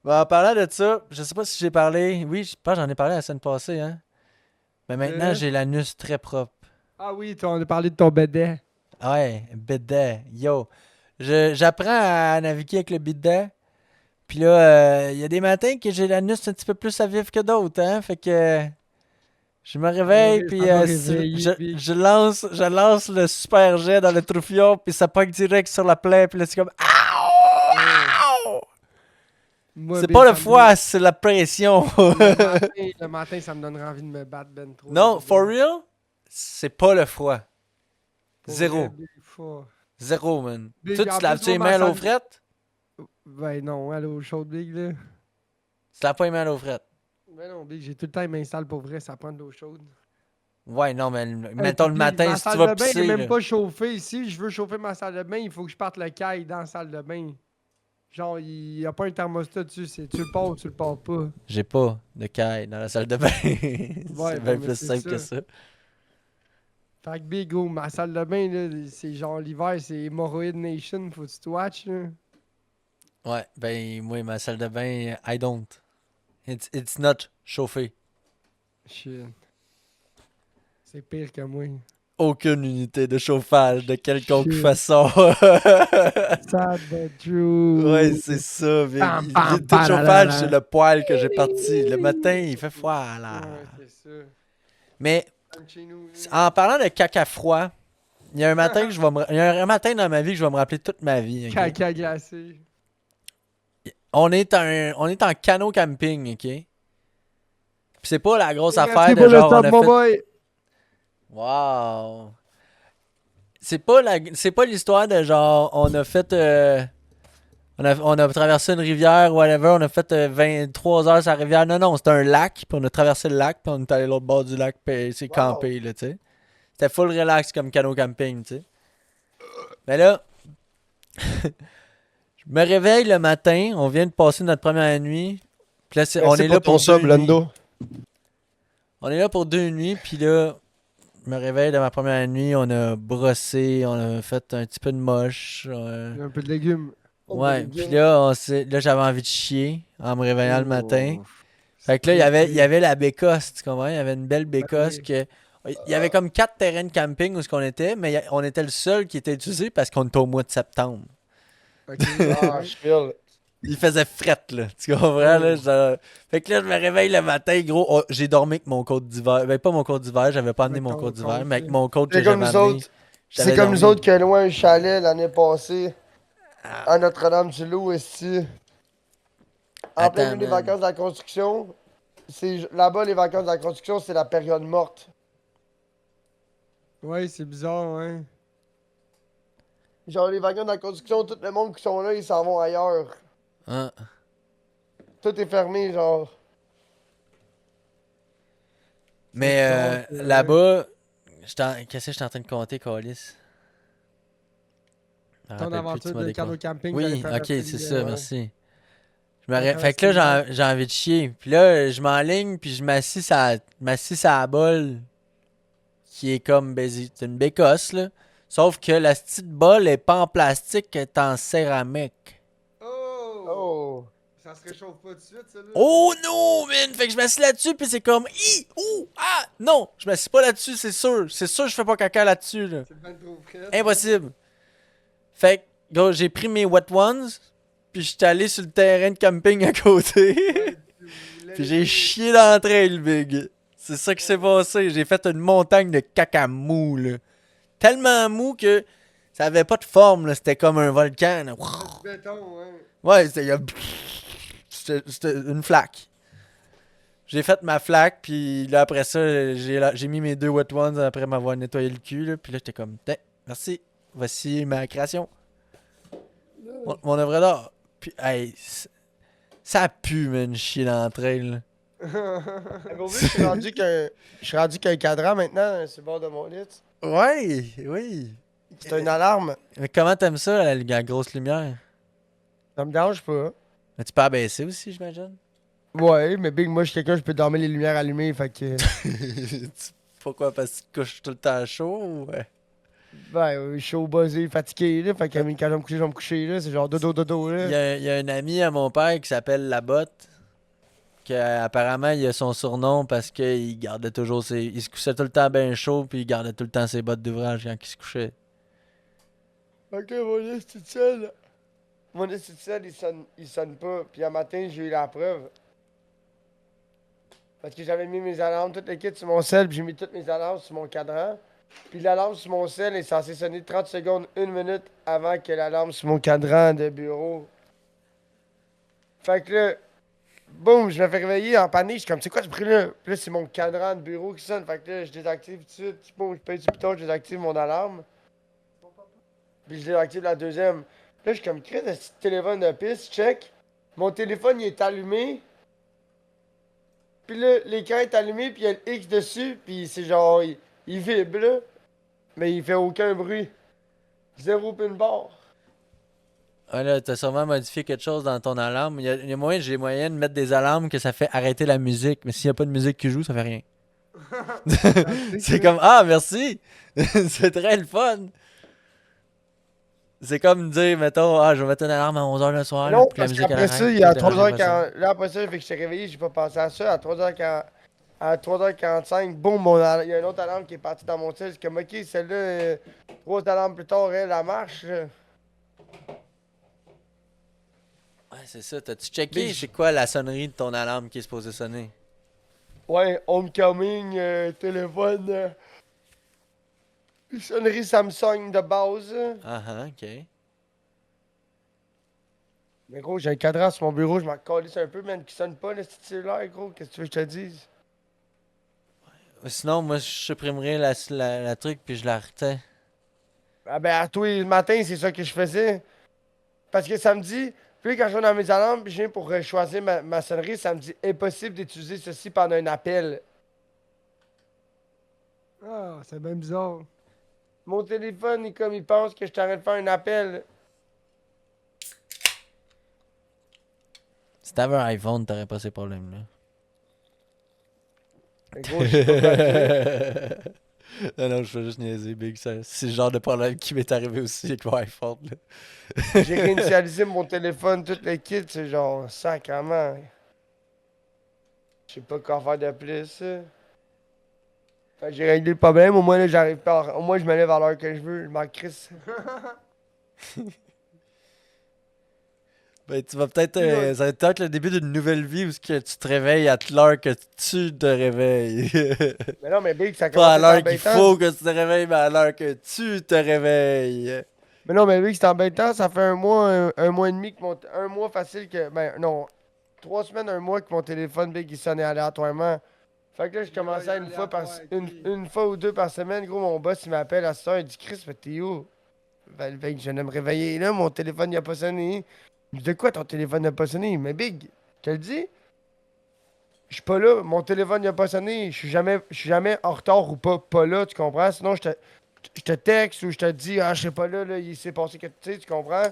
Speaker 2: Bon, en parlant de ça, je sais pas si j'ai parlé. Oui, je pense que j'en ai parlé la semaine passée, hein. Mais maintenant,
Speaker 4: De?
Speaker 2: j'ai l'anus très propre.
Speaker 4: Ah oui, on a parlé de ton bidet.
Speaker 2: Ouais, bidet. Yo. J'apprends à naviguer avec le bidet. Puis là, il y a des matins que j'ai l'anus un petit peu plus à vif que d'autres, hein. Fait que je me réveille,
Speaker 4: Ça
Speaker 2: puis
Speaker 4: m'a réveillé, Big.
Speaker 2: je lance le super jet dans le trou-fion, puis ça pogne direct sur la plaie, puis là, c'est comme Ow!
Speaker 4: Moi,
Speaker 2: C'est
Speaker 4: Big,
Speaker 2: pas
Speaker 4: ça
Speaker 2: le
Speaker 4: me
Speaker 2: foie, c'est la pression.
Speaker 4: le matin, ça me donnerait envie de me battre ben trop.
Speaker 2: Non, for real, c'est pas le foie.
Speaker 4: Pour
Speaker 2: Zéro.
Speaker 4: vrai, Big, fort.
Speaker 2: Zéro, man.
Speaker 4: Big,
Speaker 2: Toi,
Speaker 4: en
Speaker 2: tu laves
Speaker 4: plus,
Speaker 2: tes
Speaker 4: moi,
Speaker 2: mains à
Speaker 4: ma
Speaker 2: l'eau
Speaker 4: salle-
Speaker 2: frette?
Speaker 4: Ben non, à l'eau chaude, Big, là.
Speaker 2: Tu laves pas les mains à l'eau frette.
Speaker 4: Ben non, Big, j'ai tout le temps les mains sales pour vrai, ça prend de l'eau chaude.
Speaker 2: Ouais, non, mais mettons le
Speaker 4: Puis,
Speaker 2: matin,
Speaker 4: ma
Speaker 2: si tu
Speaker 4: salle
Speaker 2: vas
Speaker 4: de bain
Speaker 2: pisser,
Speaker 4: n'est même
Speaker 2: là.
Speaker 4: pas chauffée. Si je veux chauffer ma salle de bain, il faut que je parte le caille dans la salle de bain. Genre, il n'y a pas un thermostat dessus, c'est tu le pars ou tu le pars pas.
Speaker 2: J'ai pas de caille dans la salle de bain.
Speaker 4: Ouais,
Speaker 2: C'est
Speaker 4: bon,
Speaker 2: bien
Speaker 4: mais
Speaker 2: plus
Speaker 4: c'est
Speaker 2: simple que
Speaker 4: ça.
Speaker 2: ça.
Speaker 4: Fait que big go, ma salle de bain, là, c'est genre l'hiver, c'est Hémorroïde Nation, faut que tu te watch, là.
Speaker 2: Ouais, ben moi, ma salle de bain, I don't. It's not chauffé.
Speaker 4: Shit. C'est pire que moi.
Speaker 2: Aucune unité de chauffage de quelconque
Speaker 4: Shit.
Speaker 2: façon.
Speaker 4: Sad but true.
Speaker 2: Ouais, c'est ça. Mais
Speaker 4: Pam, pam,
Speaker 2: l'unité de chauffage,
Speaker 4: paralala.
Speaker 2: c'est le poil que j'ai parti. Le matin, il fait froid, là.
Speaker 4: Ouais, c'est ça.
Speaker 2: Mais
Speaker 4: Comme chez nous, là.
Speaker 2: en parlant de caca froid, il y a un matin que il y a un matin dans ma vie que je vais me rappeler toute ma vie. Ok?
Speaker 4: Caca glacé.
Speaker 2: On est en canot camping, ok? Puis c'est pas la grosse
Speaker 4: Merci
Speaker 2: affaire de
Speaker 4: pour le
Speaker 2: genre on
Speaker 4: stop,
Speaker 2: a
Speaker 4: mon
Speaker 2: fait.
Speaker 4: boy.
Speaker 2: Wow! C'est pas l'histoire de genre on a fait on a traversé une rivière whatever, on a fait 23 heures sur la rivière. Non, c'était un lac, puis on a traversé le lac, puis on est allé à l'autre bord du lac, puis c'est
Speaker 3: Wow.
Speaker 2: campé là, tu sais. C'était full relax comme canot camping, tu sais. Mais là je me réveille le matin, on vient de passer notre première nuit, Puis là, on
Speaker 3: Merci
Speaker 2: est là
Speaker 3: ton
Speaker 2: pour
Speaker 3: sub,
Speaker 2: 2 nuits.
Speaker 3: Lando.
Speaker 2: On est là pour 2 nuits, puis là, je me réveille de ma première nuit, on a brossé, on a fait un petit peu de moche.
Speaker 4: Il y a un peu de légumes.
Speaker 2: Ouais, puis là, là j'avais envie de chier en me réveillant le matin.
Speaker 4: Oh,
Speaker 2: Fait que là, il y avait la bécosse, tu comprends? Il y avait une belle
Speaker 4: Ben
Speaker 2: bécosse
Speaker 4: oui.
Speaker 2: que... Il y avait comme 4 terrains de camping où ce qu'on était, mais on était le seul qui était utilisé parce qu'on était au mois de septembre.
Speaker 4: Ok.
Speaker 3: Ah, je file.
Speaker 2: Il faisait frette, là. Tu comprends, là? Fait que là, je me réveille le matin, gros. J'ai dormi avec mon coat d'hiver. Ben, pas mon coat d'hiver, j'avais pas amené
Speaker 4: Avec
Speaker 2: mon
Speaker 4: ton
Speaker 2: coat d'hiver,
Speaker 4: coat,
Speaker 2: mais avec
Speaker 4: là.
Speaker 2: mon coat que
Speaker 3: C'est comme
Speaker 2: j'avais
Speaker 3: nous
Speaker 2: amené.
Speaker 3: autres.
Speaker 2: j'avais
Speaker 3: C'est comme nous
Speaker 2: dormi.
Speaker 3: autres que loin un chalet l'année passée.
Speaker 2: Ah,
Speaker 3: À Notre-Dame-du-Loup, ici. En plein
Speaker 2: attends,
Speaker 3: milieu des
Speaker 2: man.
Speaker 3: vacances de la construction. Là-bas, les vacances de la construction, c'est la période morte.
Speaker 4: Ouais, c'est bizarre, ouais.
Speaker 3: Genre, les vacances de la construction, tout le monde qui sont là, ils s'en vont ailleurs.
Speaker 2: Hein.
Speaker 3: Tout est fermé, genre.
Speaker 2: Mais
Speaker 4: bizarre, ouais.
Speaker 2: là-bas, qu'est-ce que j'étais en train de compter, Calis? Je me
Speaker 4: Ton
Speaker 2: rappelle plus, tu
Speaker 4: aventure
Speaker 2: m'as
Speaker 4: de
Speaker 2: découvert.
Speaker 4: canot camping,
Speaker 2: Oui,
Speaker 4: t'allais
Speaker 2: ok,
Speaker 4: traverser
Speaker 2: c'est
Speaker 4: le-
Speaker 2: ça,
Speaker 4: ouais.
Speaker 2: merci.
Speaker 4: T'allais
Speaker 2: Fait que là,
Speaker 4: traverser le
Speaker 2: j'ai envie de chier. Puis là, je m'enligne, puis je m'assis à la bolle, qui est comme, ben, c'est une bécosse, là. Sauf que la petite bolle est pas en plastique, elle est en céramique.
Speaker 4: Oh!
Speaker 3: Oh!
Speaker 4: Ça se réchauffe pas tout de suite, ça, là?
Speaker 2: Oh non, man! Fait que je m'assis là-dessus, puis c'est comme, hi, ouh, ah, non! Je m'assis pas là-dessus, c'est sûr. C'est sûr que je fais pas caca là-dessus, là.
Speaker 4: C'est bien trop frais.
Speaker 2: Impossible. Fait que, gros, j'ai pris mes wet ones, puis j'étais allé sur le terrain de camping à côté. Puis j'ai chié dans le trail, big. C'est ça qui s'est passé. J'ai fait une montagne de caca mou, là. Tellement mou que ça avait pas de forme, là. C'était comme un volcan, là.
Speaker 4: Du béton, hein.
Speaker 2: Ouais, c'était une flaque. J'ai fait ma flaque, puis là, après ça, j'ai mis mes 2 wet ones après m'avoir nettoyé le cul, là. Puis là, j'étais comme, tiens, merci. Voici ma création. Mon œuvre d'art. Puis, hey, ça pue, man, chier dans le trail, là.
Speaker 3: Avez-vous vu, je suis rendu qu'un cadran maintenant, c'est le bord de mon lit.
Speaker 2: Ouais, oui.
Speaker 3: C'est une alarme.
Speaker 2: Mais comment t'aimes ça, la grosse lumière?
Speaker 3: Ça me dérange pas.
Speaker 2: Mais tu peux abaisser aussi, j'imagine?
Speaker 3: Ouais, mais Big, moi, je suis quelqu'un, je peux dormir les lumières allumées, fait que.
Speaker 2: Pourquoi? Parce que tu te couches tout le temps chaud ou...
Speaker 3: Ben, je suis chaud, buzzé, fatigué, là. Fait que quand je vais me coucher, je vais me coucher, là. C'est genre dodo, là.
Speaker 2: Il y a un ami à mon père qui s'appelle La Botte, que apparemment il a son surnom parce qu'il gardait toujours il se couchait tout le temps bien chaud puis il gardait tout le temps ses bottes d'ouvrage quand il se couchait.
Speaker 3: Fait que mon institutionnel. Mon institutionnel, il sonne pas. Puis un matin, j'ai eu la preuve. Parce que j'avais mis mes alarmes, toutes les kits sur mon sel, puis j'ai mis toutes mes alarmes sur mon cadran. Puis l'alarme sur mon sel est censée sonner 30 secondes, 1 minute avant que l'alarme sur mon cadran de bureau. Fait que là, boum, je me fais réveiller en panique. Je suis comme, c'est quoi ce bruit-là? Puis là, c'est mon cadran de bureau qui sonne. Fait que là, je désactive tout de suite. Boum, je paye du piton, je désactive mon alarme. Puis je désactive la deuxième. Là, je suis comme, crée de ce téléphone de piste, check. Mon téléphone, il est allumé. Puis là, l'écran est allumé, puis il y a le X dessus, puis c'est genre, il vibre, là. Mais il fait aucun bruit. Zéro pin bar.
Speaker 2: Ah là, t'as sûrement modifié quelque chose dans ton alarme. Il y a moyen, j'ai moyen de mettre des alarmes que ça fait arrêter la musique, mais s'il n'y a pas de musique qui joue, ça fait rien. C'est comme, ah, merci! C'est très le fun! C'est comme dire, mettons, ah, je vais mettre une alarme à 11h le soir, là,
Speaker 3: Non,
Speaker 2: pour que la
Speaker 3: parce
Speaker 2: musique elle
Speaker 3: qu'après
Speaker 2: arrête,
Speaker 3: ça, il y
Speaker 2: puis
Speaker 3: a
Speaker 2: là, déranger pas ça.
Speaker 3: 3h40. Là, après ça, fait que j'étais réveillé, j'ai pas pensé à ça. À 3h45, boum, il y a une autre alarme qui est partie dans mon tel. C'est comme, ok, celle-là, 3 alarmes plus tard, elle marche. Là.
Speaker 2: Ouais, c'est ça. T'as-tu checké, c'est quoi la sonnerie de ton alarme qui est supposée sonner?
Speaker 3: Ouais, homecoming, téléphone. Sonnerie Samsung de base.
Speaker 2: Ah, ah, ok.
Speaker 3: Mais gros, j'ai un cadran sur mon bureau, je m'en calisse un peu, man, qui sonne pas, le petit cellulaire, gros. Qu'est-ce que tu veux que je te dise?
Speaker 2: Sinon, moi, je supprimerais la truc puis je la retais.
Speaker 3: Ah ben, à tous les matins, c'est ça que je faisais. Parce que samedi, puis quand je vais dans mes alarmes, puis je viens pour choisir ma sonnerie, ça me dit impossible d'utiliser ceci pendant un appel.
Speaker 4: Ah, c'est bien bizarre.
Speaker 3: Mon téléphone, il pense que je t'arrête de faire un appel.
Speaker 2: Si t'avais un iPhone, t'aurais pas ces problèmes-là.
Speaker 3: Mais gros, je sais pas quoi dire.
Speaker 2: Non, non, je fais juste niaiser, Big. C'est le genre de problème qui m'est arrivé aussi avec mon iPhone. Là.
Speaker 3: J'ai réinitialisé mon téléphone, tout le kit, c'est genre sacrément. Je sais pas quoi faire de plus. Fait que j'ai réglé le problème, au moins là j'arrive pas. Au moins je me lève à l'heure que je veux, je m'en crisse.
Speaker 2: Ben, tu vas peut-être.
Speaker 3: Ouais.
Speaker 2: Ça va peut-être le début d'une nouvelle vie où ce que tu te réveilles à l'heure que tu te réveilles.
Speaker 3: Mais non, mais Big, ça
Speaker 2: Pas à
Speaker 3: commence à être
Speaker 2: l'heure qu'il
Speaker 3: embêtant.
Speaker 2: faut que tu te réveilles, mais à l'heure que tu te réveilles.
Speaker 3: Mais non, mais Big, c'est embêtant, ça fait un mois et demi que mon. Un mois facile que. Ben non, 3 semaines, un mois que mon téléphone Big il sonnait aléatoirement. Fait que là, je commençais à une fois ou deux par semaine, gros, mon boss il m'appelle à 6 h, il dit Chris, mais t'es où? Ben, Big, je viens de me réveiller là, mon téléphone il a pas sonné. Je dis de quoi ton téléphone n'a pas sonné? Mais Big, je te le dis, je suis pas là, mon téléphone il a pas sonné, je suis jamais en retard ou pas là, tu comprends? Sinon je te texte ou je te dis ah je sais pas là, il s'est passé que tu comprends?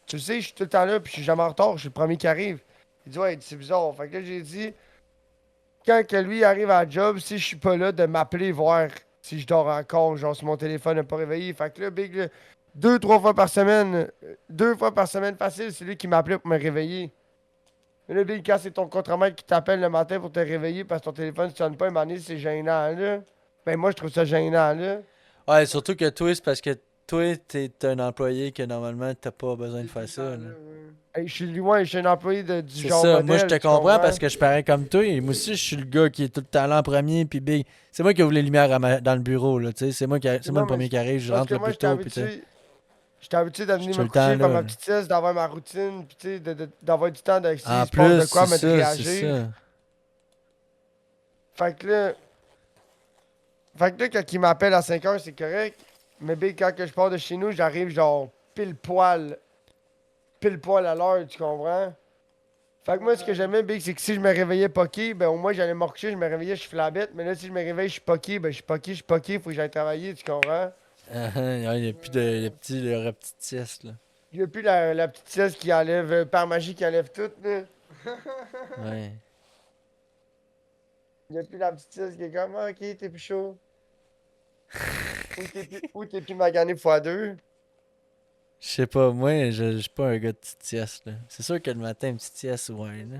Speaker 3: Tu le sais, je suis tout le temps là, puis je suis jamais en retard, je suis le premier qui arrive. Il dit ouais, il dit, c'est bizarre. Fait que là j'ai dit quand que lui arrive à la job, si je suis pas là, de m'appeler voir si je dors encore, genre si mon téléphone n'est pas réveillé. Fait que là, Big, là, 2, 3 fois par semaine facile, c'est lui qui m'appelait pour me réveiller. Mais là, Big, quand c'est ton contremaître qui t'appelle le matin pour te réveiller parce que ton téléphone ne sonne pas, c'est gênant, là. Ben moi, je trouve ça gênant, là.
Speaker 2: Ouais, surtout que toi, c'est parce que toi, t'es un employé que normalement, t'as pas besoin de faire ça. Là.
Speaker 3: Hey, je suis un employé du
Speaker 2: C'est
Speaker 3: genre
Speaker 2: ça,
Speaker 3: modèle,
Speaker 2: moi je te
Speaker 3: tu
Speaker 2: comprends parce que je parais comme toi. Et moi aussi, je suis le gars qui est tout le temps là en premier. Puis Big, c'est moi qui ouvre les lumières dans le bureau. Là, tu sais. C'est moi, c'est moi
Speaker 3: Non,
Speaker 2: le
Speaker 3: mais
Speaker 2: premier qui arrive, je
Speaker 3: parce
Speaker 2: rentre
Speaker 3: que
Speaker 2: le
Speaker 3: moi,
Speaker 2: plus tôt. Puis, tu sais,
Speaker 3: j'étais habitué de
Speaker 2: je suis
Speaker 3: venir
Speaker 2: tout
Speaker 3: me
Speaker 2: le temps
Speaker 3: coucher, faire
Speaker 2: là.
Speaker 3: ma
Speaker 2: Là.
Speaker 3: petite sieste, d'avoir ma routine, puis tu sais, d'avoir du temps de s'il
Speaker 2: En
Speaker 3: se passe de
Speaker 2: plus,
Speaker 3: quoi,
Speaker 2: c'est
Speaker 3: me de
Speaker 2: ça, c'est
Speaker 3: réagir.
Speaker 2: ça.
Speaker 3: Fait que là, quand il m'appelle à 5 h, c'est correct. Mais Big, quand que je pars de chez nous, j'arrive genre pile poil à l'heure, tu comprends? Fait que moi, ce que j'aimais, Big, c'est que si je me réveillais poqué, ben au moins j'allais me recoucher, je me réveillais, je suis flabette. Mais là, si je me réveille, je suis poqué, ben je suis poqué, faut que j'aille travailler, tu comprends?
Speaker 2: Il n'y a plus de le petite sieste. Là.
Speaker 3: Il n'y a plus la petite sieste qui enlève, par magie, qui enlève tout, là.
Speaker 2: Ouais.
Speaker 3: Il n'y a plus la petite sieste qui est comme, ah, ok, t'es plus chaud. Ou t'es plus magané x2.
Speaker 2: Je sais pas, moi, je suis pas un gars de petite sieste. Là. C'est sûr que le matin, une petite sieste, ouais. Là.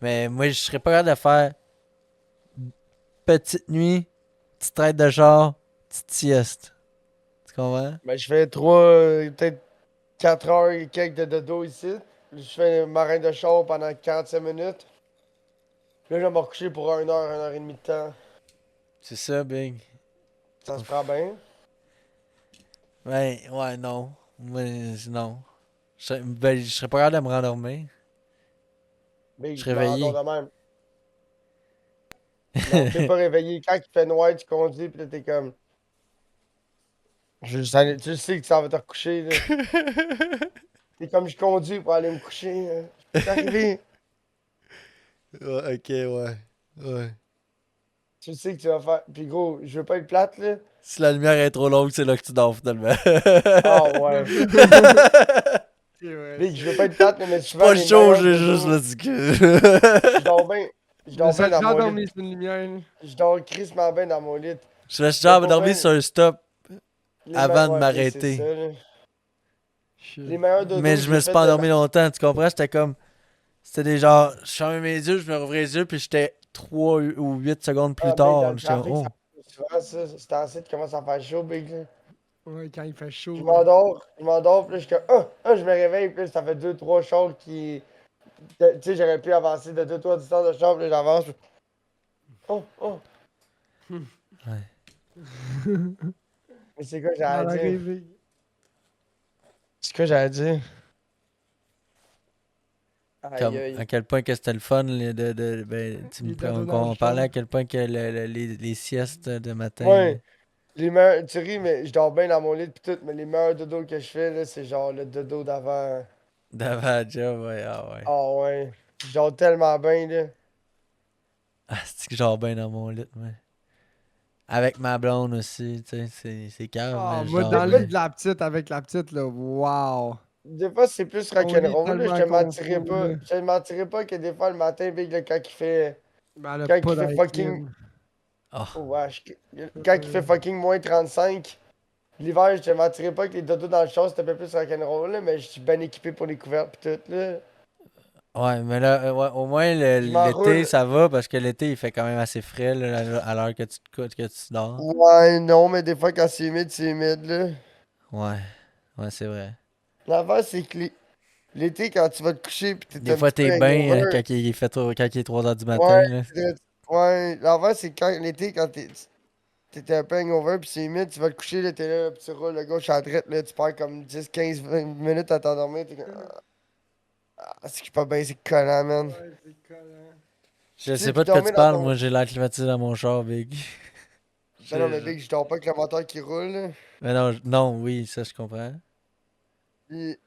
Speaker 2: Mais moi, je serais pas capable de faire petite nuit, petite traite de char, petite sieste. Tu comprends?
Speaker 3: Ben, je fais peut-être 4 heures et quelques de dodo ici. Je fais marin de char pendant 45 minutes. Là, je vais me recoucher pour 1 heure et demie de temps.
Speaker 2: C'est ça, Big.
Speaker 3: Ça se prend bien.
Speaker 2: Ouais, non. Moi, non. Je serais pas capable de me rendormir.
Speaker 3: Mais
Speaker 2: Je
Speaker 3: je me
Speaker 2: réveillais.
Speaker 3: rendors de même. Non, t'es pas réveillé. Quand il fait noir, tu conduis, pis là, t'es comme. Tu sais que ça va te recoucher, là. T'es comme je conduis pour aller me coucher. Je suis arrivé.
Speaker 2: Ouais, ok, ouais. Ouais.
Speaker 3: Tu sais que tu vas faire. Puis gros, je veux pas être plate, là.
Speaker 2: Si la lumière est trop longue, c'est là que tu dors finalement.
Speaker 3: Ah ouais.
Speaker 4: C'est vrai,
Speaker 3: Mec, je veux pas être plate, là, mais
Speaker 2: C'est
Speaker 3: souvent
Speaker 2: pas
Speaker 3: les
Speaker 2: chaud,
Speaker 3: meilleurs
Speaker 2: j'ai
Speaker 3: dodos,
Speaker 2: juste le dit que.
Speaker 3: Je dors bien. Je dors bien dans mon lit.
Speaker 4: dormir sur une lumière. Là.
Speaker 3: Je dors crissement bien dans mon lit.
Speaker 2: Je laisse
Speaker 3: Mais
Speaker 2: genre
Speaker 3: pour
Speaker 2: dormir
Speaker 3: vrai,
Speaker 2: sur un stop avant de
Speaker 3: ouais, ben, c'est
Speaker 2: m'arrêter.
Speaker 3: ça, là.
Speaker 4: Shit.
Speaker 3: Les meilleurs
Speaker 2: Mais
Speaker 3: dodos que
Speaker 2: je me
Speaker 3: j'ai
Speaker 2: suis
Speaker 3: fait
Speaker 2: pas
Speaker 3: de
Speaker 2: endormi longtemps, tu comprends? J'étais comme. C'était des genre. Je fermais mes yeux, je me rouvrais les yeux, puis j'étais 3 ou 8 secondes plus
Speaker 3: Ah, mec, dans
Speaker 2: tard.
Speaker 3: le
Speaker 2: J'étais comme,
Speaker 3: trafic, ça
Speaker 2: oh.
Speaker 3: arrive souvent, ça. C'est ainsi que commence à faire chaud, big, là.
Speaker 4: Ouais, quand il fait chaud.
Speaker 3: Je
Speaker 4: là.
Speaker 3: m'endors, puis là, je suis comme, je me réveille, puis là, ça fait 2, 3 chambres qui. Tu sais, j'aurais pu avancer de 2, 3 distances de chambre, puis là, j'avance. Puis... Oh.
Speaker 2: Ouais.
Speaker 3: Mais c'est quoi
Speaker 4: Dans
Speaker 3: j'allais
Speaker 4: la
Speaker 3: dire?
Speaker 4: rêverie.
Speaker 3: C'est quoi j'allais dire? Aïe,
Speaker 2: Comme,
Speaker 3: aïe.
Speaker 2: à quel point que c'était le fun ben,
Speaker 4: Les dodos dans le
Speaker 2: on parlait à
Speaker 4: char.
Speaker 2: quel point que les siestes de matin.
Speaker 3: Ouais, les meilleurs. Tu ris, mais je dors bien dans mon lit, puis tout, mais les meilleurs dodos que je fais, là, c'est genre le dodo d'avant.
Speaker 2: D'avant la job, ouais, ah ouais.
Speaker 3: Ah ouais. Je dors tellement bien, là.
Speaker 2: Ah, c'est que genre bien dans mon lit, ouais. Avec ma blonde aussi, tu sais, c'est calme,
Speaker 4: Ah,
Speaker 2: mais je
Speaker 4: moi,
Speaker 2: dors
Speaker 4: dans le
Speaker 2: bien.
Speaker 4: lit de la petite, avec la petite, là, wow.
Speaker 3: Des fois, c'est plus
Speaker 4: On est
Speaker 3: rock'n'roll, là, je te
Speaker 4: tellement
Speaker 3: mentirais
Speaker 4: confus,
Speaker 3: pas.
Speaker 4: là.
Speaker 3: Je te mentirais pas que des fois, le matin, Big, là, quand il fait...
Speaker 4: Ben, elle a
Speaker 3: Quand
Speaker 4: pas
Speaker 3: il fait fucking...
Speaker 4: d'iClim.
Speaker 2: Oh.
Speaker 3: Oh, wesh. Quand il fait fucking moins 35, l'hiver, je te mentirais pas que les dodos dans le char, c'est un peu plus rock'n'roll, là, mais je suis bien équipé pour les couvertes pis tout, là.
Speaker 2: Ouais, mais là, ouais, au moins
Speaker 3: Je m'en
Speaker 2: l'été,
Speaker 3: roule.
Speaker 2: ça va parce que l'été, il fait quand même assez frais là, à l'heure que que tu dors.
Speaker 3: Ouais, non, mais des fois, quand c'est humide, là.
Speaker 2: Ouais, ouais, c'est vrai.
Speaker 3: L'affaire, c'est que l'été, quand tu vas te coucher pis t'es
Speaker 2: Des
Speaker 3: un
Speaker 2: fois,
Speaker 3: petit peu
Speaker 2: t'es bien
Speaker 3: hangover,
Speaker 2: quand il fait quand il est 3 heures du
Speaker 3: ouais,
Speaker 2: matin, là.
Speaker 3: ouais, l'affaire, c'est que l'été, quand t'es un peu hangover pis c'est humide, tu vas te coucher, là, t'es là, pis tu roules de gauche à droite, là, tu perds comme 10, 15, 20 minutes à t'endormir, t'es comme... Ah, c'est que je suis pas bien, c'est collant, man.
Speaker 4: Ouais, c'est collant.
Speaker 2: Je
Speaker 3: Tu
Speaker 2: sais
Speaker 3: sais,
Speaker 2: pas
Speaker 3: pis
Speaker 2: de quoi tu
Speaker 3: dormir dans
Speaker 2: parles,
Speaker 3: ton...
Speaker 2: moi j'ai l'air climatisé dans mon char, Big.
Speaker 3: Ben non, mais Big, je dors pas avec le moteur qui roule, là.
Speaker 2: Mais non, non, oui, ça je comprends.
Speaker 3: Pis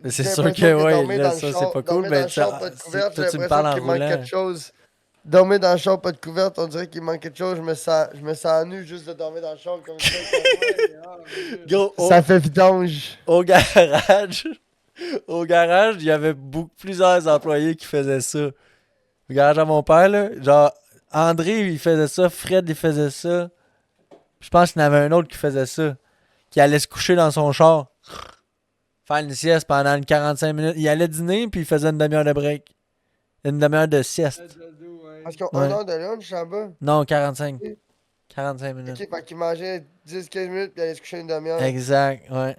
Speaker 2: Mais c'est
Speaker 3: j'ai
Speaker 2: sûr
Speaker 3: l'impression
Speaker 2: que
Speaker 3: que
Speaker 2: ouais, là, ça c'est pas cool,
Speaker 3: dormir dans
Speaker 2: mais
Speaker 3: le char, pas de couverte, j'ai
Speaker 2: toi tu me
Speaker 3: l'impression
Speaker 2: parles en
Speaker 3: qu'il me manque
Speaker 2: roulant.
Speaker 3: quelque chose. Dormir dans le char, pas de couverte, on dirait qu'il manque quelque chose, je me sens nu juste de dormir dans le char comme ça.
Speaker 4: Ouais, ah, mais là.
Speaker 2: Gros,
Speaker 3: Ça fait vidange.
Speaker 2: au garage, au garage, il y avait plusieurs employés qui faisaient ça. Au garage à mon père, là, genre, André, il faisait ça, Fred, il faisait ça. Je pense qu'il y en avait un autre qui faisait ça. Qui allait se coucher dans son char. Faire une sieste pendant une 45 minutes. Il allait dîner, puis il faisait une demi-heure de break. Une demi-heure de
Speaker 4: Le
Speaker 2: sieste.
Speaker 4: dodo, ouais.
Speaker 3: Parce qu'on
Speaker 2: Ouais.
Speaker 3: a de lunch là-bas.
Speaker 2: Non, 45. 45 minutes.
Speaker 3: Ok, fait qu'il mangeait 10-15 minutes puis il allait se coucher une demi-heure.
Speaker 2: Exact, ouais.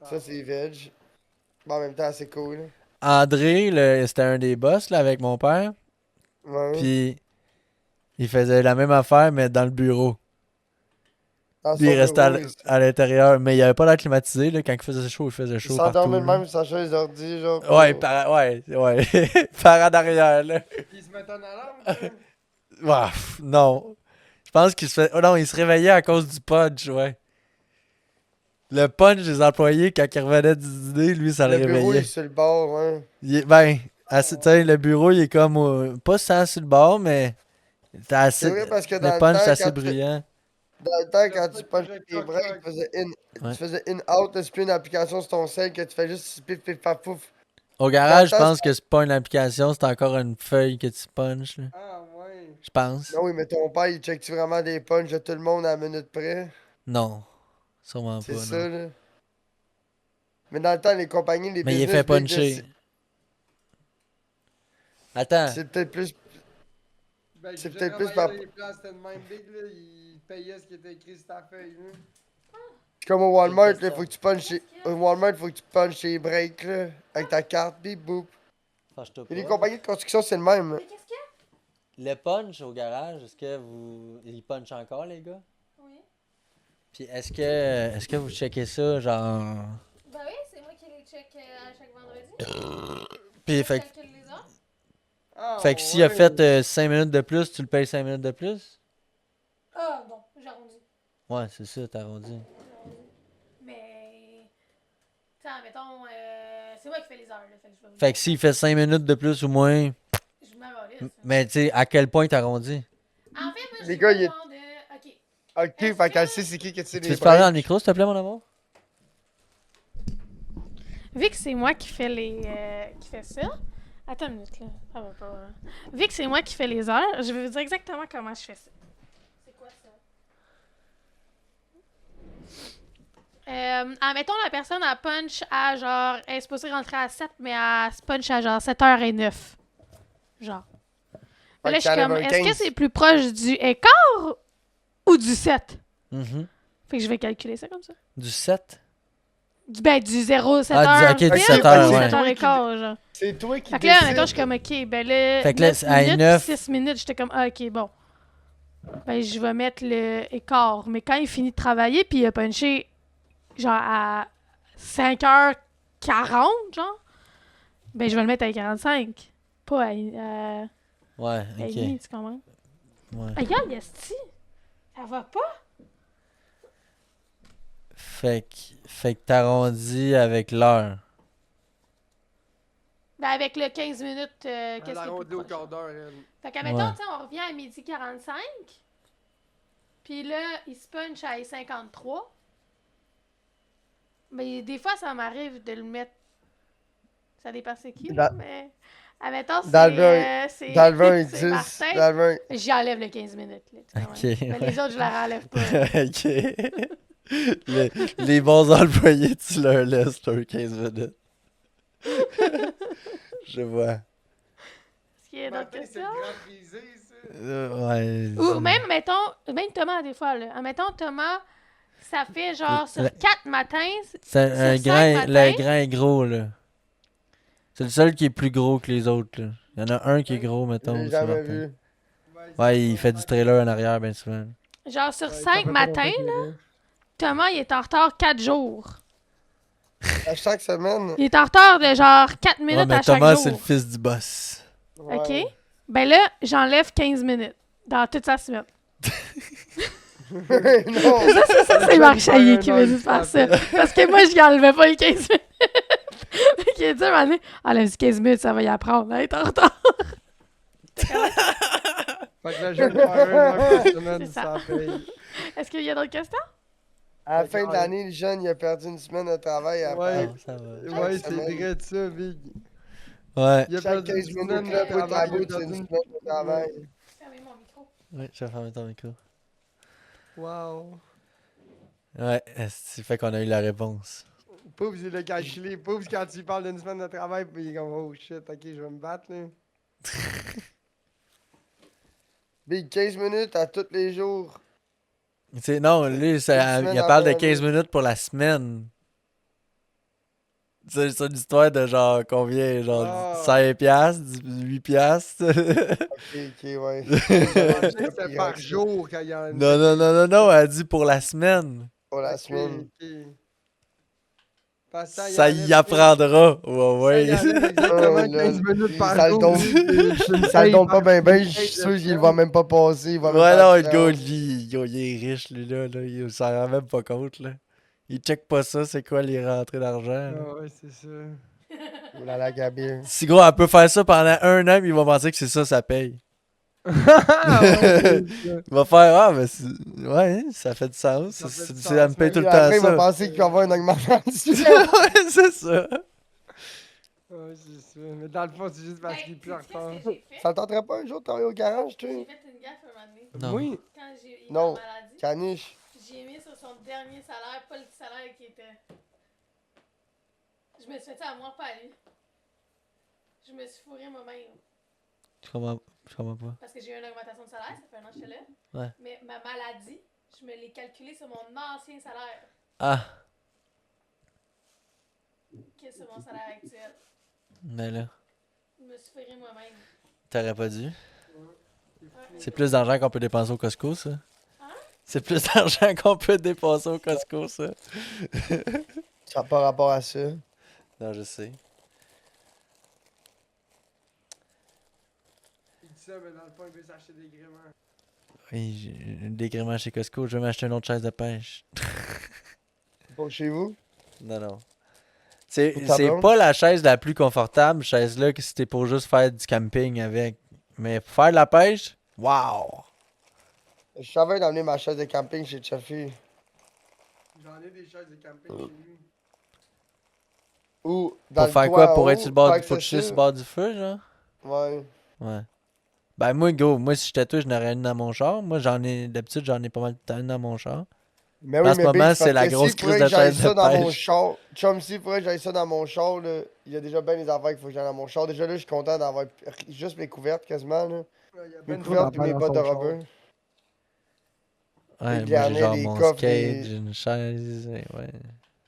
Speaker 3: Ça, c'est veg. Mais en même temps, c'est cool.
Speaker 2: André, c'était un des boss là, avec mon père.
Speaker 3: Ouais.
Speaker 2: Puis il faisait la même affaire, mais dans le bureau.
Speaker 3: Dans
Speaker 2: Puis
Speaker 3: son
Speaker 2: il restait
Speaker 3: bureau,
Speaker 2: à l'intérieur. Mais il n'y avait pas l'air climatisé. Là. Quand il faisait
Speaker 3: il
Speaker 2: chaud partout.
Speaker 3: s'endormait de
Speaker 2: Là.
Speaker 3: même sur sa chaise d'ordi, genre.
Speaker 2: Ouais,
Speaker 3: puis-
Speaker 2: ouais. Par en arrière, là.
Speaker 4: Ils se mettent en alarme, quoi.
Speaker 2: Ouais, non. Je pense qu'il se fait. Oh non, il se réveillait à cause du punch, ouais. Le punch des employés, quand il revenait du dîner, lui, ça le
Speaker 3: Le bureau, il est
Speaker 2: réveillait.
Speaker 3: sur le bord, ouais.
Speaker 2: Ben, tu sais, le bureau, il est comme. Pas sans sur le bord, mais. T'as
Speaker 3: C'est
Speaker 2: assez,
Speaker 3: vrai parce que
Speaker 2: le
Speaker 3: dans le
Speaker 2: punch,
Speaker 3: temps,
Speaker 2: c'est assez bruyant.
Speaker 3: dans le temps, quand
Speaker 4: pas
Speaker 3: tu
Speaker 4: de
Speaker 3: punches
Speaker 4: projet
Speaker 3: tes breaks,
Speaker 2: Ouais.
Speaker 3: tu faisais in-out, là, c'est plus une application sur ton cell que tu fais juste pif pif paf pouf.
Speaker 2: Au
Speaker 3: Dans le
Speaker 2: garage, je
Speaker 3: temps,
Speaker 2: pense que c'est pas une application, c'est encore une feuille que tu punches, là.
Speaker 4: Ah, ouais.
Speaker 2: Je pense.
Speaker 3: non, oui, mais ton père, il check-tu vraiment des punches de tout le monde à la minute près?
Speaker 2: Non. Sûrement
Speaker 3: C'est
Speaker 2: pas,
Speaker 3: ça,
Speaker 2: non.
Speaker 3: là. Mais dans le temps, les compagnies, les
Speaker 2: Mais il est
Speaker 3: business
Speaker 2: fait
Speaker 3: big, là,
Speaker 2: puncher. Attends.
Speaker 3: c'est peut-être plus.
Speaker 4: Ben,
Speaker 3: C'est
Speaker 4: j'ai
Speaker 3: peut-être plus
Speaker 4: travaillé
Speaker 3: par-
Speaker 4: dans les places, c'était de même big, là. Ils payaient ce qui était écrit sur ta feuille, là.
Speaker 3: Comme au Walmart,
Speaker 2: Quelle
Speaker 3: là, faut que tu punches au Walmart, faut que tu punches tes breaks, là, avec ta carte, bip boop.
Speaker 2: Fâche-toi
Speaker 3: Et les
Speaker 2: pas.
Speaker 3: compagnies de construction, c'est le même. là.
Speaker 6: Mais qu'est-ce qu'il y a?
Speaker 2: Le punch au garage, est-ce que vous. Il punch encore, les gars?
Speaker 6: Oui.
Speaker 2: Puis est-ce que vous checkez ça, genre.
Speaker 6: Ben oui, c'est moi qui les check à chaque vendredi.
Speaker 2: Puis
Speaker 6: Je
Speaker 2: fait,
Speaker 6: calcule les heures.
Speaker 4: Ah,
Speaker 2: fait que s'il a
Speaker 4: ouais.
Speaker 2: fait 5 minutes de plus, tu le payes 5 minutes de plus?
Speaker 6: Ah, bon, j'arrondis.
Speaker 2: Ouais, c'est ça, t'as arrondi.
Speaker 6: J'arrondis. Mais. Tiens, mettons, c'est moi qui fais les heures, là. Fait que je vais vous
Speaker 2: Fait que s'il fait 5 minutes de plus ou moins.
Speaker 6: Je m'arrondis.
Speaker 2: Mais tu sais, à quel point t'arrondis?
Speaker 6: En fait, moi, je
Speaker 3: Les
Speaker 6: suis
Speaker 3: gars,
Speaker 6: pas
Speaker 3: il est-
Speaker 6: genre de. Ok.
Speaker 3: Ok,
Speaker 6: Est-ce
Speaker 3: fait qu'elle
Speaker 6: que-
Speaker 3: sait c'est qui que c'est
Speaker 2: Tu
Speaker 3: les
Speaker 2: veux te parler dans
Speaker 3: breaks.
Speaker 2: le micro, s'il te plaît, mon amour?
Speaker 6: Vu que c'est moi qui fais qui fait ça. Attends une minute, là. Ça va pas. Vu que c'est moi qui fais les heures, je vais vous dire exactement comment je fais ça. C'est quoi ça? Admettons, la personne, elle punch à genre. Elle est supposée rentrer à 7, mais elle se punch à genre 7h09. Genre.
Speaker 3: Fait
Speaker 6: Là,
Speaker 3: que
Speaker 6: je suis
Speaker 3: t'enlèves
Speaker 6: comme,
Speaker 3: un
Speaker 6: est-ce que
Speaker 3: 15.
Speaker 6: c'est plus proche du écart ou du 7?
Speaker 2: Mhm.
Speaker 6: Fait que je vais calculer ça comme ça.
Speaker 2: Du 7?
Speaker 6: Du 0, 7
Speaker 2: Ah,
Speaker 6: heures.
Speaker 2: ok, du
Speaker 6: pile,
Speaker 2: 7
Speaker 6: ou
Speaker 2: heures,
Speaker 6: du
Speaker 2: ouais.
Speaker 6: 7 heures et quart, genre.
Speaker 3: C'est toi qui
Speaker 6: Fait que là,
Speaker 3: décides.
Speaker 6: maintenant, je suis comme, OK, ben là,
Speaker 2: Fait que là,
Speaker 6: 9
Speaker 2: à
Speaker 6: minutes,
Speaker 2: 9.
Speaker 6: 6 minutes, j'étais comme, ah, OK, bon. Ben, je vais mettre le écart. Mais quand il finit de travailler, puis il a punché, genre, à 5h40, genre, ben, je vais le mettre à 45. Pas à
Speaker 2: Ouais,
Speaker 6: à
Speaker 2: ok.
Speaker 6: demi, tu comprends?
Speaker 2: Ouais.
Speaker 6: Regarde, Yasti, ça va pas?
Speaker 2: Fait que t'arrondis avec l'heure.
Speaker 6: Ben, avec le 15 minutes,
Speaker 4: Elle
Speaker 6: qu'est-ce
Speaker 4: a
Speaker 6: qui est
Speaker 4: arrondi
Speaker 6: plus
Speaker 4: au
Speaker 6: proche?
Speaker 4: quart d'heure, elle.
Speaker 6: Fait qu'admettons,
Speaker 2: Ouais.
Speaker 6: tu sais, on revient à midi 45. Puis là, il se punch à 53. Mais des fois, ça m'arrive de le mettre. Ça dépend c'est qui,
Speaker 3: Dans-
Speaker 6: là, mais. Admettons,
Speaker 3: Dans le
Speaker 6: c'est.
Speaker 3: Dans le 20 et
Speaker 6: c'est
Speaker 3: 10,
Speaker 6: Martin.
Speaker 3: dans le 20.
Speaker 6: J'y enlève le 15 minutes, là, tu
Speaker 2: Ok,
Speaker 6: comprends? Mais les
Speaker 2: ouais.
Speaker 6: autres, je leur enlève pas.
Speaker 2: Ok. Les bons employés, tu leur laisses leurs 15 minutes. Je vois.
Speaker 6: Est-ce qu'il y a d'autres questions?
Speaker 2: Ouais.
Speaker 6: Ou même, mettons, même Thomas, des fois, là. Admettons, Thomas, ça fait genre sur
Speaker 2: Le-
Speaker 6: 4 matins.
Speaker 2: C'est un
Speaker 6: Sur
Speaker 2: grain,
Speaker 6: cinq
Speaker 2: le
Speaker 6: matins?
Speaker 2: grain est gros, là. C'est le seul qui est plus gros que les autres, là. Il y en a un qui est gros, mettons.
Speaker 3: J'ai
Speaker 2: c'est
Speaker 3: jamais
Speaker 2: Martin.
Speaker 3: vu.
Speaker 2: Ouais, il fait du trailer en arrière, bien souvent.
Speaker 6: Genre sur
Speaker 4: Ouais, ça
Speaker 6: 5
Speaker 4: fait pas
Speaker 6: matins,
Speaker 4: longtemps qu'il est là.
Speaker 6: Thomas, il est en retard 4 jours.
Speaker 3: À chaque semaine.
Speaker 6: Il est en retard de genre 4 minutes
Speaker 2: Ouais, mais
Speaker 6: à chaque
Speaker 2: Thomas,
Speaker 6: jour.
Speaker 2: c'est le fils du boss.
Speaker 6: OK?
Speaker 3: Ouais.
Speaker 6: Ben là, j'enlève 15 minutes dans toute sa semaine.
Speaker 3: Non.
Speaker 6: Ça, c'est Marchaillé qui me dit de faire ça. Parce que moi, je n'y enlevais pas les 15 minutes. Fait qu'il a dit à un moment donné, enlève 15 minutes, ça va y apprendre à être en retard.
Speaker 4: Fait que là, je vais faire un heure par semaine,
Speaker 6: C'est ça.
Speaker 4: ça paye.
Speaker 6: Est-ce qu'il y a d'autres questions?
Speaker 3: À la fin de l'année, le jeune, il a perdu une semaine de travail après.
Speaker 4: Ouais.
Speaker 2: Non, ça va.
Speaker 4: Ouais,
Speaker 3: Chaque
Speaker 4: c'est
Speaker 3: semaine.
Speaker 4: vrai de ça, Big.
Speaker 2: Ouais.
Speaker 4: Il a
Speaker 3: Chaque
Speaker 4: perdu
Speaker 3: 15
Speaker 4: une
Speaker 3: minutes,
Speaker 4: semaine
Speaker 3: là,
Speaker 4: de
Speaker 3: pour ta
Speaker 4: travail.
Speaker 3: bout,
Speaker 4: il a
Speaker 3: c'est une
Speaker 4: perdu
Speaker 3: semaine de travail.
Speaker 6: Fermez mon micro.
Speaker 2: Ouais, je vais fermer ton micro.
Speaker 4: Wow.
Speaker 2: Ouais, c'est fait qu'on a eu la réponse.
Speaker 4: Pouf, il l'a calculé. Pouf, quand tu parles d'une semaine de travail, puis il est comme, oh shit, ok, je vais me battre, là.
Speaker 3: Big 15 minutes à tous les jours.
Speaker 2: Non, lui,
Speaker 3: semaine
Speaker 2: il
Speaker 3: en
Speaker 2: parle de
Speaker 3: fin
Speaker 2: 15
Speaker 3: d'année.
Speaker 2: minutes pour la semaine. C'est une histoire de genre combien? Genre
Speaker 4: Ah.
Speaker 2: 5 piastres, 8 piastres?
Speaker 3: Ok, ouais.
Speaker 4: Je pensais que c'était par jour quand il y a une.
Speaker 2: Non, elle dit pour la semaine.
Speaker 3: Pour la
Speaker 4: Ok,
Speaker 3: semaine.
Speaker 4: ok. Parce que
Speaker 2: Ça y apprendra. Ouais,
Speaker 4: Ça y
Speaker 2: ouais.
Speaker 4: enlève exactement
Speaker 3: Oh, là,
Speaker 4: 15 minutes par
Speaker 3: ça le
Speaker 4: jour.
Speaker 3: donne- Ça le donne pas bien,
Speaker 4: ben,
Speaker 3: je suis sûr qu'il va même pas passer. Il va même
Speaker 2: Ouais,
Speaker 3: pas
Speaker 2: non,
Speaker 3: le
Speaker 2: le
Speaker 3: faire.
Speaker 2: gars, lui, il est riche, lui, là. Il s'en rend même pas compte, là. Il check pas ça, c'est quoi les rentrées d'argent. là.
Speaker 4: Ah ouais, c'est ça.
Speaker 3: Oula, la Gabi.
Speaker 2: Si gros, elle peut faire ça pendant un an, puis il va penser que c'est ça, ça paye.
Speaker 4: Ah ouais, c'est ça.
Speaker 2: Il va faire, ah, mais ouais, ça fait du sens.
Speaker 4: Ça fait du
Speaker 2: Elle me
Speaker 4: sens,
Speaker 2: paye
Speaker 4: ouais.
Speaker 2: tout le temps
Speaker 3: Après, il va
Speaker 2: ça.
Speaker 3: penser qu'il va avoir une augmentation.
Speaker 2: Ouais, c'est ça.
Speaker 4: Ouais, c'est ça. Mais dans le fond, c'est juste parce qu'il est plus en retard.
Speaker 6: Qu'est-ce que j'ai fait?
Speaker 3: Ça te tenterait pas un jour de travailler au garage, tu
Speaker 6: J'ai
Speaker 3: sais?
Speaker 6: fait une gaffe un moment donné.
Speaker 2: Non.
Speaker 4: Oui.
Speaker 6: Quand il est
Speaker 3: Non.
Speaker 6: en maladie,
Speaker 3: Caniche.
Speaker 6: j'ai mis sur son dernier salaire, pas le salaire qui était. Je me suis fait ça à moi, pas à lui. Je me suis fourré moi-même.
Speaker 2: Je comprends pas.
Speaker 6: Parce que j'ai eu une augmentation de salaire, ça fait un an que j'étais là.
Speaker 2: Ouais.
Speaker 6: Mais ma maladie, je me l'ai calculée sur mon ancien salaire,
Speaker 2: Ah,
Speaker 6: qui est sur mon salaire actuel.
Speaker 2: mais là,
Speaker 6: Je me suis fourré moi-même.
Speaker 2: t'aurais pas dû.
Speaker 6: Ouais.
Speaker 2: C'est plus d'argent qu'on peut dépenser au Costco, ça.
Speaker 6: Hein?
Speaker 2: C'est plus d'argent qu'on peut dépenser au Costco, ça.
Speaker 3: Ça n'a pas rapport à ça.
Speaker 2: Non, je sais.
Speaker 4: Il dit ça, mais dans le fond, il veut s'acheter des gréments.
Speaker 2: Oui, j'ai un dégrément chez Costco, je vais m'acheter une autre chaise de pêche.
Speaker 3: Pour chez vous?
Speaker 2: Non. C'est
Speaker 3: Pour ta
Speaker 2: c'est
Speaker 3: blonde?
Speaker 2: pas la chaise la plus confortable, chaise-là, que c'était pour juste faire du camping avec. Mais pour faire de la pêche, wow!
Speaker 3: Je savais d'amener ma chaise de camping chez Chuffy.
Speaker 4: J'en ai des chaises de camping chez lui.
Speaker 3: Ou dans
Speaker 2: Pour
Speaker 3: le
Speaker 2: faire
Speaker 3: toit
Speaker 2: quoi?
Speaker 3: en
Speaker 2: Pour
Speaker 3: haut,
Speaker 2: être sur le bord
Speaker 3: pas
Speaker 2: du feu, sur le
Speaker 3: accessible.
Speaker 2: bord du feu, genre?
Speaker 3: Ouais.
Speaker 2: Ouais. Ben moi, go, moi si j'étais toi, je n'aurais une dans mon char. Moi d'habitude, j'en ai pas mal de temps une dans mon char.
Speaker 3: Mais oui,
Speaker 2: En ce
Speaker 3: mais
Speaker 2: moment,
Speaker 3: Big,
Speaker 2: c'est la
Speaker 3: parce que
Speaker 2: grosse
Speaker 3: s'il faudrait
Speaker 2: crise de
Speaker 3: que j'aille
Speaker 2: chaise
Speaker 3: ça
Speaker 2: de
Speaker 3: dans mon
Speaker 2: pêche.
Speaker 3: char. Chum, s'il faudrait que j'aille ça dans mon char, là, il y a déjà bien des affaires qu'il faut que j'aille dans mon char. Déjà là, je suis content d'avoir juste mes couvertes quasiment, là.
Speaker 4: Ouais, il y a
Speaker 3: Mes
Speaker 4: ben trop
Speaker 3: couvertes et
Speaker 4: d'affaires
Speaker 3: mes
Speaker 4: dans
Speaker 3: bottes de
Speaker 4: son char.
Speaker 3: rubber.
Speaker 2: Ouais,
Speaker 3: Des
Speaker 2: moi j'ai
Speaker 3: glanets,
Speaker 2: genre
Speaker 3: des
Speaker 2: mon
Speaker 3: coffres,
Speaker 2: skate,
Speaker 3: des-
Speaker 2: j'ai une chaise, et ouais,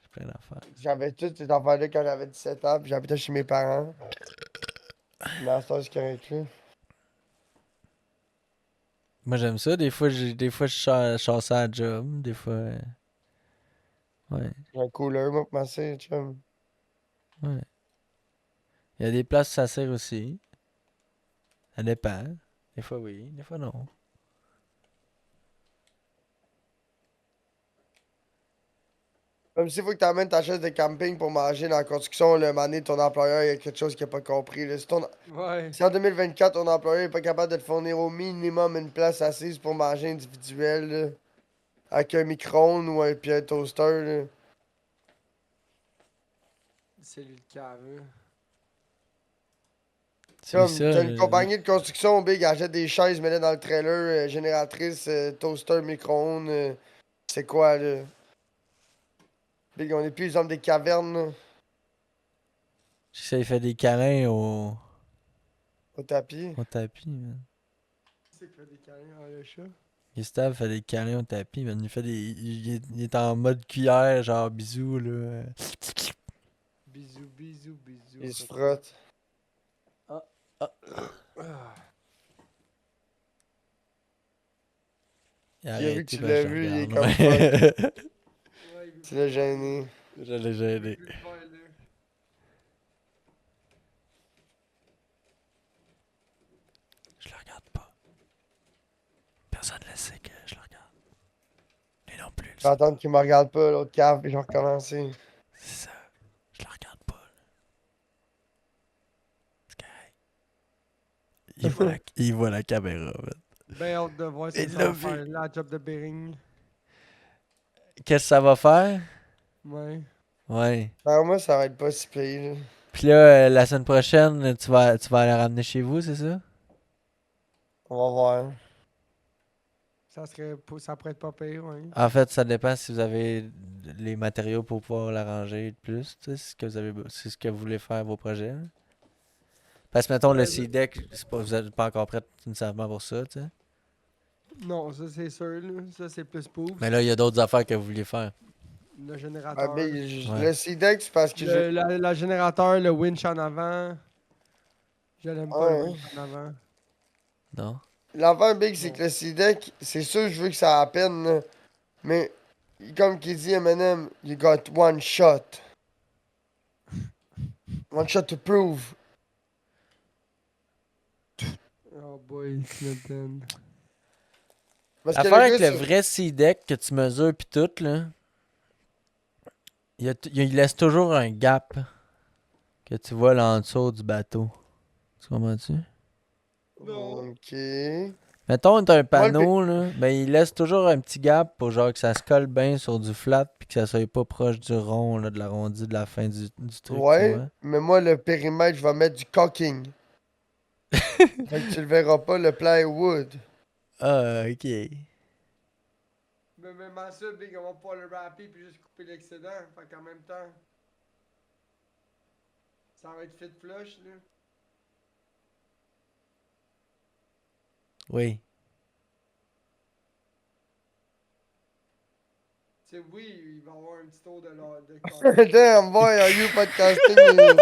Speaker 2: j'ai plein d'affaires.
Speaker 3: J'avais toutes ces affaires-là quand j'avais 17 ans, puis j'habitais chez mes parents. Mais à ce temps, c'est correct, là.
Speaker 2: Moi j'aime ça, des fois je chasse ça à la job, des fois. Ouais,
Speaker 3: J'ai un cooler, moi, pour masser, chum.
Speaker 2: ouais. Il y a des places où ça sert aussi. Ça dépend. Des fois oui, des fois non.
Speaker 3: Même s'il faut que tu amènes ta chaise de camping pour manger dans la construction, le mané, ton employeur, il y a quelque chose qu'il n'a pas compris. Là.
Speaker 4: Ouais.
Speaker 3: Si en 2024, ton employeur n'est pas capable de te fournir au minimum une place assise pour manger individuelle, là, avec un micro-ondes ou puis un toaster, là,
Speaker 4: C'est lui le cave, hein.
Speaker 2: C'est
Speaker 3: Comme,
Speaker 2: ça.
Speaker 3: t'as une compagnie de construction, Big, achète des chaises, mets-les dans le trailer, génératrice, toaster, micro-ondes. C'est quoi, là? Big, on est plus les hommes des cavernes, là,
Speaker 2: Je sais, il fait des câlins
Speaker 3: au tapis.
Speaker 2: au tapis, man.
Speaker 4: C'est qui fait des câlins dans le chat?
Speaker 2: Gustave fait des câlins au tapis, man. Il fait des. Il est en mode cuillère, genre bisous, là.
Speaker 4: Bisous, bisous, bisous.
Speaker 3: Il se frotte.
Speaker 4: Ah.
Speaker 2: Il a
Speaker 3: Il a vu
Speaker 2: arrêté,
Speaker 3: que tu
Speaker 2: ben,
Speaker 3: l'as
Speaker 2: je
Speaker 3: vu, il est
Speaker 2: regarde,
Speaker 3: comme
Speaker 2: ouais.
Speaker 4: Ouais, il
Speaker 3: Tu l'as gêné.
Speaker 2: Je l'ai gêné.
Speaker 4: veut le faire, là.
Speaker 2: Je le regarde pas. Personne ne le sait que je le regarde. Lui non plus.
Speaker 3: Je vais attendre qu'il me regarde pas, l'autre cave, puis je vais recommencer.
Speaker 2: C'est ça. Je le regarde pas. Là. C'est correct. Il voit la caméra, man.
Speaker 4: Ben hâte de voir ce
Speaker 2: Il
Speaker 4: que ça
Speaker 2: l'a
Speaker 4: va
Speaker 2: vu.
Speaker 4: faire, la job de Bering.
Speaker 2: Qu'est-ce que ça va faire?
Speaker 4: Ouais.
Speaker 2: Ouais.
Speaker 3: Ben, moi, ça va être pas si pire, là.
Speaker 2: Puis là, la semaine prochaine, tu vas la ramener chez vous, c'est ça?
Speaker 3: On va voir.
Speaker 4: Ça pourrait être pas pire, ouais.
Speaker 2: En fait, ça dépend si vous avez les matériaux pour pouvoir l'arranger de plus, tu sais, c'est ce que vous voulez faire vos projets. Hein. Parce que mettons le C-Deck, vous n'êtes pas encore prêt nécessairement pour ça, tu sais.
Speaker 4: Non, ça c'est sûr, là. Ça c'est plus pouf.
Speaker 2: Mais là, il y a d'autres affaires que vous vouliez faire.
Speaker 4: Le
Speaker 3: Ah,
Speaker 4: générateur.
Speaker 3: Big,
Speaker 2: Ouais.
Speaker 3: le C-Deck, c'est parce que
Speaker 4: Le générateur, le winch en avant. Je l'aime pas,
Speaker 3: Ouais.
Speaker 4: le winch en avant.
Speaker 2: Non?
Speaker 3: L'affaire Big, c'est que le C-Deck, c'est sûr, je veux que ça a à peine, là. Mais, comme qu'il dit Eminem, you got one shot. One shot to prove.
Speaker 4: Oh boy, Snapden.
Speaker 3: Parce que
Speaker 2: L'affaire
Speaker 3: le
Speaker 2: avec
Speaker 3: gars,
Speaker 2: le vrai C-Deck que tu mesures pis tout, là, il laisse toujours un gap que tu vois là en dessous du bateau. Tu comprends-tu?
Speaker 4: Non.
Speaker 3: Ok.
Speaker 2: Mettons, t'as un
Speaker 3: Moi,
Speaker 2: panneau, là, ben il laisse toujours un petit gap pour genre que ça se colle bien sur du flat puis que ça soit pas proche du rond, là, de l'arrondi de la fin du truc, tu
Speaker 3: Ouais,
Speaker 2: vois.
Speaker 3: mais moi, le périmètre, je vais mettre du caulking. Fait que tu le verras pas, le plywood.
Speaker 2: Ah, ok.
Speaker 4: Mais même à ça, Big, on va pouvoir le rapper puis juste couper l'excédent. Fait qu'en même temps, ça va être fit flush, là.
Speaker 2: Oui.
Speaker 4: Tu sais, oui, il va y avoir un petit tour de
Speaker 3: Damn, boy, are you podcasting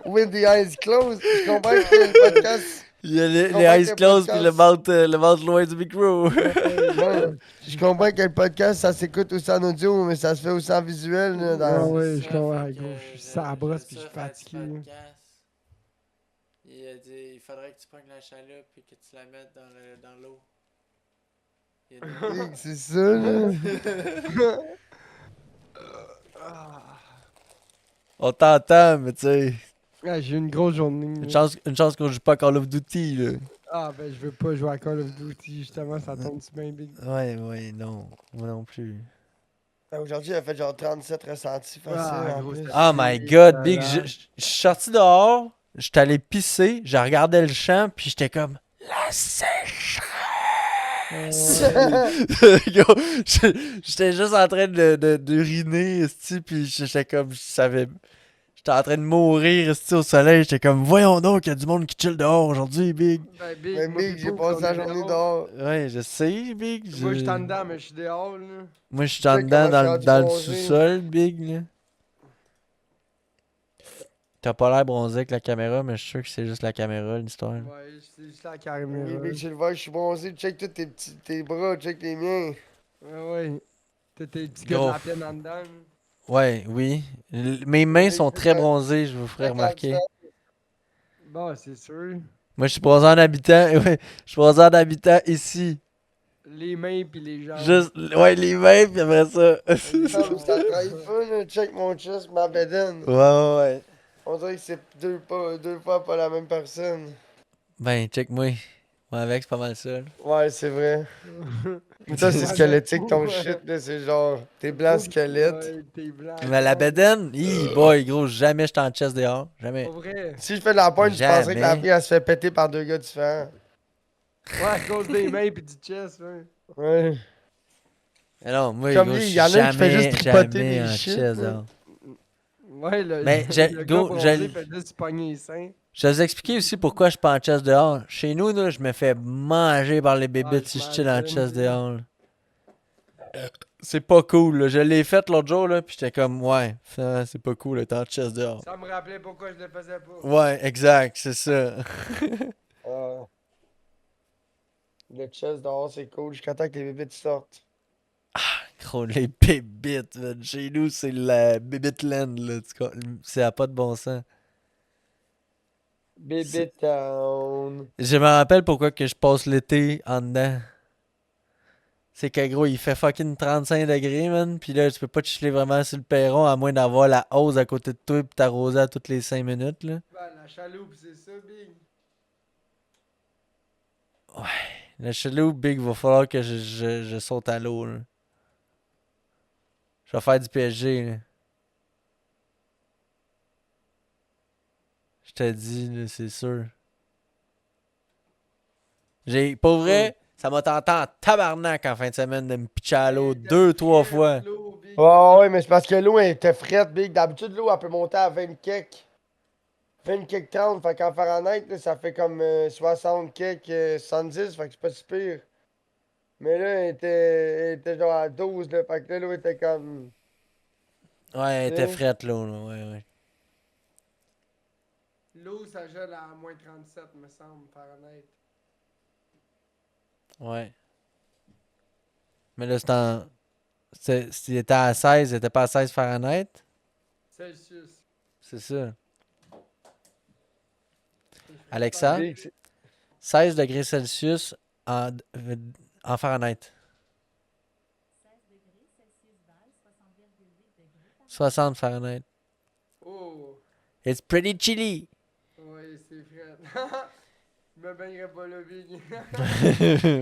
Speaker 3: with the eyes closed? Je comprends que le podcast.
Speaker 2: Il y a les
Speaker 3: comprends
Speaker 2: eyes
Speaker 3: que le
Speaker 2: closed puis
Speaker 3: podcast-
Speaker 2: le mouth loin du micro.
Speaker 3: Ouais, je comprends que le podcast, ça s'écoute aussi en audio, mais ça se fait aussi en visuel. Là,
Speaker 4: Ah
Speaker 3: dans...
Speaker 4: ouais, je comprends, gros. Je suis sur la brosse puis je suis fatigué.
Speaker 2: Il a dit il faudrait que tu prennes la chaloupe et que tu la mettes dans l'eau.
Speaker 3: C'est ça, là.
Speaker 2: On t'entend, mais tu sais.
Speaker 4: Ah, j'ai eu une grosse journée.
Speaker 2: Une chance qu'on joue pas à Call of Duty, là.
Speaker 4: Ah, ben, je veux pas jouer à Call of Duty, justement, ça tombe si bien big.
Speaker 2: Ouais, non. Moi non plus.
Speaker 3: Aujourd'hui, il a fait genre 37 ressentis faciles en
Speaker 4: gros,
Speaker 3: plus.
Speaker 4: c'était-
Speaker 2: Oh my
Speaker 4: C'est
Speaker 2: god, Big,
Speaker 4: malade.
Speaker 2: je suis sorti dehors, j'étais allé pisser, je regardais le champ, puis j'étais comme la sécheresse. Yo, j'étais juste en train d'uriner, esti, puis j'étais comme, j'étais en train de mourir, esti, au soleil, j'étais comme, voyons donc, il y a du monde qui chill dehors aujourd'hui, Big.
Speaker 4: Ben, Big,
Speaker 3: Mais
Speaker 4: moi,
Speaker 3: Big,
Speaker 4: puis
Speaker 3: j'ai
Speaker 4: Pouf,
Speaker 3: passé
Speaker 4: on
Speaker 3: la
Speaker 4: est
Speaker 3: journée
Speaker 4: dehors.
Speaker 3: dehors.
Speaker 2: Ouais, je sais, Big.
Speaker 4: Moi, je suis en dedans, mais je suis dehors, là.
Speaker 2: Moi, je suis en
Speaker 3: Check
Speaker 2: dedans
Speaker 3: comment je suis
Speaker 2: dans le
Speaker 3: rendu bronzé.
Speaker 2: sous-sol, Big, là. T'as pas l'air bronzé avec la caméra, mais je suis sûr que c'est juste la caméra, l'histoire.
Speaker 4: Ouais, c'est juste la
Speaker 3: Oui,
Speaker 4: caméra.
Speaker 3: Big, je le vois, je suis bronzé. Check tous tes bras, check les miens.
Speaker 4: Ouais. T'as tes petits gars de
Speaker 2: Gros.
Speaker 4: la peine en dedans. là.
Speaker 2: Ouais, oui. Mes mains sont très bronzées, je vous ferai remarquer.
Speaker 4: Bah, c'est sûr.
Speaker 2: Moi, je suis bronzé en habitant. Ouais, je suis bronzé en habitant ici.
Speaker 4: Les mains pis les jambes.
Speaker 2: Juste, ouais, les mains, puis après ça.
Speaker 3: Non, mais ça trahit pas, là. Check mon chest, ma bedaine.
Speaker 2: Ouais.
Speaker 3: On dirait que c'est deux fois pas la même personne.
Speaker 2: Ben, check-moi. Ouais, avec, c'est pas mal ça. Là.
Speaker 3: Ouais, c'est vrai. Mais toi, c'est squelettique ton shit, là. C'est genre, t'es blanc squelette.
Speaker 4: Ouais, t'es blanc.
Speaker 2: Mais la bedaine, boy, gros, jamais j'étais en chest dehors.
Speaker 4: Pas
Speaker 2: Jamais.
Speaker 4: vrai.
Speaker 3: Si je fais de la pointe, tu penserais que la
Speaker 2: Jamais.
Speaker 3: fille, elle se fait péter par deux gars différents.
Speaker 4: Ouais, à cause des mains pis du chest, ouais.
Speaker 3: Ouais.
Speaker 2: Mais non, moi,
Speaker 3: Comme
Speaker 2: gros,
Speaker 3: lui, il y en a un qui fait juste tripoter
Speaker 2: jamais
Speaker 3: des
Speaker 2: en
Speaker 3: shit.
Speaker 2: chest
Speaker 3: là.
Speaker 2: dehors.
Speaker 4: Ouais,
Speaker 2: Mais
Speaker 4: le gars
Speaker 2: go,
Speaker 4: bronzé fait juste se pogner les seins.
Speaker 2: je vais vous expliquer aussi pourquoi je suis pas en chest dehors. Chez nous, là, je me fais manger par les bébites si je chill en
Speaker 4: j'imagine.
Speaker 2: chest dehors. Là. C'est pas cool, là. Je l'ai fait l'autre jour, là, pis j'étais comme, ouais, c'est pas cool d'être en chest dehors.
Speaker 4: Ça me rappelait pourquoi je le faisais pas.
Speaker 2: Ouais, exact, c'est ça.
Speaker 3: Ah. Le chest dehors, c'est cool jusqu'à temps que les bébés sortent.
Speaker 2: Gros, les bébites, man. Chez nous, c'est la bébite land, là. C'est à pas de bon sens.
Speaker 3: Bébé town.
Speaker 2: Je me rappelle pourquoi que je passe l'été en dedans. C'est que gros, il fait fucking 35 degrés, man. Pis là, tu peux pas te chiller vraiment sur le perron à moins d'avoir la hausse à côté de toi pis t'arroser à toutes les 5 minutes, là.
Speaker 4: Ben, la chaloupe, c'est ça, Big.
Speaker 2: Le chelou, Big, va falloir que je saute à l'eau, là. Je vais faire du PSG, là. Je te dis, là, c'est sûr. Pour vrai, ça m'a tenté en tabarnak en fin de semaine de me pitcher à l'eau 2-3 fois.
Speaker 3: Ouais, ouais, mais c'est parce que l'eau était frette, Big. D'habitude, l'eau, elle peut monter à 20 kek. 20 kek 30. Fait qu'en Fahrenheit, là, ça fait comme 60 kek 70. Fait que c'est pas si pire. Mais là, elle était genre à 12, là. Fait que là, l'eau était comme.
Speaker 2: Ouais, elle
Speaker 3: Tu
Speaker 2: était
Speaker 3: sais?
Speaker 2: frette, l'eau, là. Ouais, ouais.
Speaker 4: L'eau, ça gèle à moins 37, me semble, Fahrenheit.
Speaker 2: Ouais. Mais là, s'il était à 16, il était pas à 16 Fahrenheit?
Speaker 4: Celsius.
Speaker 2: C'est ça. Alexa,
Speaker 3: Big,
Speaker 2: 16 degrés Celsius en Fahrenheit. 60 Fahrenheit.
Speaker 4: Oh,
Speaker 2: It's pretty chilly.
Speaker 4: ouais, c'est frais. Je me baignerais pas là, Big.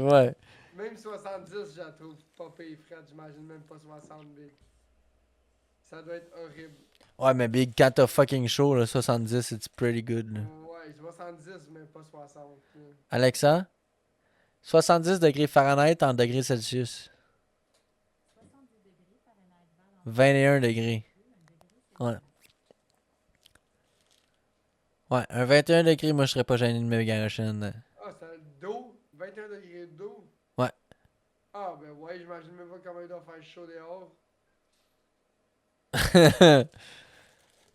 Speaker 2: Ouais.
Speaker 4: Même 70, je la trouve pas pire frette. J'imagine même pas 60, Big. Ça doit être horrible.
Speaker 2: Ouais, mais Big, quand t'as fucking chaud, là, 70, it's pretty good. Là.
Speaker 4: Ouais, 70, mais pas 60. Là.
Speaker 2: Alexa, 70 degrés Fahrenheit en degrés Celsius. 21 degrés. Ouais. Ouais, un 21 degrés, moi, je serais pas gêné de me garocher dedans.
Speaker 4: Ah, c'est d'eau? 21 degrés d'eau?
Speaker 2: Ouais.
Speaker 4: Ah, ben ouais, j'imagine même pas comment il doit faire chaud dehors.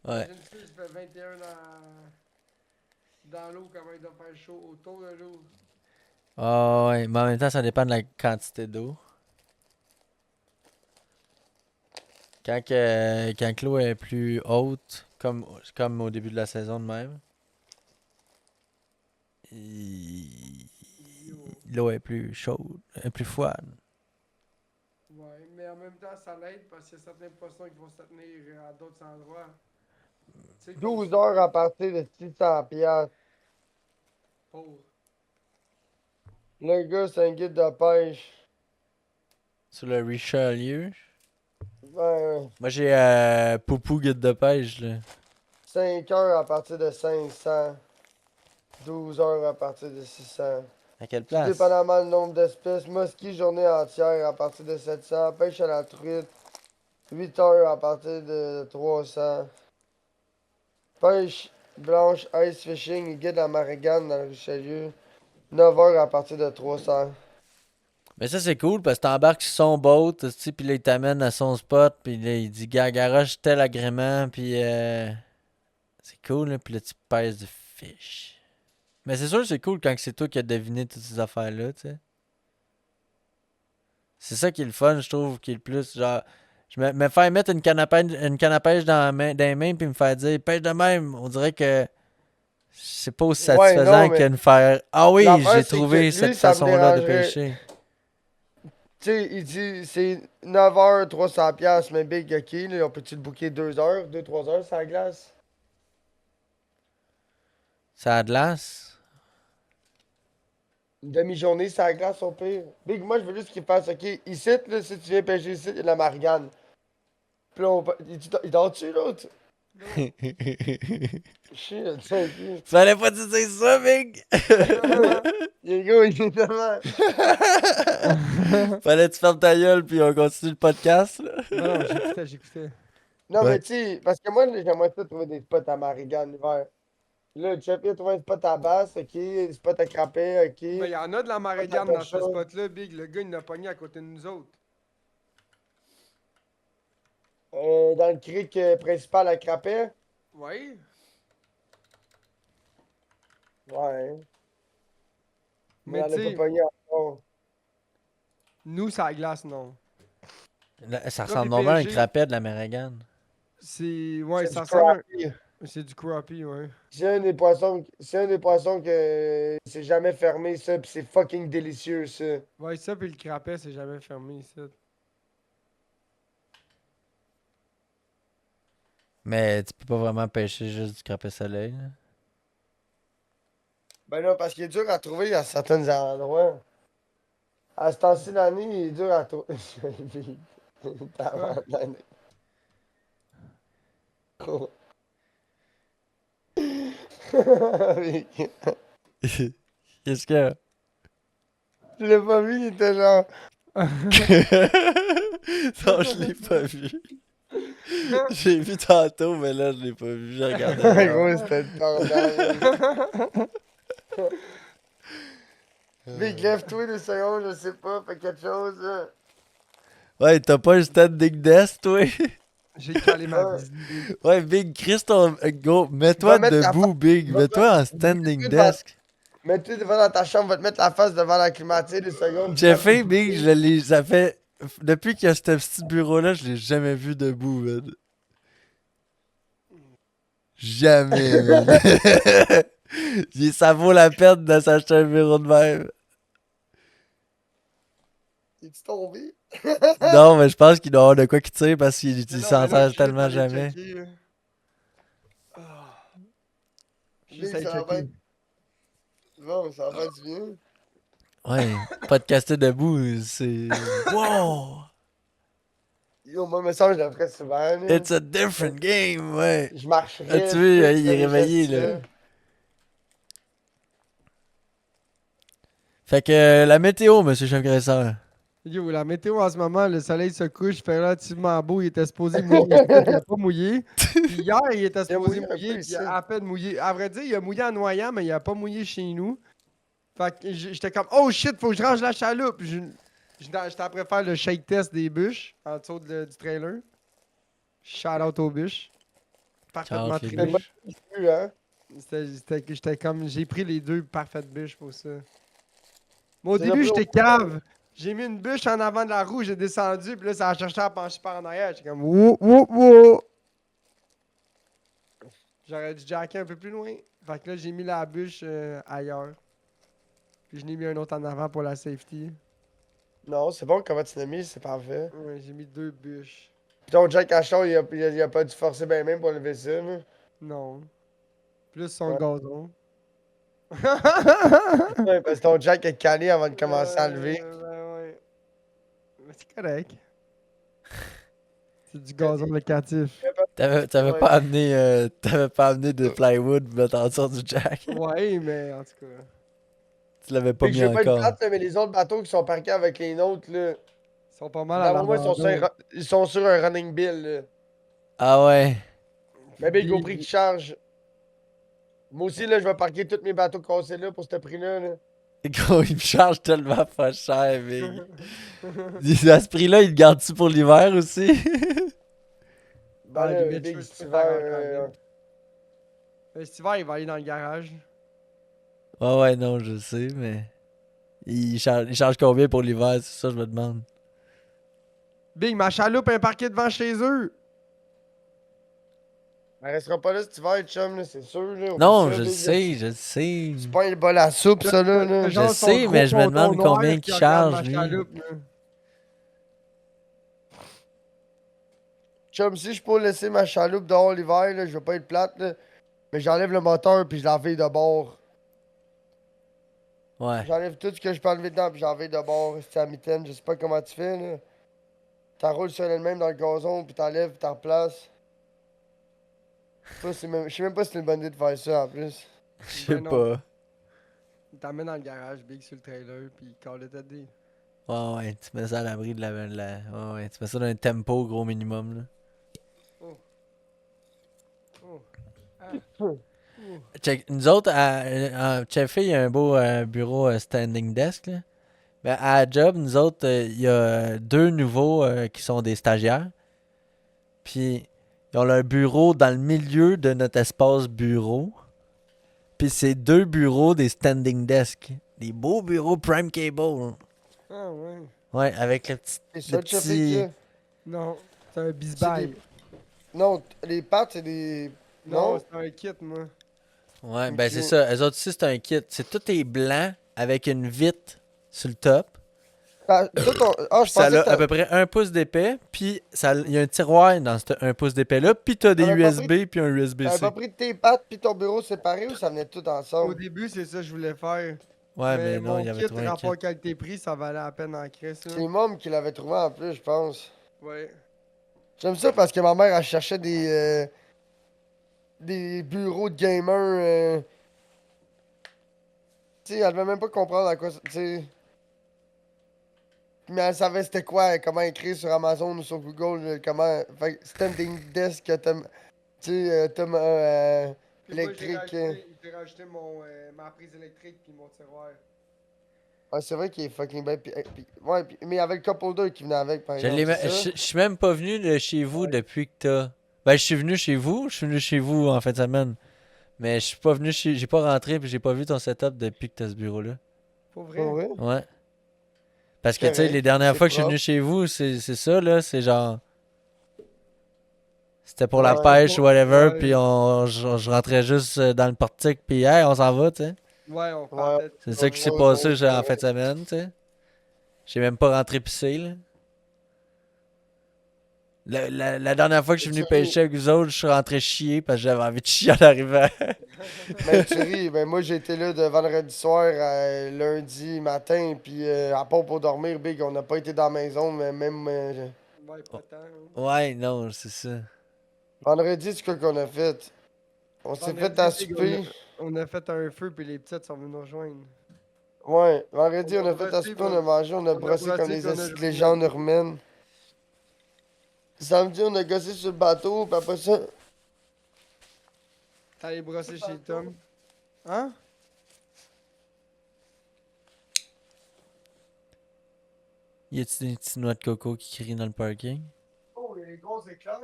Speaker 2: Ouais.
Speaker 4: Imagine si il fait 21 dans l'eau, comment il doit faire chaud autour de l'eau.
Speaker 2: Ah ouais, mais en même temps, ça dépend de la quantité d'eau. Quand l'eau est plus haute, comme au début de la saison de même, l'eau est plus chaude, est plus froide.
Speaker 4: Ouais, mais en même temps, ça l'aide parce qu'il y a certains poissons qui vont se tenir à d'autres endroits. Tu sais, comme
Speaker 3: 12
Speaker 4: ça,
Speaker 3: heures à partir de 600 piastres.
Speaker 4: pour.
Speaker 3: Le gars, c'est un guide de pêche.
Speaker 2: Sur le Richelieu.
Speaker 3: Ouais,
Speaker 2: Moi, j'ai Poupou guide de pêche, là.
Speaker 3: 5 heures à partir de 500. 12 heures à partir de 600.
Speaker 2: À quelle
Speaker 3: Tout
Speaker 2: place?
Speaker 3: dépendamment du nombre d'espèces. Musky, journée entière à partir de 700. Pêche à la truite, 8 heures à partir de 300. Pêche blanche, ice fishing et guide à Marigane dans le Richelieu, 9 heures à partir de 300.
Speaker 2: Mais ça, c'est cool parce que t'embarques sur son boat, tu sais, puis là, il t'amène à son spot, puis là, il dit, garoche tel agrément, puis c'est cool, là, puis là, tu pèses du fish. Mais c'est sûr que c'est cool quand c'est toi qui as deviné toutes ces affaires-là, tu sais. C'est ça qui est le fun, je trouve, qui est le plus, genre, me faire mettre une canne à pêche dans les mains, puis me faire dire, pêche de même, on dirait que c'est pas aussi
Speaker 3: Ouais,
Speaker 2: satisfaisant
Speaker 3: non, mais
Speaker 2: que de faire, ah oui,
Speaker 3: l'affaire,
Speaker 2: j'ai
Speaker 3: c'est
Speaker 2: trouvé
Speaker 3: que lui,
Speaker 2: cette
Speaker 3: ça me
Speaker 2: façon-là de
Speaker 3: dérangerait.
Speaker 2: pêcher.
Speaker 3: Tu sais, il dit c'est 9 heures, 300 piastres, mais Big, ok, là, on peut-tu le booker 2 heures, 2-3 heures sur la glace?
Speaker 2: Ça a de glace?
Speaker 3: Une demi-journée, c'est la glace au pire. Big, moi, je veux juste qu'il fasse, ok, ici, là, si tu viens pêcher ici, il y a de la margane. Puis là, il dort-tu, l'autre? Shit, ça, ok.
Speaker 2: Fallait pas te dire ça, Big!
Speaker 3: Les gars, il est tellement...
Speaker 2: Fallait que tu fermes ta gueule puis on continue le podcast, là.
Speaker 4: Non, non, j'écoutais.
Speaker 3: Non,
Speaker 2: Ouais.
Speaker 3: mais tu sais, parce que moi, là, j'aimerais ça trouver des spots à marigane l'hiver. Là, Jeff, il a trouvé un spot à basse, ok, des spots à crapet, ok.
Speaker 4: Ben, il y en a de la marégane dans ce spot-là, Big. Le gars, il l'a pogné à côté de nous autres.
Speaker 3: Dans le creek principal à crapet.
Speaker 4: Oui.
Speaker 3: Ouais. Mais
Speaker 4: Mais
Speaker 3: on l'a
Speaker 4: tu
Speaker 3: pas
Speaker 4: sais,
Speaker 3: pogné encore.
Speaker 4: nous, ça glace, non.
Speaker 2: Là, ça
Speaker 4: Comme
Speaker 2: ressemble
Speaker 4: les
Speaker 2: normalement à un
Speaker 4: PNG.
Speaker 2: crapet de la Maragan.
Speaker 4: C'est. Ouais,
Speaker 3: C'est
Speaker 4: ça
Speaker 3: du
Speaker 4: ressemble.
Speaker 3: crappie.
Speaker 4: C'est du crappie, ouais.
Speaker 3: C'est un des poissons que c'est jamais fermé, ça, pis c'est fucking délicieux, ça.
Speaker 4: Ouais, ça, puis le crapet, c'est jamais fermé ici.
Speaker 2: Mais tu peux pas vraiment pêcher juste du crapet soleil, là.
Speaker 3: Ben non, parce qu'il est dur à trouver à certains endroits. À ce temps-ci de l'année, il est dur à trouver. Tabarnak. Oh.
Speaker 2: Qu'est-ce que...
Speaker 3: Je l'ai pas vu, il était genre.
Speaker 2: Non, je l'ai pas vu. J'ai vu tantôt, mais là, je l'ai pas vu. J'ai regardé.
Speaker 3: Gros, c'était le bordel. Big, lève-toi 2 secondes, je sais pas, fais quelque chose, là.
Speaker 2: Ouais, t'as pas un standing desk, toi?
Speaker 4: J'ai calé ma
Speaker 3: Ouais.
Speaker 4: visite.
Speaker 2: Ouais, Big, Chris, go, mets-toi
Speaker 3: Va mettre la
Speaker 2: debout, Big.
Speaker 3: va
Speaker 2: Mets-toi en
Speaker 3: mettre-
Speaker 2: standing
Speaker 3: va-
Speaker 2: desk.
Speaker 3: Mets-toi devant dans ta chambre, va te mettre la face devant la climatisée 2 secondes.
Speaker 2: Jeffy, Big, je l'ai... Ça fait... Depuis qu'il y a ce petit bureau-là, je l'ai jamais vu debout, man. Jamais, man. Ça vaut la peine de s'acheter un bureau de même.
Speaker 3: Es-tu tombé?
Speaker 2: Non, mais je pense qu'il doit y avoir de quoi qui tire parce qu'il
Speaker 4: Mais non,
Speaker 2: s'en
Speaker 4: mais là,
Speaker 2: sert
Speaker 4: je
Speaker 2: tellement
Speaker 4: suis allé
Speaker 2: jamais.
Speaker 4: checker, là. Ah.
Speaker 3: Big,
Speaker 4: Juste allé
Speaker 3: ça va
Speaker 4: checker.
Speaker 3: être... Bon, ça va du bien.
Speaker 2: Ouais, podcaster debout, c'est... Wow!
Speaker 3: Yo, moi, me semble que je le ferais souvent, là.
Speaker 2: It's a different game, ouais.
Speaker 3: Je marcherais.
Speaker 2: Ah, tu veux,
Speaker 3: je
Speaker 2: il est
Speaker 3: ferais
Speaker 2: réveillé,
Speaker 3: des
Speaker 2: là.
Speaker 3: gestes,
Speaker 2: Fait que la météo, monsieur Chef Graisseur.
Speaker 4: Yo, la météo en ce moment, le soleil se couche, il fait relativement beau, il était supposé mouiller, il n'a pas mouillé. Puis hier, il était
Speaker 3: Il a
Speaker 4: supposé
Speaker 3: mouillé un
Speaker 4: mouiller,
Speaker 3: peu
Speaker 4: puis il
Speaker 3: ici.
Speaker 4: a à peine mouillé. À vrai dire, il a mouillé en noyant, mais il a pas mouillé chez nous. Fait que j'étais comme, oh shit, faut que je range la chaloupe. J'étais après faire le shake test des bûches en dessous du trailer. Shout out aux bûches. Parfaitement
Speaker 2: les
Speaker 4: trimées.
Speaker 2: bûches.
Speaker 3: plus, hein.
Speaker 4: J'étais comme, j'ai pris les 2 parfaites bûches pour ça. Mais au
Speaker 3: C'est
Speaker 4: début,
Speaker 3: la
Speaker 4: j'étais cave. J'ai mis une bûche en avant de la roue, j'ai descendu, puis là, ça a cherché à pencher par en arrière. J'étais comme, wouh, wouh, wouh. J'aurais dû jacker un peu plus loin. Fait que là, j'ai mis la bûche ailleurs. Puis je n'ai mis un autre en avant pour la safety.
Speaker 3: Non, c'est bon, comment tu l'as mis, c'est parfait.
Speaker 4: Ouais, j'ai mis 2 bûches.
Speaker 3: Puis ton Jack Cachon, il a pas dû forcer ben même pour lever ça, là.
Speaker 4: Non. Plus son
Speaker 3: Ouais.
Speaker 4: gazon.
Speaker 3: Ouais, parce que ton Jack est calé avant de commencer à lever.
Speaker 4: Ouais. Mais c'est correct. C'est du gazon locatif.
Speaker 2: T'avais
Speaker 3: Ouais.
Speaker 2: t'avais pas amené de plywood pour mettre en dessous du jack.
Speaker 4: Ouais, mais en tout cas.
Speaker 2: Tu l'avais pas
Speaker 3: Fait que
Speaker 2: mis
Speaker 3: je veux pas être
Speaker 2: encore.
Speaker 3: plate, là, mais les autres bateaux qui sont parqués avec les nôtres, là.
Speaker 4: Ils sont pas mal à
Speaker 3: D'après moi,
Speaker 4: l'abandon.
Speaker 3: ils sont sur un running bill, là.
Speaker 2: Ah ouais.
Speaker 3: Mais Big, au
Speaker 4: Puis-
Speaker 3: prix qu'ils chargent. Moi aussi, là, je vais parquer tous mes bateaux cassés là pour ce prix-là, là.
Speaker 2: Gros, il me charge tellement pas cher, Big. À ce prix-là, il le garde-tu pour l'hiver aussi?
Speaker 3: Ben
Speaker 4: Ah,
Speaker 3: là,
Speaker 4: limite,
Speaker 3: Big,
Speaker 4: je peux
Speaker 3: cet
Speaker 4: te
Speaker 3: hiver,
Speaker 4: faire Cet hiver, il va aller dans le garage.
Speaker 2: Ouais, non, je sais, mais... Il charge combien pour l'hiver? C'est ça, je me demande.
Speaker 4: Big, ma chaloupe est parquée devant chez eux.
Speaker 3: elle restera pas là cet hiver, chum, là, c'est sûr, là. Oublie
Speaker 2: Non,
Speaker 3: ça,
Speaker 2: je le
Speaker 3: Big,
Speaker 2: sais, je le sais.
Speaker 3: C'est pas un bol à soupe, ça, là, là.
Speaker 2: Je sais, mais je me demande combien qu'il charge, lui.
Speaker 3: Chum, si je peux laisser ma chaloupe dehors l'hiver, là, je vais pas être plate, là. Mais j'enlève le moteur puis je la vire de bord.
Speaker 2: Ouais.
Speaker 3: J'enlève tout ce que je peux enlever dedans, puis j'en vais de bord, c'est à mitaine. Je sais pas comment tu fais, là. T'enroules sur elle-même dans le gazon, puis t'enlèves, puis t'en replaces. Je sais même pas si c'est une bonne idée de faire ça, en plus.
Speaker 2: Je sais
Speaker 4: Ben non.
Speaker 2: pas.
Speaker 4: T'emmènes dans le garage, Big, sur le trailer, puis call it a day.
Speaker 2: Ouais, ouais, tu mets ça à l'abri de Ouais, ouais, tu mets ça dans un tempo gros minimum, là.
Speaker 4: Oh.
Speaker 2: Check, nous autres, à Chefé, il y a un beau bureau standing desk, là. Ben, à la job, nous autres, il y a deux nouveaux qui sont des stagiaires. Puis, ils ont leur bureau dans le milieu de notre espace bureau. Puis, c'est deux bureaux des standing desk. Des beaux bureaux Prime Cable.
Speaker 4: Ah ouais.
Speaker 2: Ouais, avec
Speaker 3: C'est ça,
Speaker 2: le
Speaker 3: tu fais
Speaker 2: petit...
Speaker 3: que.
Speaker 4: Non, c'est un
Speaker 3: C'est
Speaker 4: bisbal.
Speaker 3: des- Non, les pattes, c'est des.
Speaker 4: Non,
Speaker 3: Non?
Speaker 4: c'est un kit, moi.
Speaker 2: Ouais, ben
Speaker 3: Ok.
Speaker 2: c'est ça. Eux autres aussi, c'est un kit. C'est tout est blanc avec une vitre sur le top.
Speaker 3: Ah, toi, je
Speaker 2: Ça
Speaker 3: pensais
Speaker 2: a
Speaker 3: que
Speaker 2: à peu près 1 pouce d'épais, puis il y a un tiroir dans ce 1 pouce d'épais-là, puis t'as des
Speaker 3: T'avais pas
Speaker 2: USB, puis un
Speaker 3: t'avais
Speaker 2: USB-C.
Speaker 3: pas pris tes pattes puis ton bureau séparés ou ça venait tout
Speaker 4: Au
Speaker 3: ensemble?
Speaker 4: début, c'est ça que je voulais faire.
Speaker 2: Ouais,
Speaker 4: mais
Speaker 2: mais non,
Speaker 4: mon
Speaker 2: il y avait
Speaker 4: kit,
Speaker 2: trouvé un kit.
Speaker 4: rapport qualité-prix, ça valait la peine en crise, là.
Speaker 3: C'est Mom qui l'avait trouvé en plus, je pense.
Speaker 4: Ouais.
Speaker 3: J'aime ça parce que ma mère, elle cherchait des bureaux de gamers. Tu sais, elle devait même pas comprendre à quoi. Tu sais. Mais elle savait c'était quoi, comment écrire sur Amazon ou sur Google, comment. Fait que standing desk, tu sais,
Speaker 4: Puis moi,
Speaker 3: électrique.
Speaker 4: j'ai rajouté ma prise électrique puis mon tiroir.
Speaker 3: Ah, c'est vrai qu'il est fucking bien. Ouais, mais il y avait le cup holder qui venait avec, par exemple. C'est ça?
Speaker 2: Je suis même pas venu de chez vous depuis que t'as. Ben, je suis venu chez vous, en fin de semaine. Mais je suis pas venu chez. J'ai pas rentré, puis j'ai pas vu ton setup depuis que t'as ce bureau-là.
Speaker 4: Pour vrai?
Speaker 3: Pas vrai?
Speaker 2: Ouais. Parce que, tu sais,
Speaker 3: Correct,
Speaker 2: les dernières
Speaker 3: c'est
Speaker 2: fois que je suis
Speaker 3: propre.
Speaker 2: venu chez vous, c'est ça, là. C'est genre. C'était pour la
Speaker 3: Ouais.
Speaker 2: pêche ou whatever,
Speaker 4: Ouais.
Speaker 2: puis je rentrais juste dans le portique, puis hey, on s'en va, tu sais.
Speaker 4: Ouais, on
Speaker 3: Ouais.
Speaker 4: partait.
Speaker 2: C'est ça qui s'est
Speaker 3: Ouais,
Speaker 2: passé
Speaker 3: ouais,
Speaker 2: en
Speaker 3: ouais.
Speaker 2: fin de semaine, tu sais. J'ai même pas rentré pisser, là. La dernière fois que je suis venu pêcher avec vous autres, je suis rentré chier parce que j'avais envie de chier à l'arrivée.
Speaker 3: Mais tu ris, ben moi j'ai été là de vendredi soir à lundi matin, puis à part pour dormir, Big, on n'a pas été dans la maison, mais même
Speaker 4: Ouais, pas tant. hein.
Speaker 2: Ouais, non, c'est ça.
Speaker 3: vendredi, c'est quoi qu'on a fait? On s'est fait à
Speaker 4: Vendredi, Big,
Speaker 3: souper.
Speaker 4: on a fait un feu puis les petites sont venues nous rejoindre.
Speaker 3: Ouais, vendredi, on
Speaker 4: On a
Speaker 3: a fait à
Speaker 4: brossé,
Speaker 3: souper, on a mangé, on a
Speaker 4: on a
Speaker 3: brossé comme
Speaker 4: brossé,
Speaker 3: des
Speaker 4: puis on a
Speaker 3: acides
Speaker 4: joué
Speaker 3: légendes urbaines. Samedi, on a gossé sur le bateau, puis après ça,
Speaker 4: T'es allé brosser chez Tom. Hein?
Speaker 2: Y a-tu des petits noix de coco qui crient dans le parking?
Speaker 3: oh, il y a des gros éclairs.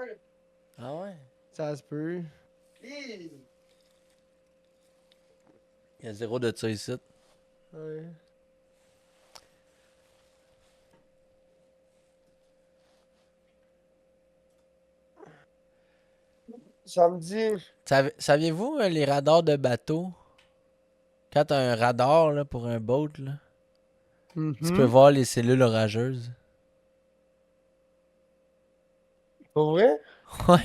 Speaker 2: Ah ouais?
Speaker 4: Ça se peut.
Speaker 3: Hi!
Speaker 2: Y a zéro de ça ici.
Speaker 4: Ouais.
Speaker 3: Samedi,
Speaker 2: Saviez-vous les radars de bateau? Quand t'as un radar là, pour un boat, là, tu peux voir les cellules orageuses.
Speaker 3: pour vrai?
Speaker 2: Ouais.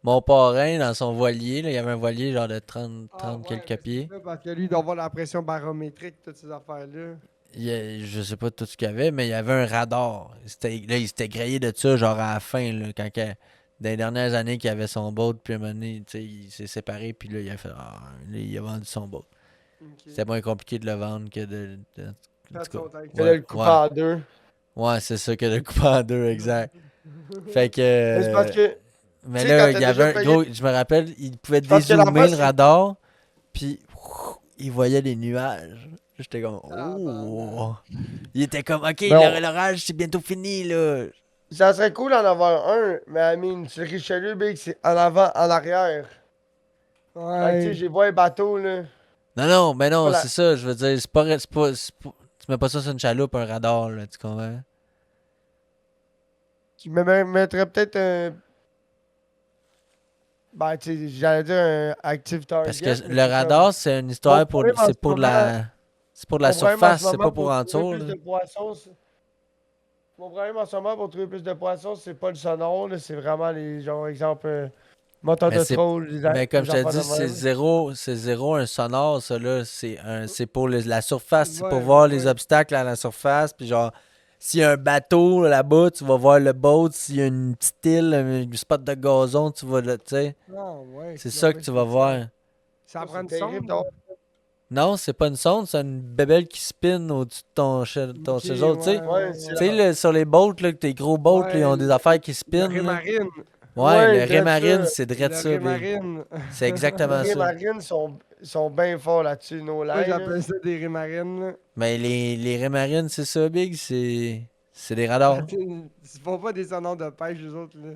Speaker 2: Mon parrain, dans son voilier, là, il y avait un voilier genre de 30
Speaker 4: Ah, ouais,
Speaker 2: quelques
Speaker 4: mais
Speaker 2: pieds.
Speaker 4: c'est ça, parce que lui, il doit avoir la pression barométrique, toutes ces affaires-là.
Speaker 2: Je sais pas tout ce qu'il y avait, mais il y avait un radar. Là, il s'était grillé de ça, genre à la fin, là, dans les dernières années qu'il avait son boat, puis à un moment donné, tu sais, il s'est séparé, puis là, il a fait, là, il a vendu son boat.
Speaker 4: Ok.
Speaker 2: C'était moins compliqué de le vendre que en
Speaker 4: Faites
Speaker 2: tout
Speaker 4: son
Speaker 2: cas.
Speaker 4: temps.
Speaker 3: Que de le couper en deux.
Speaker 2: Ouais, c'est ça, que de le couper en deux, exact. Fait que.
Speaker 3: Mais c'est parce que,
Speaker 2: Mais
Speaker 3: tu sais,
Speaker 2: là,
Speaker 3: quand
Speaker 2: il y
Speaker 3: t'as
Speaker 2: avait
Speaker 3: déjà
Speaker 2: un
Speaker 3: payé-
Speaker 2: gros. Je me rappelle, il pouvait
Speaker 3: Parce que
Speaker 2: dézoomer
Speaker 3: l'affaire,
Speaker 2: le
Speaker 3: c'est-
Speaker 2: radar, puis il voyait les nuages. J'étais comme,
Speaker 4: Ah,
Speaker 2: oh. Il était comme, ok,
Speaker 3: Bon.
Speaker 2: l'orage, c'est bientôt fini, là.
Speaker 3: ça serait cool d'en avoir un, mais I mean, sur Richelieu, Big, c'est en avant, en arrière. Fait que, tu sais,
Speaker 4: Ouais.
Speaker 3: j'ai vu un bateau, là.
Speaker 2: Non, non, mais non,
Speaker 3: Voilà.
Speaker 2: c'est ça, je veux dire, tu mets pas ça sur une chaloupe, un radar, là, tu comprends?
Speaker 3: Tu me mettrais peut-être un. Ben, tu sais, j'allais dire un active target.
Speaker 2: Parce que
Speaker 3: mais
Speaker 2: le
Speaker 3: c'est comme-
Speaker 2: radar, c'est une histoire
Speaker 3: Mon
Speaker 2: pour.
Speaker 3: problème en
Speaker 2: C'est
Speaker 3: ce
Speaker 2: pour de
Speaker 3: moment-
Speaker 2: la. C'est pour de la
Speaker 3: Mon problème en
Speaker 2: surface,
Speaker 3: ce
Speaker 2: c'est
Speaker 3: moment,
Speaker 2: pas pour en
Speaker 3: trouver
Speaker 2: dessous,
Speaker 3: plus
Speaker 2: là.
Speaker 3: de poissons, Mon problème en ce moment pour trouver plus de poissons, c'est pas le sonore, là, c'est vraiment les, genre, exemple, Moteur
Speaker 2: Mais
Speaker 3: de
Speaker 2: c'est-
Speaker 3: troll,
Speaker 2: Mais comme je te
Speaker 3: affaires de
Speaker 2: dis, c'est
Speaker 3: même.
Speaker 2: zéro un sonore, ça là. C'est pour la surface, c'est pour
Speaker 4: Ouais,
Speaker 2: voir
Speaker 4: ouais,
Speaker 2: les
Speaker 4: ouais.
Speaker 2: obstacles à la surface. Puis genre, s'il y a un bateau là-bas, tu vas voir le boat. S'il y a une petite île, un spot de gazon, tu vas là, tu sais.
Speaker 4: Ah, ouais.
Speaker 2: C'est
Speaker 4: non,
Speaker 2: ça
Speaker 4: mais
Speaker 2: que tu
Speaker 4: c'est
Speaker 2: vas
Speaker 4: ça.
Speaker 2: voir.
Speaker 4: Ça
Speaker 3: Ça,
Speaker 4: prend
Speaker 3: c'est
Speaker 4: une
Speaker 3: terrible,
Speaker 4: sonde.
Speaker 3: donc.
Speaker 2: Non, c'est pas une sonde, c'est une bébelle qui spin au-dessus de ton
Speaker 4: Ok,
Speaker 2: séjour, tu sais.
Speaker 3: Ouais, c'est
Speaker 2: Tu sais, là, sur les boats, là, que tes gros boats, là, ils ont des affaires qui
Speaker 4: Le
Speaker 2: spinent. Là.
Speaker 4: Rémarine.
Speaker 2: Ouais, le
Speaker 3: drette
Speaker 2: Rémarine,
Speaker 3: ça.
Speaker 2: c'est drette
Speaker 4: Le
Speaker 2: ça, big.
Speaker 4: Rémarine.
Speaker 2: C'est
Speaker 3: Les
Speaker 2: exactement ça.
Speaker 3: Rémarines sont bien forts là-dessus, nos
Speaker 4: Moi,
Speaker 3: lives.
Speaker 4: j'appelle ça des Rémarines. Là.
Speaker 2: Mais les Rémarines, c'est ça, big, c'est des radars.
Speaker 4: Ils font pas des sonores de pêche, les autres. Là.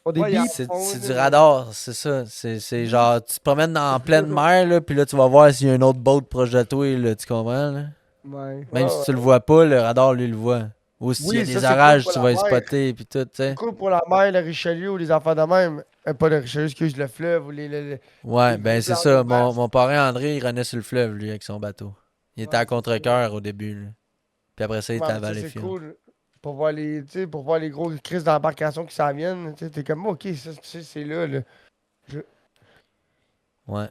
Speaker 3: Pour des
Speaker 4: Ouais, ils en
Speaker 3: beats.
Speaker 4: font,
Speaker 2: C'est du
Speaker 4: là,
Speaker 2: radar, c'est ça. C'est genre, tu te promènes en pleine mer, là, puis là, tu vas voir s'il y a un autre boat proche de toi, là, tu comprends, là?
Speaker 4: Ouais.
Speaker 2: Même
Speaker 3: Ouais,
Speaker 2: si
Speaker 3: ouais.
Speaker 2: tu le vois pas, le radar, lui, le voit. Ou s'il y a
Speaker 3: Oui, ça,
Speaker 2: des
Speaker 3: c'est cool
Speaker 2: orages,
Speaker 3: pour
Speaker 2: tu
Speaker 3: la
Speaker 2: vas les
Speaker 3: mer.
Speaker 2: spotter, puis tout, tu
Speaker 3: C'est
Speaker 2: sais.
Speaker 3: cool pour la mer, le Richelieu ou les affaires de même. Pas le Richelieu, excuse, le fleuve ou
Speaker 2: Ouais,
Speaker 3: les
Speaker 2: ben
Speaker 3: gros
Speaker 2: c'est
Speaker 3: plans
Speaker 2: ça.
Speaker 3: d'eau
Speaker 2: Mon parrain André, il renaît sur le fleuve, lui, avec son bateau. Il était
Speaker 4: Ouais,
Speaker 2: à
Speaker 4: c'est
Speaker 2: contre-cœur au début, là. Puis après ça, il était
Speaker 3: Ouais,
Speaker 2: à
Speaker 3: mais ça, c'est
Speaker 2: Valleyfield.
Speaker 3: cool. Pour voir les, tu sais, pour voir les gros crises d'embarcation qui s'en viennent. Tu sais, t'es comme, ok, ça, tu sais, c'est là, là.
Speaker 2: Ouais.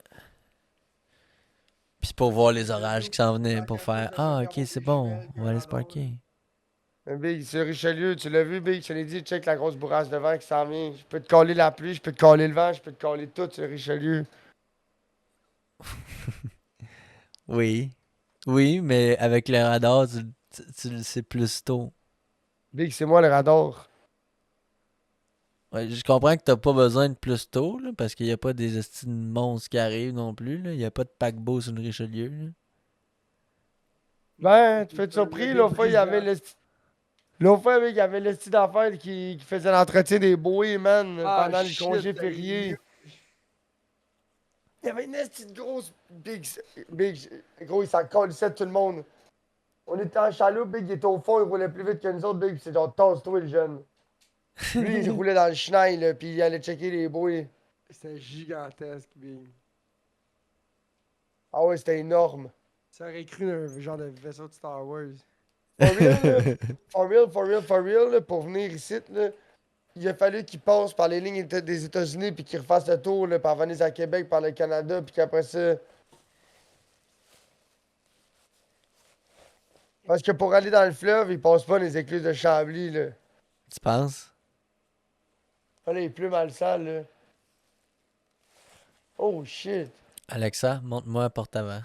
Speaker 2: Puis pour voir les orages qui s'en venaient, pour faire ah, ok, c'est bon, on va aller se parker.
Speaker 3: Mais Big, c'est Richelieu, tu l'as vu, Big, je te l'ai dit, check la grosse bourrasse de vent qui s'en vient. Je peux te coller la pluie, je peux te coller le vent, je peux te coller tout sur Richelieu.
Speaker 2: Oui. Oui, mais avec le radar, tu le sais plus tôt.
Speaker 3: Big, c'est moi le radar.
Speaker 2: Ouais, je comprends que t'as pas besoin de plus tôt, là, parce qu'il y a pas des estis de monstres qui arrivent non plus, là. Il y a pas de paquebot sur le Richelieu, là.
Speaker 3: Ben, tu fais être surpris, l'autre fois, il y avait
Speaker 4: Débrisant.
Speaker 3: L'autre fois, Big, il y avait le style d'affaires qui faisait l'entretien des bouées, man,
Speaker 4: Ah,
Speaker 3: pendant le
Speaker 4: shit,
Speaker 3: congé
Speaker 4: t'as
Speaker 3: férié. Il y avait une petite grosse Big, gros, il s'en colissait de tout le monde. On était en chaloupe, Big, il était au fond, il roulait plus vite que nous autres, Big, pis c'est genre, tasse-toi, le jeune. Lui, il roulait dans le chenil, là, pis il allait checker les bouées.
Speaker 4: C'était gigantesque, Big.
Speaker 3: Ah ouais, c'était énorme.
Speaker 4: Ça aurait cru un genre de vaisseau de Star Wars.
Speaker 3: For real, là, for real, là, pour venir ici, là, il a fallu qu'il passe par les lignes des États-Unis, puis qu'il refasse le tour, là, par Venise à Québec, par le Canada, puis qu'après ça. Parce que pour aller dans le fleuve, il passe pas les écluses de Chambly, là.
Speaker 2: Tu penses?
Speaker 3: Ah, là, il pleut mal sale, là. Oh shit.
Speaker 2: Alexa, montre-moi un porte-avant.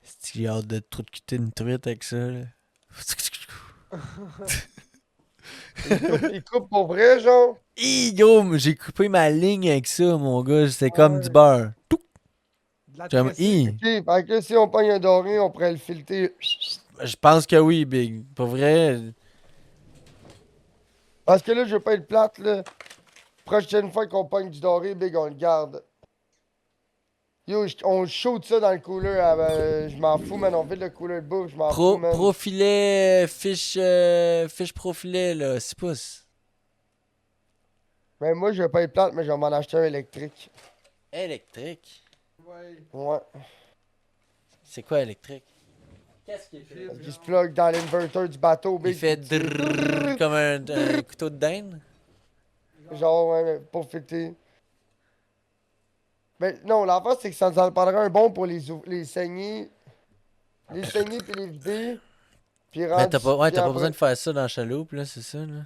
Speaker 2: Si j'ai hâte de trop de quitter une truite avec ça, là.
Speaker 3: Il coupe pour vrai, genre.
Speaker 2: Hi, gros, j'ai coupé ma ligne avec ça, mon gars. C'était
Speaker 4: Ah
Speaker 2: comme
Speaker 4: ouais.
Speaker 2: du beurre. Tout.
Speaker 4: De la
Speaker 2: Comme,
Speaker 4: tressée.
Speaker 2: hi.
Speaker 3: Ok, fait que là, si on pogne un doré, on pourrait le filtrer.
Speaker 2: Je pense que oui, Big. Pour vrai,
Speaker 3: Parce que là, je veux pas être plate, là. Prochaine fois qu'on pogne du doré, Big, on le garde. Yo, on shoot ça dans le cooler. Je m'en fous, man. On vide le cooler de bouffe, je m'en fous, man.
Speaker 2: profilet, fiche profilet, là, 6 pouces.
Speaker 3: Mais moi, je veux pas être plate, mais je vais m'en acheter un électrique.
Speaker 2: Électrique?
Speaker 4: Ouais.
Speaker 3: Ouais.
Speaker 2: C'est quoi électrique? Qu'est-ce qu'il fait?
Speaker 3: Qui se plug dans l'inverter du bateau,
Speaker 2: Il
Speaker 3: Big.
Speaker 2: fait
Speaker 3: puis tu-
Speaker 2: drrrr comme un couteau de dinde?
Speaker 3: Genre, ouais, mais pour fêter. Mais non, l'affaire, c'est que ça nous en prendrait un bon pour les saigner. Les saigner puis les vider. Puis
Speaker 2: Mais
Speaker 3: rendre.
Speaker 2: t'as pas, ouais,
Speaker 3: puis
Speaker 2: t'as pas
Speaker 3: après-
Speaker 2: besoin de faire ça dans la chaloupe, là, c'est ça, là.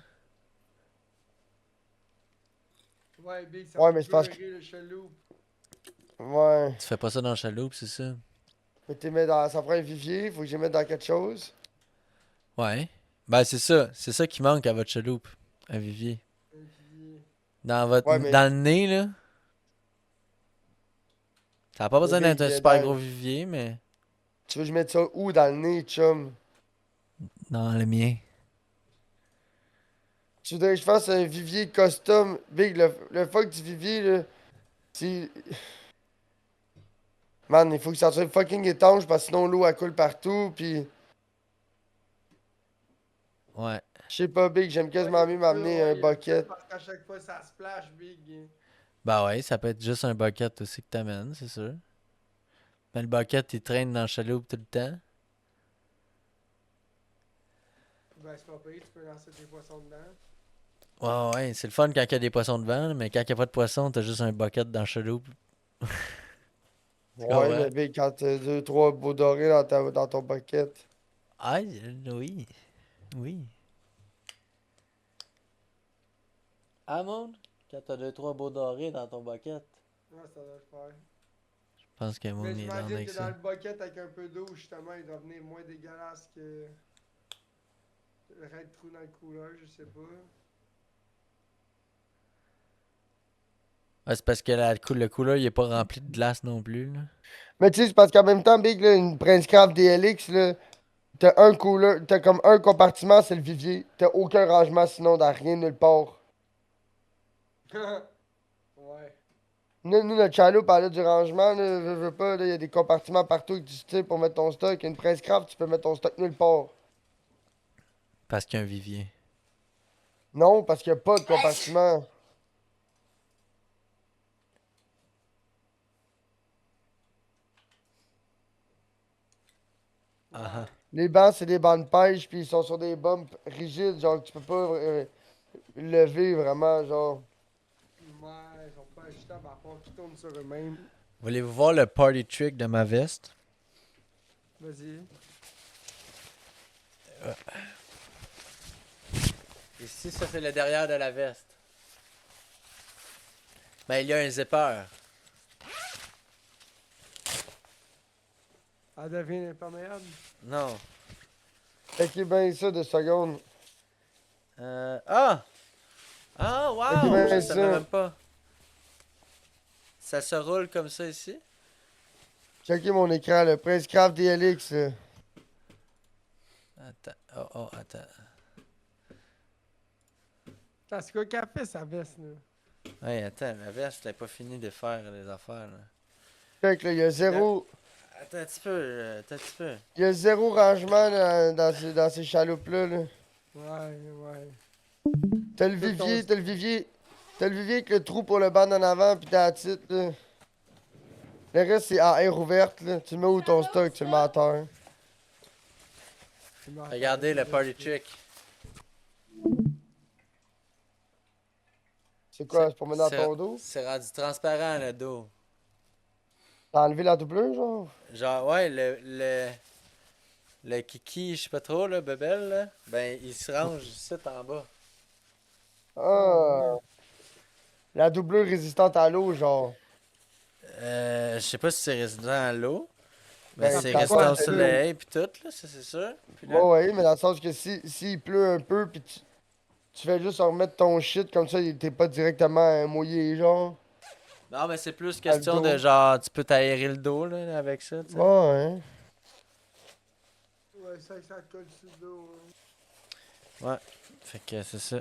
Speaker 4: Ouais, Big, ça
Speaker 3: Ouais,
Speaker 4: va
Speaker 3: mais c'est parce
Speaker 4: beurrer le chaloupe.
Speaker 3: Ouais.
Speaker 2: Tu fais pas ça dans la chaloupe, c'est ça?
Speaker 3: Mais t'es mis dans. Ça prend un vivier, faut que je les mette dans quelque chose.
Speaker 2: Ouais. Ben, c'est ça. C'est ça qui manque à votre chaloupe. Un vivier. Dans votre,
Speaker 3: Ouais, mais-
Speaker 2: dans le nez, là. Ça n'a pas besoin
Speaker 3: Big,
Speaker 2: d'être un super
Speaker 3: dans-
Speaker 2: gros vivier, mais
Speaker 3: Tu veux que je mette ça où dans le nez, chum?
Speaker 2: dans le mien.
Speaker 3: Tu voudrais que je fasse un vivier custom. Big, le fuck du vivier, là. C'est. Man, il faut que ça soit fucking étanche parce que sinon l'eau elle coule partout. Puis.
Speaker 2: Ouais.
Speaker 3: Je sais pas, Big, j'aime quasiment mieux m'amener un bucket.
Speaker 4: Parce qu'à chaque fois, ça splash, Big.
Speaker 2: Ben ouais, ça peut être juste un bucket aussi que t'amènes, c'est sûr. Mais le bucket, il traîne dans la chaloupe tout le temps.
Speaker 4: Ben, c'est pas pire, tu peux lancer des poissons dedans.
Speaker 2: Ouais, c'est le fun quand il y a des poissons devant, là, mais quand il n'y a pas de poissons, t'as juste un bucket dans le chaloupe.
Speaker 3: Ouais,
Speaker 2: comprends?
Speaker 3: mais Big, quand t'as 2-3 beaux dorés dans ton bucket.
Speaker 2: Ah, oui. Oui. Ah, mon? Quand t'as 2-3 beaux dorés dans ton bucket.
Speaker 4: Ouais, ça doit le faire.
Speaker 2: Je pense que Moon
Speaker 4: Mais
Speaker 2: est down
Speaker 4: j'imagine
Speaker 2: avec
Speaker 4: que dans
Speaker 2: ça.
Speaker 4: le bucket avec un peu d'eau, justement, il doit venir moins dégueulasse que le raid trou dans le couleur, je sais pas.
Speaker 2: Ouais, c'est parce que le cooler, il est pas rempli de glace non plus, là.
Speaker 3: Mais tu sais, c'est parce qu'en même temps, Big, là, une Prince Craft DLX, là, t'as un cooler, t'as comme un compartiment, c'est le vivier. T'as aucun rangement sinon dans rien nulle part.
Speaker 4: Ouais.
Speaker 3: Nous, notre chaloupe, elle a du rangement, là, veux pas, il y a des compartiments partout que tu sais pour mettre ton stock. Une Prince Craft, tu peux mettre ton stock nulle part.
Speaker 2: Parce qu'il y a un vivier.
Speaker 3: Non, parce qu'il n'y a pas de compartiment.
Speaker 2: Ah ah.
Speaker 3: Les bancs, c'est des bancs de pêche, puis ils sont sur des bumps rigides, genre, que tu peux pas lever vraiment, genre.
Speaker 4: Ouais, ils sont pas ajustables à part qu'ils tournent sur eux-mêmes.
Speaker 2: Voulez-vous voir le party trick de ma veste?
Speaker 4: Vas-y.
Speaker 2: Ici, ça, c'est le derrière de la veste. Ben, il y a un zipper.
Speaker 4: Elle devient imperméable.
Speaker 2: Non.
Speaker 3: Fait qu'il est bien ça de secondes.
Speaker 2: Ah! Ah,
Speaker 3: Ok,
Speaker 2: wow!
Speaker 3: ben,
Speaker 2: Je
Speaker 3: ça.
Speaker 2: savais même pas. Ça se roule comme ça ici?
Speaker 3: Checkez mon écran, le Prince Craft DLX. Là.
Speaker 2: Attends. Oh, attends.
Speaker 4: Putain, c'est quoi qu'elle fait, sa veste, là?
Speaker 2: Ouais, attends, ma veste, elle n'est pas finie de faire les affaires, là.
Speaker 3: Check, là, il y a zéro.
Speaker 2: Attends un petit peu, attends un petit peu.
Speaker 3: Il y a zéro rangement dans ces chaloupes-là. Là.
Speaker 4: Ouais.
Speaker 3: T'as le vivier, t'as le vivier. T'as le vivier avec le trou pour le banc en avant, pis t'as la titre, là. Le reste, c'est en air ouverte, là. Tu le mets où ton stock, tu le mets à terre.
Speaker 2: Regardez le party trick.
Speaker 3: C'est quoi, c'est pour mettre dans ton dos?
Speaker 2: C'est rendu transparent, le dos.
Speaker 3: T'as enlevé la doublure, genre?
Speaker 2: Genre, ouais, le kiki, je sais pas trop, là, bebel, là, ben, il se range ici en bas.
Speaker 3: Ah! La doublure résistante à l'eau, genre.
Speaker 2: Je sais pas si c'est résistant à l'eau.
Speaker 3: Ben,
Speaker 2: Mais c'est
Speaker 3: t'as
Speaker 2: résistant
Speaker 3: pas
Speaker 2: au
Speaker 3: de l'eau.
Speaker 2: soleil pis tout, là, ça c'est sûr. Puis là,
Speaker 3: Ouais, mais dans le sens que s'il pleut un peu, pis tu fais juste remettre ton shit, comme ça, t'es pas directement mouillé, genre.
Speaker 2: non, mais c'est plus
Speaker 3: À le
Speaker 2: question
Speaker 3: dos.
Speaker 2: de genre, tu peux t'aérer le dos, là, avec ça, tu sais.
Speaker 3: Ouais, hein.
Speaker 4: Ouais, ça te colle sur le dos. Hein.
Speaker 2: Fait que c'est ça.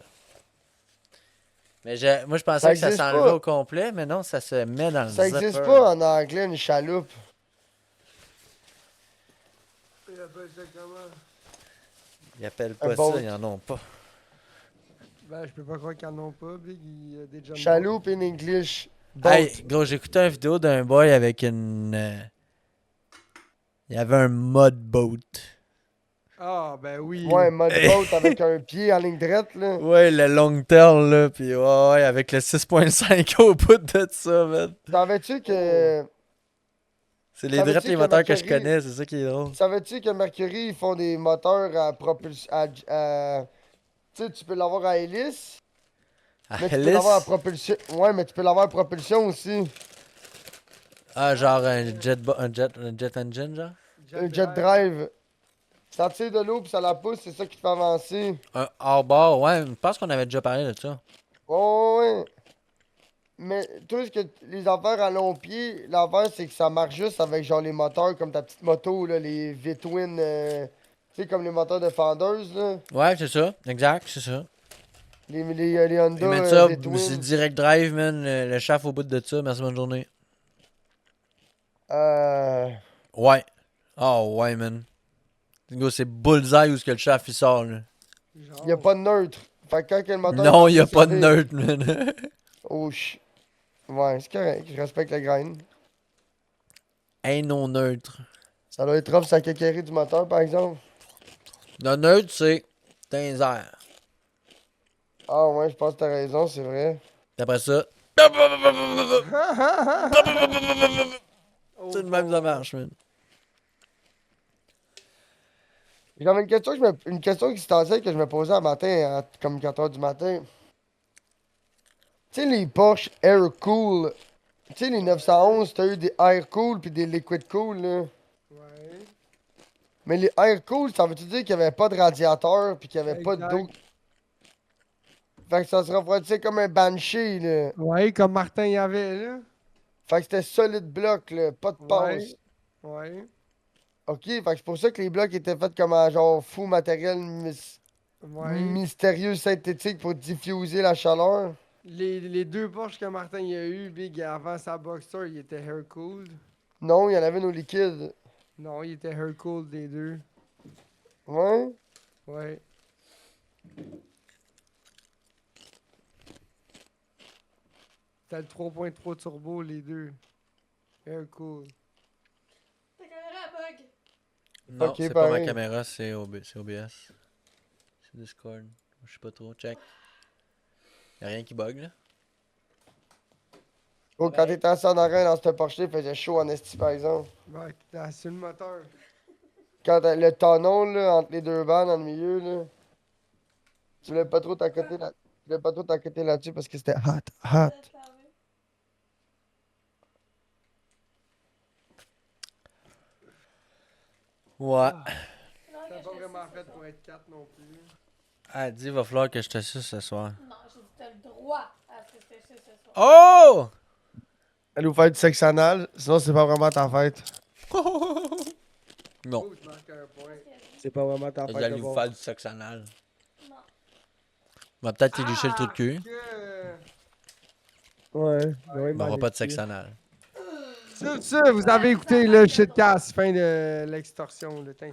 Speaker 2: Mais moi, je pensais
Speaker 3: Ça
Speaker 2: que ça
Speaker 3: existe
Speaker 2: s'enlevait
Speaker 3: pas.
Speaker 2: au complet, mais non, ça se met dans le
Speaker 3: Ça
Speaker 2: zipper.
Speaker 3: existe pas en anglais, une chaloupe.
Speaker 4: Il appelle ça comment?
Speaker 2: Ils appellent
Speaker 3: Un
Speaker 2: pas
Speaker 3: boat.
Speaker 2: ça, ils en ont pas.
Speaker 4: Ben, je peux pas croire qu'ils en ont pas, Big. Il y a des jeunes.
Speaker 3: Chaloupe in English. Boat.
Speaker 2: Hey, gros, j'écoutais une vidéo d'un boy avec une. Il y avait un mud boat.
Speaker 4: Ah, ben oui.
Speaker 3: Ouais, mode boat avec un pied en ligne droite, là.
Speaker 2: Ouais, le long tail, là, pis ouais, avec le 6.5 au bout de ça, man.
Speaker 3: Savais-tu que.
Speaker 2: C'est les
Speaker 3: Savais-tu
Speaker 2: drettes les
Speaker 3: que
Speaker 2: moteurs que je
Speaker 3: Mercury-
Speaker 2: connais, c'est ça qui est drôle.
Speaker 3: Savais-tu que Mercury, ils font des moteurs à propulsion. Tu sais, tu peux l'avoir à hélice,
Speaker 2: À
Speaker 3: mais tu peux l'avoir à
Speaker 2: hélice?
Speaker 3: propulsion. Ouais, mais tu peux l'avoir à propulsion aussi.
Speaker 2: Ah, genre un jet engine, genre?
Speaker 3: Un jet drive. Ça tire de l'eau puis ça la pousse, c'est ça qui te fait avancer.
Speaker 2: Un hors-bord, ouais, je pense qu'on avait déjà parlé de ça.
Speaker 3: Ouais. Mais tout ce que les affaires à long pied, l'affaire c'est que ça marche juste avec genre les moteurs comme ta petite moto, là, les V-Twin, tu sais, comme les moteurs de Fenders, là.
Speaker 2: Ouais, c'est ça, exact, c'est ça.
Speaker 3: Les
Speaker 2: Ils
Speaker 3: Honda
Speaker 2: mettent ça, c'est
Speaker 3: V-Twin.
Speaker 2: direct drive, man, le shaft au bout de ça, merci, bonne journée. Ouais. Oh, ouais, man. Go, c'est bullseye où ce que le shaft il sort, là.
Speaker 3: Y a pas de neutre. Fait que quand que le moteur.
Speaker 2: Non, y a pas de
Speaker 3: neutre.
Speaker 2: nerd, man.
Speaker 3: Oh, ouais, c'est correct, je respecte la graine.
Speaker 2: Ain't non neutre.
Speaker 3: Ça doit être rough, ça caquerie du moteur, par exemple.
Speaker 2: Le neutre, c'est. dans les airs.
Speaker 3: Ah ouais, je pense que t'as raison, c'est vrai.
Speaker 2: Puis après ça. C'est le même ça marche, man.
Speaker 3: J'avais une question, une question existentielle que je me posais un matin, comme 4h du matin. Tu sais, les Porsche Air Cool, tu sais, les 911, t'as eu des Air Cool puis des Liquid Cool, là.
Speaker 4: Ouais.
Speaker 3: Mais les Air Cool, ça veut-tu dire qu'il n'y avait pas de radiateur puis qu'il n'y avait pas
Speaker 4: Exact.
Speaker 3: d'eau? Fait que ça se refroidissait comme un Banshee, là.
Speaker 4: Ouais, comme Martin y avait, là.
Speaker 3: Fait que c'était solide bloc, là, pas de
Speaker 4: Ouais.
Speaker 3: passe.
Speaker 4: Ouais.
Speaker 3: Ok, fait que c'est pour ça que les blocs étaient faits comme un genre fou matériel
Speaker 4: Ouais.
Speaker 3: mystérieux synthétique pour diffuser la chaleur.
Speaker 4: Les deux Porsche que Martin y a eu, Big, avant sa Boxster, il était air cooled.
Speaker 3: Non, il y en avait nos liquides.
Speaker 4: Non, il était air cooled des deux.
Speaker 3: Ouais?
Speaker 4: Ouais. C'était le 3.3 turbo, les deux. Air cooled.
Speaker 6: Ta caméra bug.
Speaker 2: Non,
Speaker 3: Ok,
Speaker 2: c'est pas ma
Speaker 3: pareil.
Speaker 2: caméra, c'est OBS. C'est Discord. Je sais pas trop, check. Y'a rien qui bug là.
Speaker 3: Oh, quand t'étais assis en arrière dans ce Porsche, il faisait chaud en esti, par exemple.
Speaker 4: Ouais, t'as sur le moteur.
Speaker 3: Quand le tonneau, là, entre les deux vannes, dans le milieu, là, tu voulais pas trop t'accoter là. Tu voulais pas trop t'accoter là-dessus parce que c'était hot, hot.
Speaker 2: Ouais.
Speaker 4: T'as pas vraiment fait pour être 4 non plus.
Speaker 2: Ah, dis, va falloir que je te suce ce soir.
Speaker 6: Non, j'ai dit t'as le droit à tester ça ce soir.
Speaker 2: Oh!
Speaker 3: Elle nous fait du sexe anal, sinon c'est pas vraiment ta fête.
Speaker 2: Non.
Speaker 4: Oh, tu marques un point.
Speaker 3: C'est pas vraiment ta
Speaker 2: Vous
Speaker 3: fête.
Speaker 2: allez
Speaker 3: de
Speaker 2: vous
Speaker 3: bon.
Speaker 2: faire du sexe anal.
Speaker 6: Non.
Speaker 2: On va peut-être lécher le trou de cul,
Speaker 3: Ouais,
Speaker 2: mais on fera pas de sexe anal.
Speaker 4: Sur ce, vous avez écouté le shitcast, fin de l'extorsion, le temps